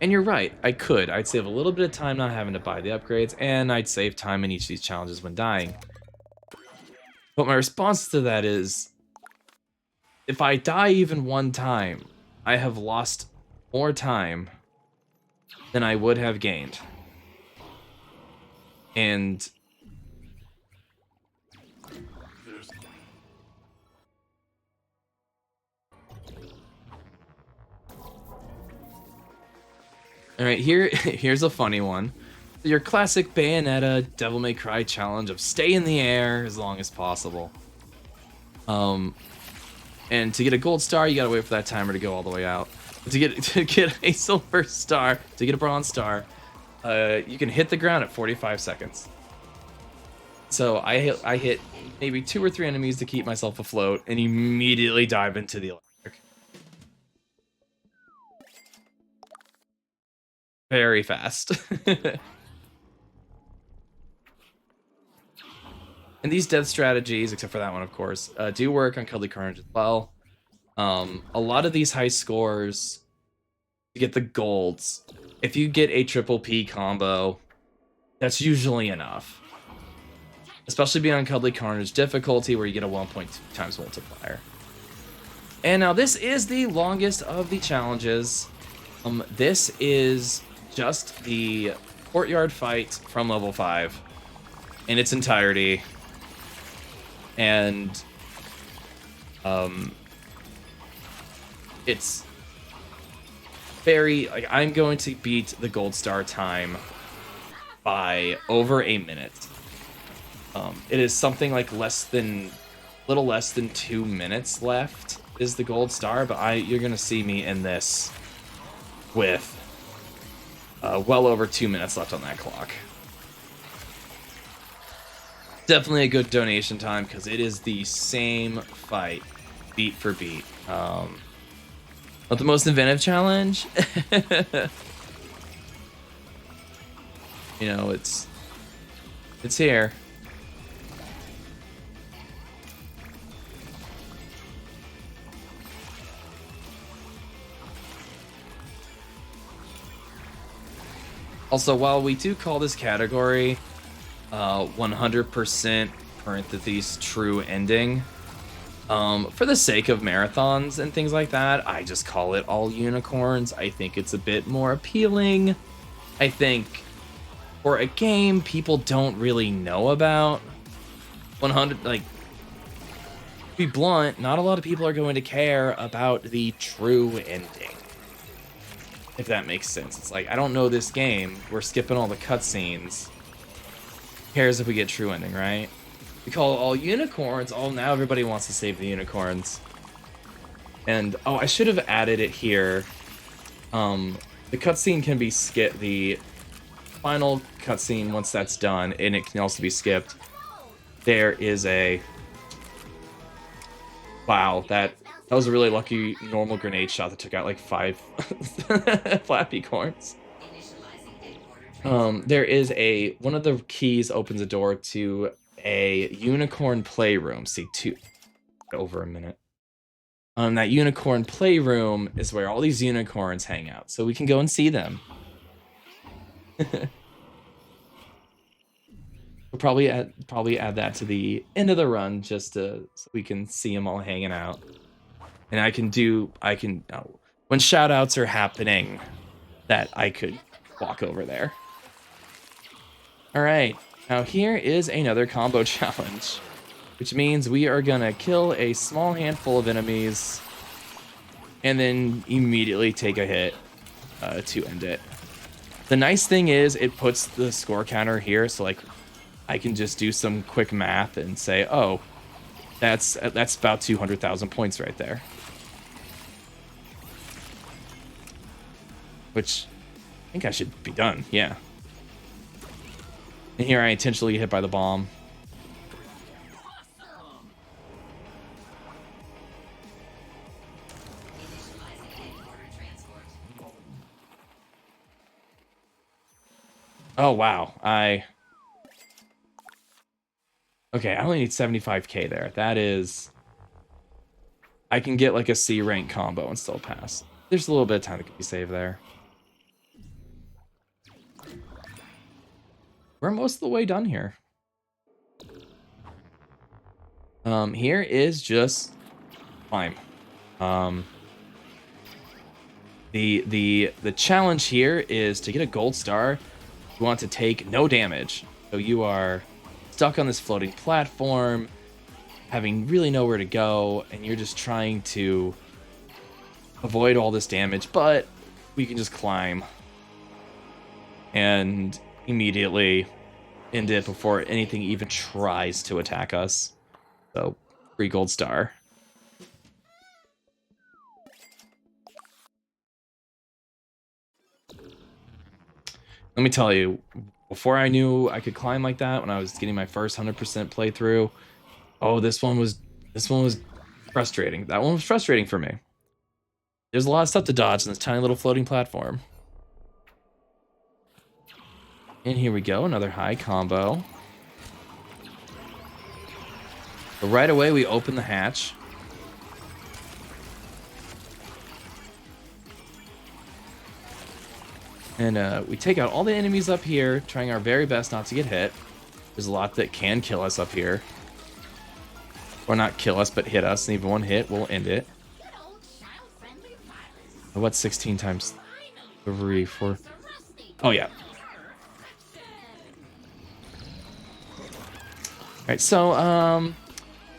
And you're right, I could. I'd save a little bit of time not having to buy the upgrades, and I'd save time in each of these challenges when dying. But my response to that is, if I die even one time, I have lost more time than I would have gained. And all right, here's a funny one. Your classic Bayonetta Devil May Cry challenge of stay in the air as long as possible. And to get a gold star, you gotta wait for that timer to go all the way out. To get a silver star, to get a bronze star, you can hit the ground at 45 seconds. So I hit maybe 2 or 3 enemies to keep myself afloat, and immediately dive into the electric. Very fast. And these death strategies, except for that one, of course, do work on Cuddly Carnage as well. A lot of these high scores, to get the golds, if you get a triple P combo, that's usually enough. Especially beyond Cuddly Carnage difficulty, where you get a 1.2 times multiplier. And now this is the longest of the challenges. This is just the courtyard fight from level 5 in its entirety. And it's very, like, I'm going to beat the gold star time by over a minute. It is something like little less than 2 minutes left is the gold star, but you're gonna see me in this with well over 2 minutes left on that clock. Definitely a good donation time, because it is the same fight, beat for beat. Not the most inventive challenge. You know, it's here. Also, while we do call this category 100% parentheses true ending, for the sake of marathons and things like that, I just call it all unicorns. I think it's a bit more appealing. I think for a game people don't really know about 100, like, to be blunt, not a lot of people are going to care about the true ending. If that makes sense. It's like, I don't know this game. We're skipping all the cutscenes. Who cares if we get true ending, right? We call it all unicorns. Oh, now everybody wants to save the unicorns. And, oh, I should have added it here. The cutscene can be skipped. The final cutscene, once that's done, and it can also be skipped. There is a... Wow, that was a really lucky normal grenade shot that took out like 5 flappy corns. There is a... One of the keys opens a door to a unicorn playroom. See, over a minute. That unicorn playroom is where all these unicorns hang out, so we can go and see them. We'll probably add that to the end of the run just so we can see them all hanging out. And when shout outs are happening, that I could walk over there. All right, now here is another combo challenge, which means we are gonna kill a small handful of enemies and then immediately take a hit to end it. The nice thing is it puts the score counter here, so like I can just do some quick math and say, oh, that's about 200,000 points right there. Which I think I should be done, yeah. And here I intentionally get hit by the bomb. Oh, wow. Okay, I only need 75k there. That is... I can get like a C rank combo and still pass. There's a little bit of time that can be saved there. We're most of the way done here. Here is just climb. The challenge here is to get a gold star. You want to take no damage. So you are stuck on this floating platform, having really nowhere to go, and you're just trying to avoid all this damage, but we can just climb and immediately end it before anything even tries to attack us. So, free gold star. Let me tell you, before I knew I could climb like that, when I was getting my first 100% playthrough, oh, this one was frustrating. That one was frustrating for me. There's a lot of stuff to dodge in this tiny little floating platform. And here we go, another high combo. But right away, we open the hatch. And we take out all the enemies up here, trying our very best not to get hit. There's a lot that can kill us up here. Or not kill us, but hit us, and even one hit will end it. What's 16 times 3, 4? Oh, yeah. Alright, so,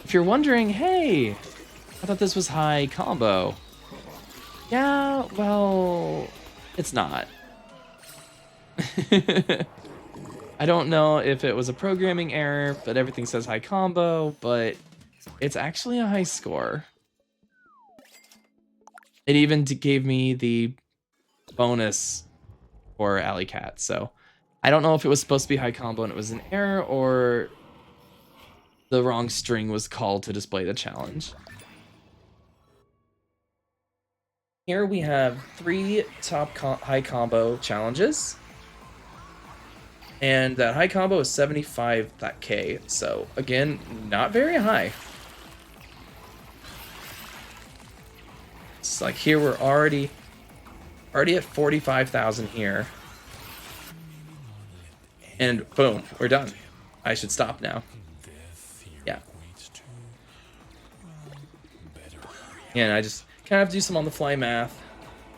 if you're wondering, hey, I thought this was high combo. Yeah, well, it's not. I don't know if it was a programming error, but everything says high combo, but it's actually a high score. It even gave me the bonus for Alley Cat, so I don't know if it was supposed to be high combo and it was an error, or the wrong string was called to display the challenge. Here we have 3 top high combo challenges. And that high combo is 75k, so again, not very high. It's like here we're already at 45,000 here. And boom, we're done. I should stop now. Yeah. And I just kind of have to do some on the fly math.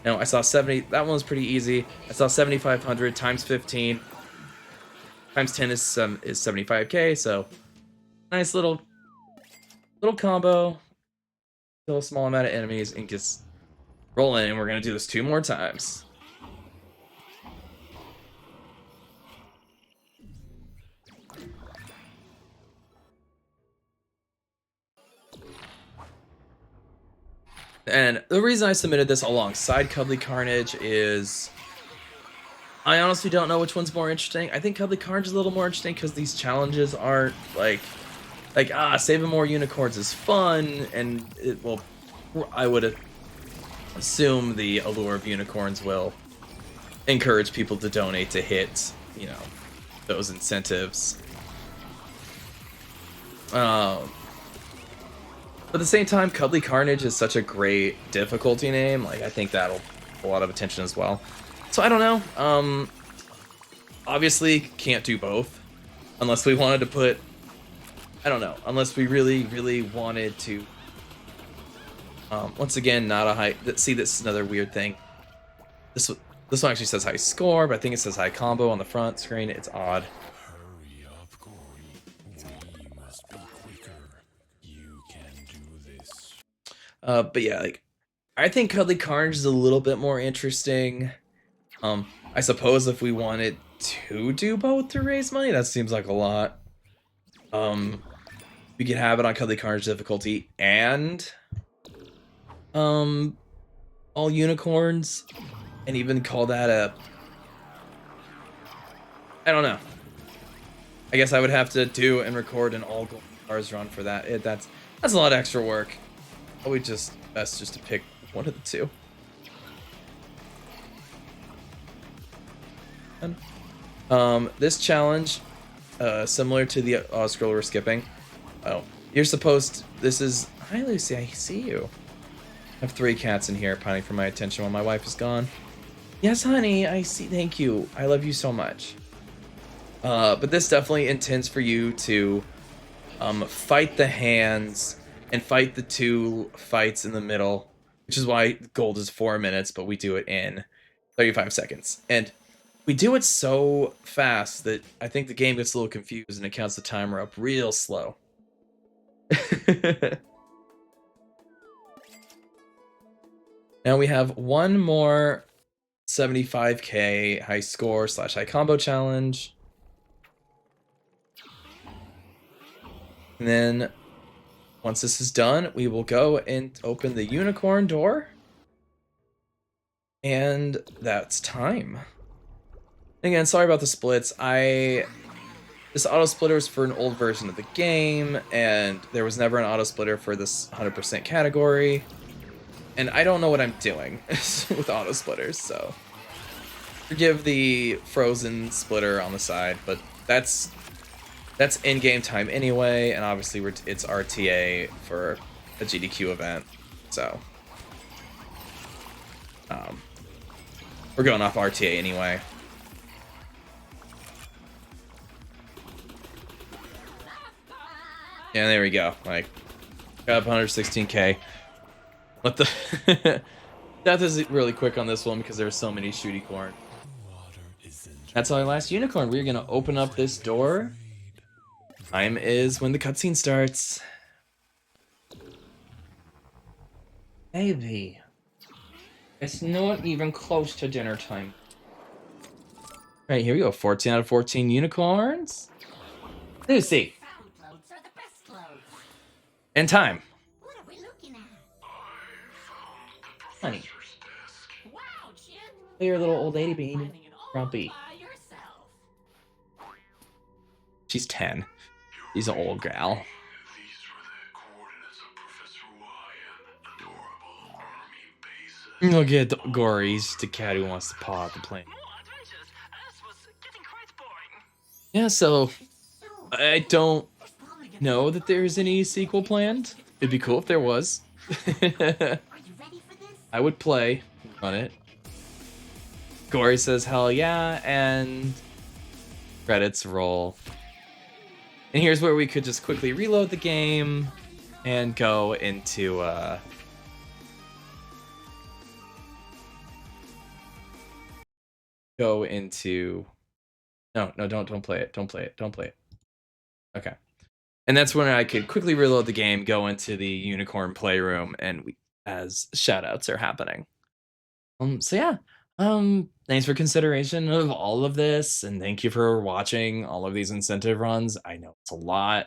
Now I saw 70. That one was pretty easy. I saw 7,500 times 15 times 10 is 75k. So nice little combo. Kill a small amount of enemies and just roll in. And we're gonna do this 2 more times. And the reason I submitted this alongside Cuddly Carnage is I honestly don't know which one's more interesting. I think Cuddly Carnage is a little more interesting because these challenges aren't like saving more unicorns is fun, and I would assume the allure of unicorns will encourage people to donate to hit, those incentives. But at the same time, Cuddly Carnage is such a great difficulty name. Like, I think that'll get a lot of attention as well. So I don't know. Obviously, can't do both. Unless we wanted to put... I don't know. Unless we really, really wanted to... once again, not a high... See, this is another weird thing. This one actually says high score, but I think it says high combo on the front screen. It's odd. Hurry up, Gori. We must be quicker. You can do this. But yeah, like, I think Cuddly Carnage is a little bit more interesting. I suppose if we wanted to do both to raise money, that seems like a lot. We could have it on Cuddly Carnage difficulty and all unicorns, and even call that a... I don't know. I guess I would have to do and record an all gold stars run for that. That's a lot of extra work. Probably just best just to pick one of the two. This challenge, similar to the scroll we're skipping. Oh, you're supposed to, this is... Hi, Lucy, I see you. I have 3 cats in here pining for my attention while my wife is gone. Yes, honey, I see. Thank you. I love you so much. But this definitely intends for you to fight the hands and fight the 2 fights in the middle, which is why gold is 4 minutes, but we do it in 35 seconds. And we do it so fast that I think the game gets a little confused and it counts the timer up real slow. Now we have one more 75k high score / high combo challenge. And then once this is done, we will go and open the unicorn door. And that's time. Again, sorry about the splits. This auto splitter was for an old version of the game, and there was never an auto splitter for this 100% category. And I don't know what I'm doing with auto splitters, so forgive the frozen splitter on the side, but that's in-game time anyway, and obviously it's RTA for a GDQ event, so we're going off RTA anyway. Yeah, there we go. Like, got up 116k. What the... Death is really quick on this one because there's so many shooty corn. That's our last unicorn. We're gonna open up this door. Time is when the cutscene starts. Baby, it's not even close to dinner time. Alright, here we go. 14 out of 14 unicorns. Lucy. Found clothes are the best clothes. And time. What are we looking at? Honey. Wow, Chin. You're a little old lady being Finding it all grumpy. by yourself. She's 10. She's an old gal. These were the coordinates of Professor Y and adorable army bases. Look at Gori. He's just a cat who wants to paw at the plane. More adventures. This was getting quite boring. Yeah, so So, I don't it's probably gonna know be that there's any sequel planned. It'd be cool if there was. Are you ready for this? I would play on it. Gori says hell yeah, and Credits roll. And here's where we could just quickly reload the game and go into no, don't play it. Don't play it. Don't play it. Okay. And that's when I could quickly reload the game, go into the unicorn playroom, and as shoutouts are happening. So yeah. Thanks for consideration of all of this, and thank you for watching all of these incentive runs. I know it's a lot.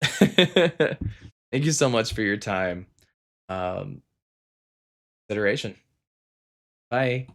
Thank you so much for your time. Consideration. Bye.